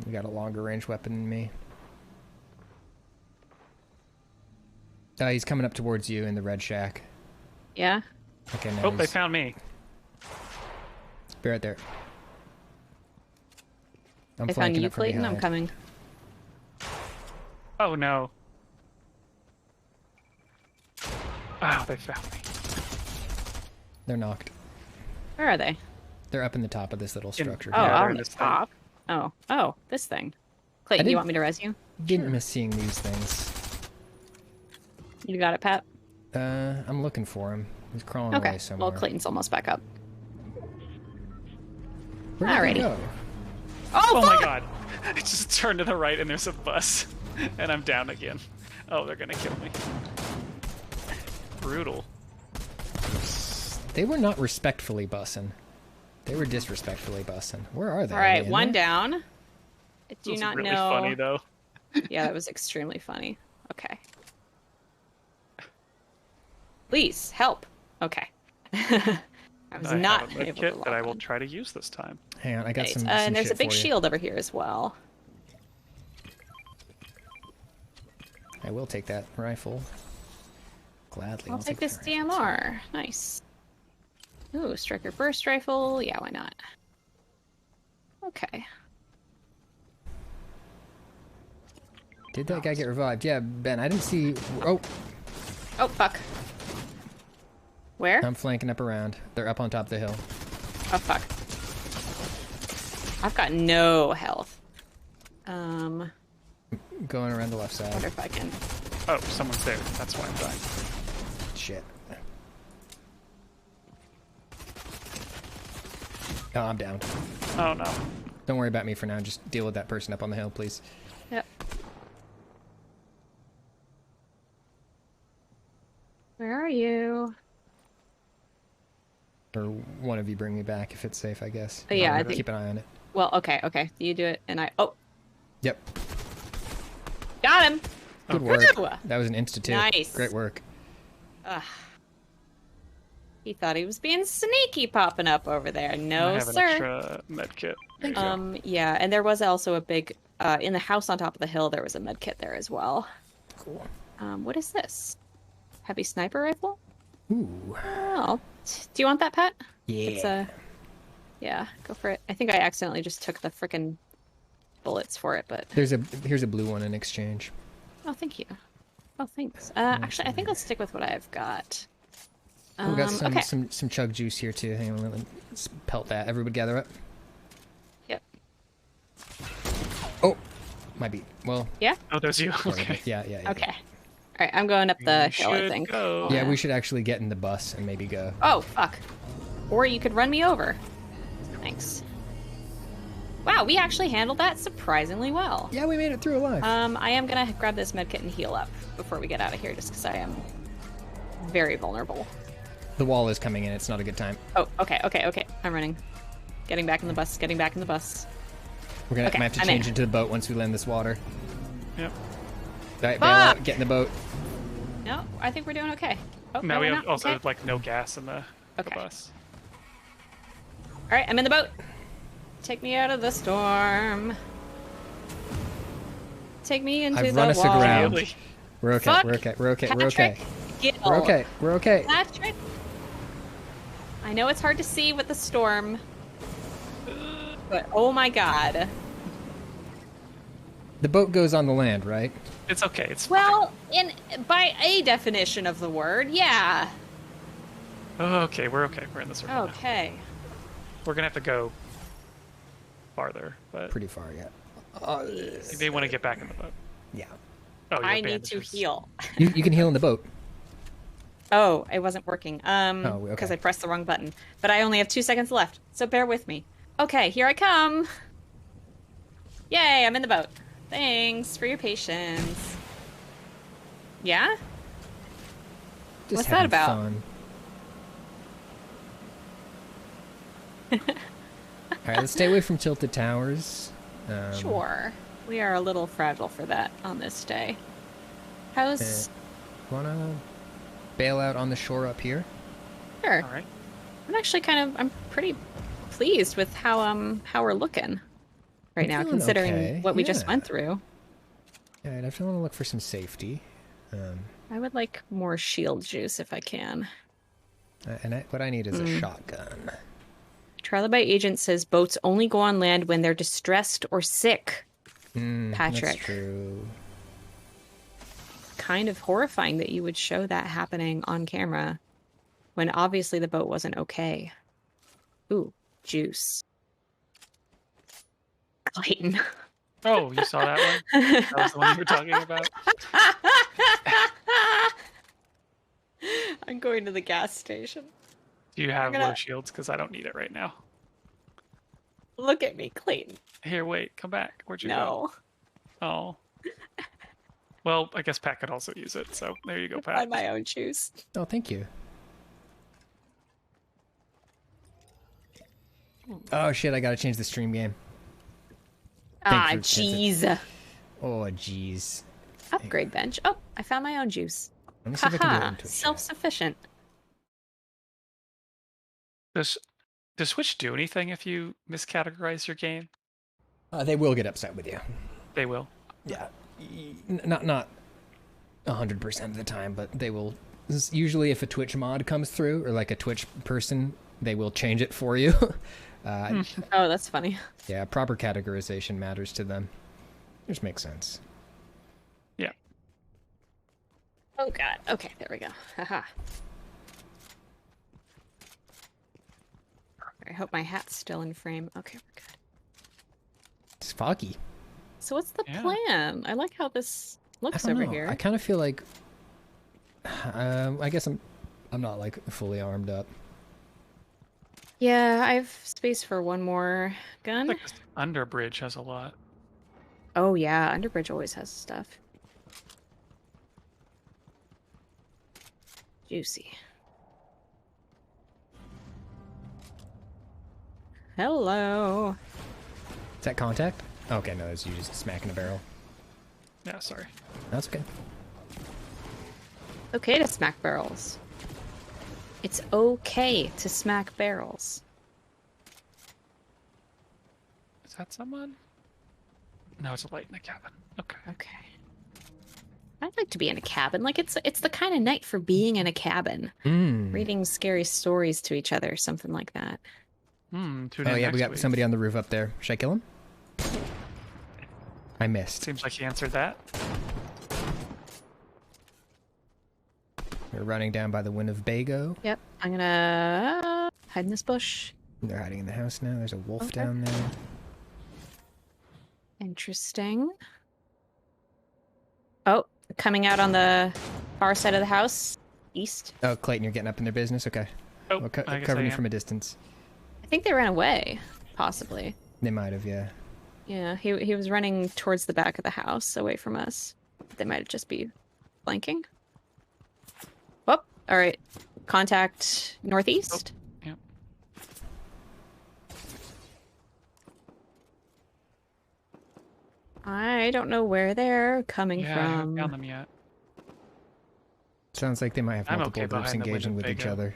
[SPEAKER 1] We got a longer range weapon than me. He's coming up towards you in the red shack.
[SPEAKER 2] Yeah?
[SPEAKER 1] Okay, now
[SPEAKER 3] Oh, they
[SPEAKER 1] he's-
[SPEAKER 3] found me.
[SPEAKER 1] Be right there. I'm
[SPEAKER 2] They found
[SPEAKER 1] flanking
[SPEAKER 2] you,
[SPEAKER 1] up from
[SPEAKER 2] Clayton? I'm
[SPEAKER 1] behind.
[SPEAKER 2] coming.
[SPEAKER 3] Oh, no. Oh, they found me.
[SPEAKER 1] They're knocked.
[SPEAKER 2] Where are they?
[SPEAKER 1] They're up in the top of this little structure.
[SPEAKER 2] Oh,
[SPEAKER 3] Yeah, they're
[SPEAKER 2] on
[SPEAKER 3] in
[SPEAKER 2] the
[SPEAKER 3] this thing.
[SPEAKER 2] top. Oh, this thing. Clayton,
[SPEAKER 1] didn't-
[SPEAKER 2] you want me to res you?
[SPEAKER 1] Didn't miss seeing these things.
[SPEAKER 2] You got it, Pat?
[SPEAKER 1] I'm looking for him. He's crawling
[SPEAKER 2] Okay.
[SPEAKER 1] away somewhere.
[SPEAKER 2] Well, Clayton's almost back up.
[SPEAKER 1] Where did he
[SPEAKER 2] Alrighty.
[SPEAKER 1] go?
[SPEAKER 3] Oh my god. I just turned to the right and there's a bus. And I'm down again. Oh, they're gonna kill me. Brutal.
[SPEAKER 1] They were not respectfully bussing. They were disrespectfully bussing. Where are they?
[SPEAKER 2] All
[SPEAKER 1] Are they
[SPEAKER 2] right,
[SPEAKER 1] in
[SPEAKER 2] one
[SPEAKER 1] there?
[SPEAKER 2] down. I
[SPEAKER 3] This
[SPEAKER 2] do
[SPEAKER 3] was
[SPEAKER 2] not
[SPEAKER 3] really
[SPEAKER 2] know.
[SPEAKER 3] funny though.
[SPEAKER 2] Yeah, that was extremely funny. Okay. Please help. Okay. I was not
[SPEAKER 3] have a med
[SPEAKER 2] able
[SPEAKER 3] kit
[SPEAKER 2] to
[SPEAKER 3] that I
[SPEAKER 2] log
[SPEAKER 3] will
[SPEAKER 2] on.
[SPEAKER 3] try to use this time.
[SPEAKER 1] Hang on, I got
[SPEAKER 2] Nice.
[SPEAKER 1] some
[SPEAKER 2] And there's a
[SPEAKER 1] shit
[SPEAKER 2] big
[SPEAKER 1] for you.
[SPEAKER 2] shield over here as well.
[SPEAKER 1] I will take that rifle. Gladly.
[SPEAKER 2] I'll take
[SPEAKER 1] the
[SPEAKER 2] this
[SPEAKER 1] rifle.
[SPEAKER 2] DMR. Nice. Ooh, striker burst rifle. Yeah, why not? Okay.
[SPEAKER 1] Did that guy get revived? Yeah, Ben, I didn't see... Oh,
[SPEAKER 2] Oh, fuck. Where?
[SPEAKER 1] I'm flanking up around. They're up on top of the hill.
[SPEAKER 2] Oh, fuck. I've got no health.
[SPEAKER 1] Going around the left
[SPEAKER 2] I wonder
[SPEAKER 1] side.
[SPEAKER 2] if I can...
[SPEAKER 3] Oh, someone's there. That's why I'm dying.
[SPEAKER 1] Shit. Oh, I'm down.
[SPEAKER 3] Oh no.
[SPEAKER 1] Don't worry about me for now. Just deal with that person up on the hill, please.
[SPEAKER 2] Yep. Where are you?
[SPEAKER 1] Or one of you bring me back if it's safe, I guess.
[SPEAKER 2] Oh, yeah,
[SPEAKER 1] I'll
[SPEAKER 2] I think...
[SPEAKER 1] keep an eye on it.
[SPEAKER 2] Well, okay. You do it, and I... Oh!
[SPEAKER 1] Yep.
[SPEAKER 2] Got him!
[SPEAKER 1] Good work. That was an institute.
[SPEAKER 2] Nice.
[SPEAKER 1] Great work.
[SPEAKER 2] Ugh. He thought he was being sneaky popping up over there. No,
[SPEAKER 3] I have
[SPEAKER 2] sir.
[SPEAKER 3] an extra med kit. There you go.
[SPEAKER 2] Yeah, and there was also a big... in the house on top of the hill, there was a med kit there as well.
[SPEAKER 1] Cool.
[SPEAKER 2] What is this? Heavy sniper rifle?
[SPEAKER 1] Ooh.
[SPEAKER 2] Oh. Do you want that, Pat?
[SPEAKER 1] Yeah.
[SPEAKER 2] It's yeah, go for it. I think I accidentally just took the frickin' bullets for it, but...
[SPEAKER 1] Here's a blue one in exchange.
[SPEAKER 2] Oh, thank you. Oh, thanks. Actually, I think I'll stick with what I've got.
[SPEAKER 1] We got some,
[SPEAKER 2] okay.
[SPEAKER 1] some chug juice here too. Hang on, let's pelt that. Everybody gather up.
[SPEAKER 2] Yep.
[SPEAKER 1] Oh, might be. Well.
[SPEAKER 2] Yeah.
[SPEAKER 3] Oh, there's you. Okay.
[SPEAKER 1] Yeah.
[SPEAKER 2] Okay. All right, I'm going up the hill, I think.
[SPEAKER 3] Go.
[SPEAKER 1] Yeah, we should actually get in the bus and maybe go.
[SPEAKER 2] Oh, fuck. Or you could run me over. Thanks. Wow, we actually handled that surprisingly well.
[SPEAKER 1] Yeah, we made it through alive.
[SPEAKER 2] I am gonna grab this medkit and heal up before we get out of here, just because I am very vulnerable.
[SPEAKER 1] The wall is coming in. It's not a good time.
[SPEAKER 2] Oh, okay. I'm running. Getting back in the bus.
[SPEAKER 1] We're gonna have to change into the boat once we land this water.
[SPEAKER 3] Yep.
[SPEAKER 1] All right, bail out. Get in the boat.
[SPEAKER 2] No, I think we're doing okay. Oh,
[SPEAKER 3] Now
[SPEAKER 2] no,
[SPEAKER 3] we
[SPEAKER 2] we're
[SPEAKER 3] have
[SPEAKER 2] not.
[SPEAKER 3] also
[SPEAKER 2] Okay.
[SPEAKER 3] like no gas in the bus.
[SPEAKER 2] All right, I'm in the boat. Take me out of the storm. Take me into
[SPEAKER 1] I've
[SPEAKER 2] the
[SPEAKER 1] run us
[SPEAKER 2] wall.
[SPEAKER 1] aground. We're okay.
[SPEAKER 2] Fuck
[SPEAKER 1] We're okay. We're okay. We're
[SPEAKER 2] Patrick
[SPEAKER 1] okay.
[SPEAKER 2] Gill.
[SPEAKER 1] We're okay. We're okay.
[SPEAKER 2] Patrick. I know it's hard to see with the storm, but oh my god.
[SPEAKER 1] The boat goes on the land, right?
[SPEAKER 3] It's okay. It's
[SPEAKER 2] Well, by a definition of the word, yeah.
[SPEAKER 3] Oh, okay. We're okay. We're in the circle. now.
[SPEAKER 2] Okay.
[SPEAKER 3] We're gonna have to go farther, but
[SPEAKER 1] Pretty far, yeah.
[SPEAKER 3] they want to get back in the boat.
[SPEAKER 1] Yeah.
[SPEAKER 3] Oh, you have
[SPEAKER 2] I need to
[SPEAKER 3] bandages.
[SPEAKER 2] heal.
[SPEAKER 1] You can heal in the boat.
[SPEAKER 2] Oh, it wasn't working.
[SPEAKER 1] okay.
[SPEAKER 2] Because I pressed the wrong button. But I only have 2 seconds left, so bear with me. Okay, here I come. Yay, I'm in the boat. Thanks for your patience. Yeah?
[SPEAKER 1] Just
[SPEAKER 2] What's that
[SPEAKER 1] having
[SPEAKER 2] about?
[SPEAKER 1] Fun. All right, let's stay away from tilted towers.
[SPEAKER 2] Sure. We are a little fragile for that on this day. How's...
[SPEAKER 1] Wanna bail out on the shore up here?
[SPEAKER 2] Sure.
[SPEAKER 3] All right.
[SPEAKER 2] I'm actually I'm pretty pleased with how we're looking right now,
[SPEAKER 1] feeling
[SPEAKER 2] considering
[SPEAKER 1] okay,
[SPEAKER 2] what we just
[SPEAKER 1] yeah.
[SPEAKER 2] went through.
[SPEAKER 1] All right, I definitely want to look for some safety.
[SPEAKER 2] I would like more shield juice if I can.
[SPEAKER 1] What I need is a shotgun.
[SPEAKER 2] Trial by agent says boats only go on land when they're distressed or sick. Patrick.
[SPEAKER 1] That's true.
[SPEAKER 2] Kind of horrifying that you would show that happening on camera when obviously the boat wasn't okay. Ooh, juice. Clayton.
[SPEAKER 3] Oh, you saw that one? That was the one you were talking about?
[SPEAKER 2] I'm going to the gas station.
[SPEAKER 3] Do you have low shields? Because I don't need it right now.
[SPEAKER 2] Look at me, Clayton.
[SPEAKER 3] Here, wait, come back. Where'd you
[SPEAKER 2] No.
[SPEAKER 3] go? Oh. Well, I guess Pat could also use it, so there you go, Pat.
[SPEAKER 2] Find my own juice.
[SPEAKER 1] Oh, thank you. Oh shit! I gotta change the stream game.
[SPEAKER 2] Ah, jeez.
[SPEAKER 1] Oh, jeez.
[SPEAKER 2] Upgrade bench. Oh, I found my own juice.
[SPEAKER 1] Let me see if I can do it
[SPEAKER 2] Haha,
[SPEAKER 1] into a chat.
[SPEAKER 2] self-sufficient.
[SPEAKER 3] Does Switch do anything if you miscategorize your game?
[SPEAKER 1] They will get upset with you.
[SPEAKER 3] They will.
[SPEAKER 1] Yeah, not 100% of the time, but they will. Usually, if a Twitch mod comes through or like a Twitch person, they will change it for you.
[SPEAKER 2] Oh, that's funny.
[SPEAKER 1] Yeah, proper categorization matters to them. Which makes sense.
[SPEAKER 3] Yeah.
[SPEAKER 2] Oh god. Okay, there we go. Haha. I hope my hat's still in frame. Okay, we're good.
[SPEAKER 1] It's foggy.
[SPEAKER 2] So what's the plan? I like how this looks
[SPEAKER 1] I don't
[SPEAKER 2] over
[SPEAKER 1] know.
[SPEAKER 2] here.
[SPEAKER 1] I kind of feel like I guess I'm not like fully armed up.
[SPEAKER 2] Yeah, I have space for one more gun.
[SPEAKER 3] Like this Underbridge has a lot.
[SPEAKER 2] Oh yeah, Underbridge always has stuff. Juicy. Hello.
[SPEAKER 1] Is that contact? Okay, no, it's you just smacking a barrel.
[SPEAKER 3] Yeah, sorry.
[SPEAKER 1] That's okay.
[SPEAKER 2] Okay to smack barrels. It's okay to smack barrels.
[SPEAKER 3] Is that someone? No, it's a light in the cabin. Okay.
[SPEAKER 2] Okay. I'd like to be in a cabin. Like it's the kind of night for being in a cabin. Reading scary stories to each other, something like that.
[SPEAKER 3] Tune
[SPEAKER 1] Oh
[SPEAKER 3] in
[SPEAKER 1] yeah, we
[SPEAKER 3] next
[SPEAKER 1] got
[SPEAKER 3] week.
[SPEAKER 1] somebody on the roof up there. Should I kill him? I missed.
[SPEAKER 3] Seems like he answered that.
[SPEAKER 1] We're running down by the Winnebago.
[SPEAKER 2] Yep. I'm gonna hide in this bush.
[SPEAKER 1] They're hiding in the house now. There's a wolf
[SPEAKER 2] Okay.
[SPEAKER 1] down there.
[SPEAKER 2] Interesting. Oh, coming out on the far side of the house, east.
[SPEAKER 1] Oh, Clayton, you're getting up in their business? Okay.
[SPEAKER 3] Oh,
[SPEAKER 1] We'll
[SPEAKER 3] I guess
[SPEAKER 1] cover
[SPEAKER 3] I
[SPEAKER 1] you
[SPEAKER 3] am.
[SPEAKER 1] from a distance.
[SPEAKER 2] I think they ran away, possibly.
[SPEAKER 1] They might have, yeah.
[SPEAKER 2] Yeah, he was running towards the back of the house, away from us. They might just be flanking. Whoop! All right, contact northeast.
[SPEAKER 3] Yep.
[SPEAKER 2] I don't know where they're coming
[SPEAKER 3] Yeah, I haven't
[SPEAKER 2] from.
[SPEAKER 3] found them yet.
[SPEAKER 1] Sounds like they might have
[SPEAKER 3] I'm
[SPEAKER 1] multiple
[SPEAKER 3] okay
[SPEAKER 1] groups
[SPEAKER 3] behind the
[SPEAKER 1] engaging with each
[SPEAKER 3] Winnebago.
[SPEAKER 1] other.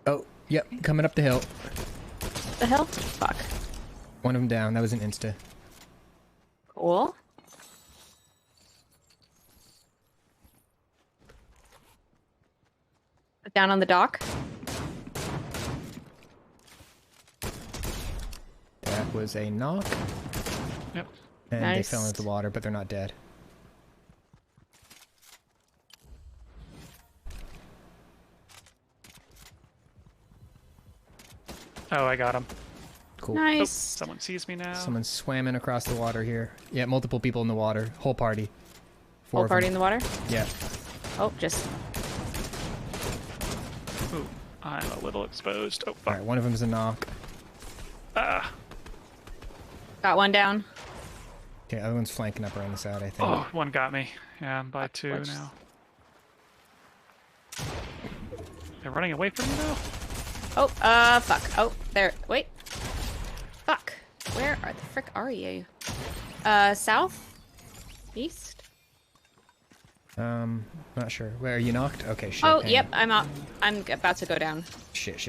[SPEAKER 1] Oh, yep, coming up the hill.
[SPEAKER 2] The hell? Fuck.
[SPEAKER 1] One of them down. That was an insta.
[SPEAKER 2] Cool. Down on the dock.
[SPEAKER 1] That was a knock.
[SPEAKER 3] Yep.
[SPEAKER 1] And they fell
[SPEAKER 2] Nice.
[SPEAKER 1] into the water, but they're not dead.
[SPEAKER 3] Oh, I got him.
[SPEAKER 1] Cool.
[SPEAKER 3] Oh,
[SPEAKER 2] Nice.
[SPEAKER 3] someone sees me now.
[SPEAKER 1] Someone swimming across the water here. Yeah, multiple people in the water. Whole party. Four
[SPEAKER 2] Whole
[SPEAKER 1] of
[SPEAKER 2] party
[SPEAKER 1] them.
[SPEAKER 2] in the water?
[SPEAKER 1] Yeah.
[SPEAKER 2] Oh, just
[SPEAKER 3] Ooh, I'm a little exposed. Oh, fuck.
[SPEAKER 1] Alright, one of them's a knock.
[SPEAKER 3] Ah.
[SPEAKER 2] got one down.
[SPEAKER 1] Okay, other one's flanking up around the side, I think.
[SPEAKER 3] Oh, one got me. Yeah, I'm by two
[SPEAKER 2] Let's-
[SPEAKER 3] now. They're running away from me now?
[SPEAKER 2] Oh, fuck. Oh, there. Wait. Fuck. Where are the frick are you? South? East?
[SPEAKER 1] Not sure. Where are you knocked? Okay, shit.
[SPEAKER 2] Oh,
[SPEAKER 1] hang
[SPEAKER 2] yep,
[SPEAKER 1] on.
[SPEAKER 2] I'm up. I'm about to go down.
[SPEAKER 1] Shit.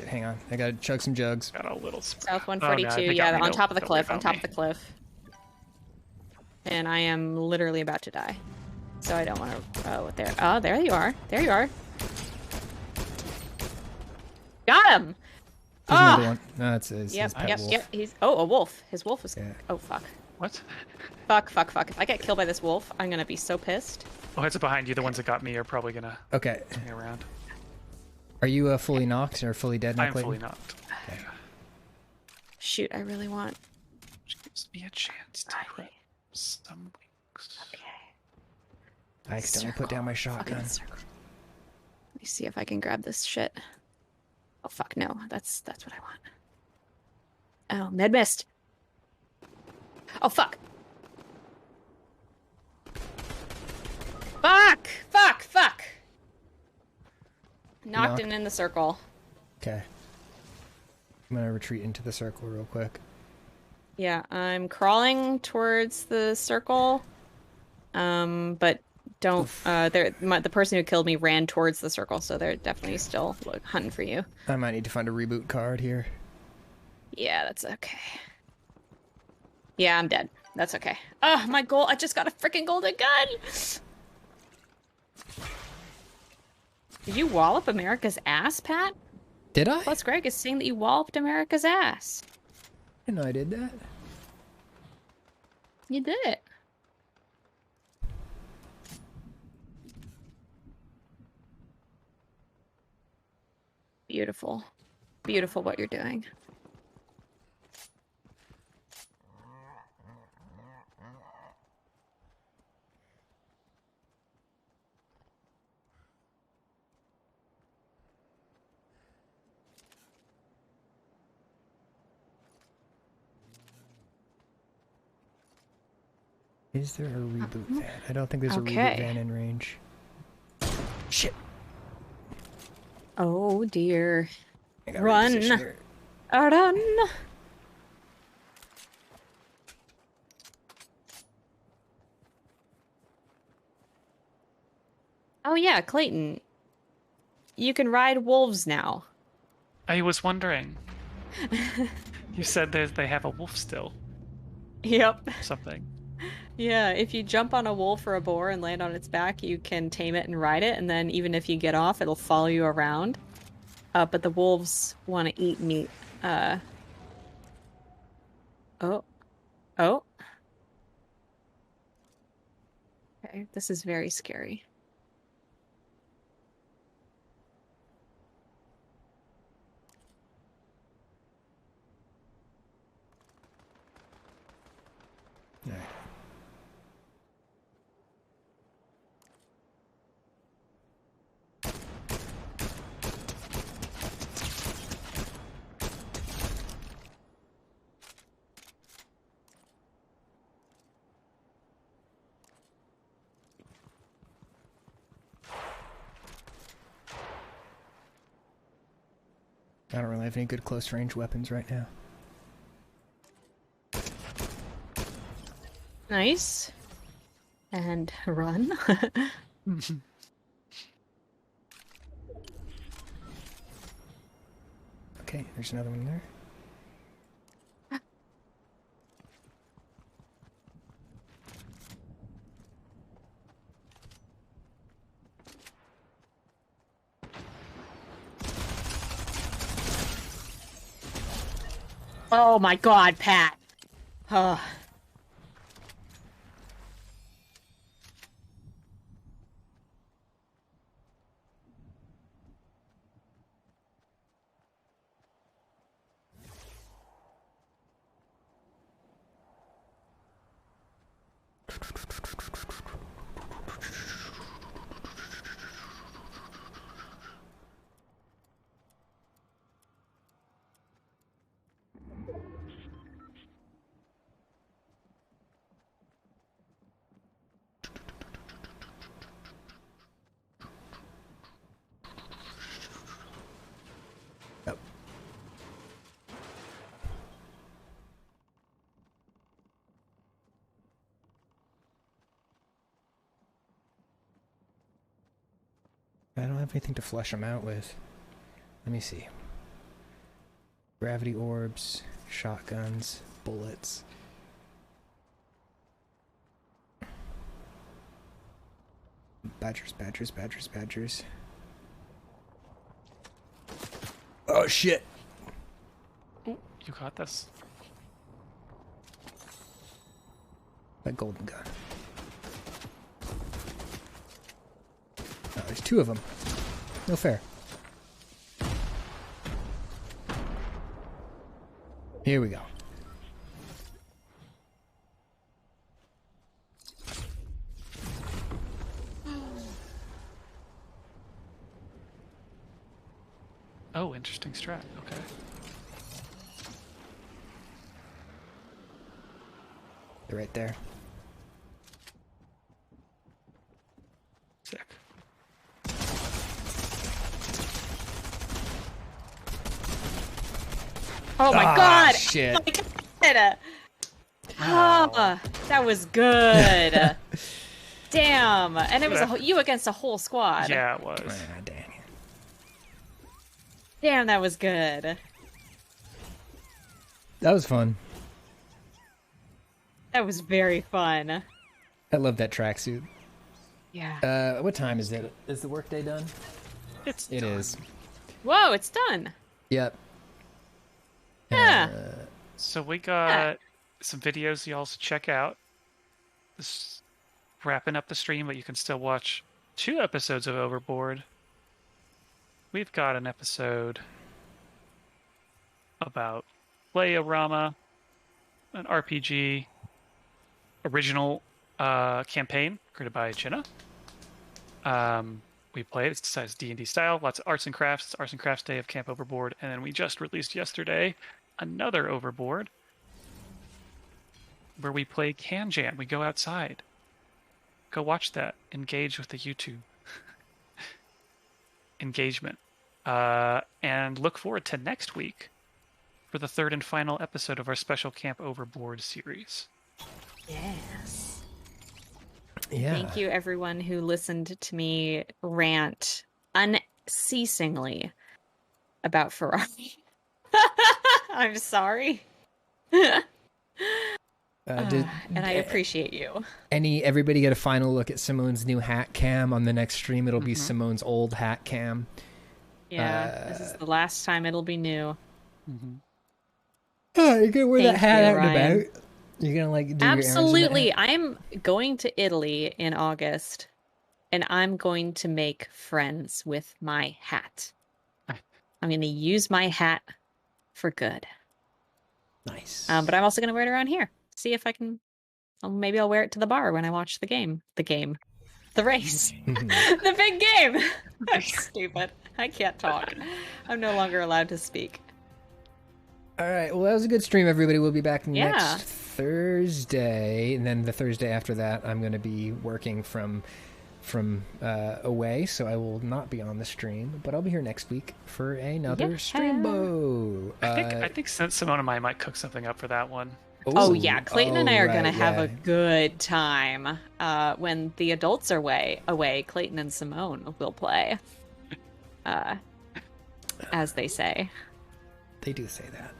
[SPEAKER 1] Hang on. I gotta chug some jugs.
[SPEAKER 3] Got a little
[SPEAKER 2] South
[SPEAKER 3] Oh, no,
[SPEAKER 2] 142,
[SPEAKER 3] they got
[SPEAKER 2] yeah,
[SPEAKER 3] me.
[SPEAKER 2] on
[SPEAKER 3] Don't-
[SPEAKER 2] top of the
[SPEAKER 3] don't worry
[SPEAKER 2] cliff, on
[SPEAKER 3] about
[SPEAKER 2] top
[SPEAKER 3] me.
[SPEAKER 2] of the cliff. And I am literally about to die. So I don't want to... Oh, there. Oh, there you are. There you are. Got him!
[SPEAKER 1] There's another
[SPEAKER 2] Ah!
[SPEAKER 1] one. No, it's his pet wolf.
[SPEAKER 2] Yep. He's... Oh, a wolf. His wolf was...
[SPEAKER 1] Yeah.
[SPEAKER 2] Oh, fuck.
[SPEAKER 3] What?
[SPEAKER 2] Fuck. If I get killed by this wolf, I'm gonna be so pissed.
[SPEAKER 3] Oh, it's behind you. The ones that got me are probably gonna
[SPEAKER 1] Okay.
[SPEAKER 3] hang around.
[SPEAKER 1] Are you fully knocked or fully dead now,
[SPEAKER 3] I am
[SPEAKER 1] Clayton?
[SPEAKER 3] fully knocked.
[SPEAKER 2] Shoot, I really want...
[SPEAKER 3] Which gives me a chance to put some wings.
[SPEAKER 1] I accidentally put down my shotgun.
[SPEAKER 2] Fucking circle. Let me see if I can grab this shit. Oh, fuck, no. That's what I want. Oh, med mist. Oh, fuck. Fuck! Knocked
[SPEAKER 1] Knock.
[SPEAKER 2] him in the circle.
[SPEAKER 1] Okay. I'm gonna retreat into the circle real quick.
[SPEAKER 2] Yeah, I'm crawling towards the circle. But don't. The person who killed me ran towards the circle, so they're definitely still hunting for you.
[SPEAKER 1] I might need to find a reboot card here.
[SPEAKER 2] Yeah, that's okay. Yeah, I'm dead. That's okay. Oh, my goal. I just got a freaking golden gun. Did you wallop America's ass, Pat?
[SPEAKER 1] Did I?
[SPEAKER 2] Plus, Greg is saying that you walloped America's ass.
[SPEAKER 1] I know I did that.
[SPEAKER 2] You did it. Beautiful. Beautiful what you're doing.
[SPEAKER 1] Is there a reboot van? I don't think there's a
[SPEAKER 2] Okay.
[SPEAKER 1] reboot van in range. Shit.
[SPEAKER 2] Oh dear.
[SPEAKER 1] I gotta
[SPEAKER 2] Run.
[SPEAKER 1] reposition here.
[SPEAKER 2] Run. Oh yeah, Clayton. You can ride wolves now.
[SPEAKER 3] I was wondering. You said they have a wolf still.
[SPEAKER 2] Yep.
[SPEAKER 3] Something.
[SPEAKER 2] Yeah, if you jump on a wolf or a boar and land on its back, you can tame it and ride it, and then even if you get off, it'll follow you around. But the wolves want to eat meat. Oh. Oh. Okay, this is very scary.
[SPEAKER 1] All right. I don't really have any good close range weapons right now.
[SPEAKER 2] Nice. And run.
[SPEAKER 1] Okay, there's another one there.
[SPEAKER 2] Oh my god, Pat. Ugh.
[SPEAKER 1] Yep. I don't have anything to flush them out with. Let me see. Gravity orbs, shotguns, bullets. Badgers, badgers, badgers, badgers. Oh shit!
[SPEAKER 3] Ooh, you got this.
[SPEAKER 1] That golden gun. Oh, there's two of them. No fair. Here we go.
[SPEAKER 3] Oh, interesting strat. Okay.
[SPEAKER 1] They're right there.
[SPEAKER 3] Sick.
[SPEAKER 2] Oh my god!
[SPEAKER 1] Shit.
[SPEAKER 2] Oh my god! Ah, that was good. Damn, and it was you against a whole squad.
[SPEAKER 3] Yeah, it was.
[SPEAKER 1] Ah, dang it.
[SPEAKER 2] Damn, that was good.
[SPEAKER 1] That was fun.
[SPEAKER 2] That was very fun.
[SPEAKER 1] I love that tracksuit.
[SPEAKER 2] Yeah.
[SPEAKER 1] What time is it? Is the workday done?
[SPEAKER 3] It
[SPEAKER 1] is.
[SPEAKER 2] Whoa, it's done.
[SPEAKER 1] Yep.
[SPEAKER 2] Yeah.
[SPEAKER 3] So we got some videos y'all should check out. This wrapping up the stream, but you can still watch 2 episodes of Overboard. We've got an episode about Play-O-Rama, an RPG original campaign created by Jenna. We played. It's D&D style, lots of arts and crafts. It's Arts and Crafts Day of Camp Overboard, and then we just released yesterday another Overboard. where we play Can Jam. We go outside. Go watch that. Engage with the YouTube engagement. And look forward to next week for the third and final episode of our special Camp Overboard series.
[SPEAKER 2] Yes.
[SPEAKER 1] Yeah.
[SPEAKER 2] Thank you, everyone who listened to me rant unceasingly about Ferrari. I'm sorry. And I appreciate you.
[SPEAKER 1] Everybody get a final look at Simone's new hat cam on the next stream. It'll be Simone's old hat cam.
[SPEAKER 2] Yeah, this is the last time it'll be new.
[SPEAKER 1] Oh, you're gonna wear that hat out and
[SPEAKER 2] Ryan.
[SPEAKER 1] about. You're gonna like do
[SPEAKER 2] Absolutely.
[SPEAKER 1] Your errands
[SPEAKER 2] I'm going to Italy in August, and I'm going to make friends with my hat. I'm going to use my hat for good.
[SPEAKER 1] Nice.
[SPEAKER 2] But I'm also going to wear it around here. See if I can. Maybe I'll wear it to the bar when I watch the game. The race. The big game. I'm stupid. I can't talk. I'm no longer allowed to speak.
[SPEAKER 1] All right. Well, that was a good stream, everybody. We'll be back
[SPEAKER 2] Yeah.
[SPEAKER 1] next Thursday, and then the Thursday after that, I'm going to be working from away, so I will not be on the stream, but I'll be here next week for another streambo.
[SPEAKER 3] I think Simone and I might cook something up for that one.
[SPEAKER 2] Oh yeah, Clayton and I are going to
[SPEAKER 1] right,
[SPEAKER 2] have
[SPEAKER 1] yeah.
[SPEAKER 2] a good time. When the adults are away, Clayton and Simone will play. As they say.
[SPEAKER 1] They do say that.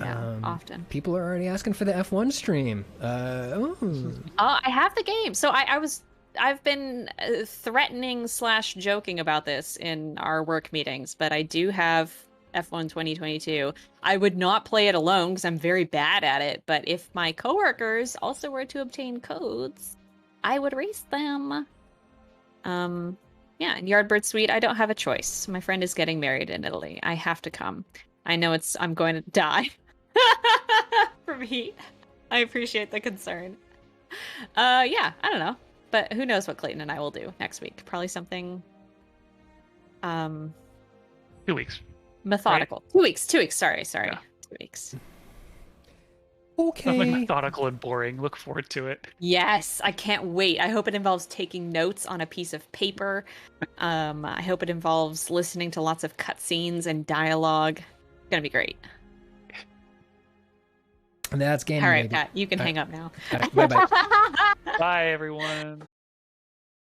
[SPEAKER 2] Yeah, often.
[SPEAKER 1] People are already asking for the F1 stream.
[SPEAKER 2] I have the game. So I've been threatening / joking about this in our work meetings, but I do have F1 2022. I would not play it alone because I'm very bad at it, but if my coworkers also were to obtain codes, I would race them. Yeah, in Yardbird Suite, I don't have a choice. My friend is getting married in Italy. I have to come. I know I'm going to die from heat. I appreciate the concern. Yeah, I don't know. But who knows what Clayton and I will do next week. Probably something
[SPEAKER 3] 2 weeks.
[SPEAKER 2] Methodical. Right? 2 weeks. Sorry.
[SPEAKER 3] Yeah.
[SPEAKER 2] 2 weeks.
[SPEAKER 1] Okay.
[SPEAKER 3] Something methodical and boring. Look forward to it.
[SPEAKER 2] Yes, I can't wait. I hope it involves taking notes on a piece of paper. I hope it involves listening to lots of cutscenes and dialogue. It's gonna be great.
[SPEAKER 1] And that's game.
[SPEAKER 2] All right, Pat, you can hang up now.
[SPEAKER 1] Bye bye.
[SPEAKER 3] Bye, everyone.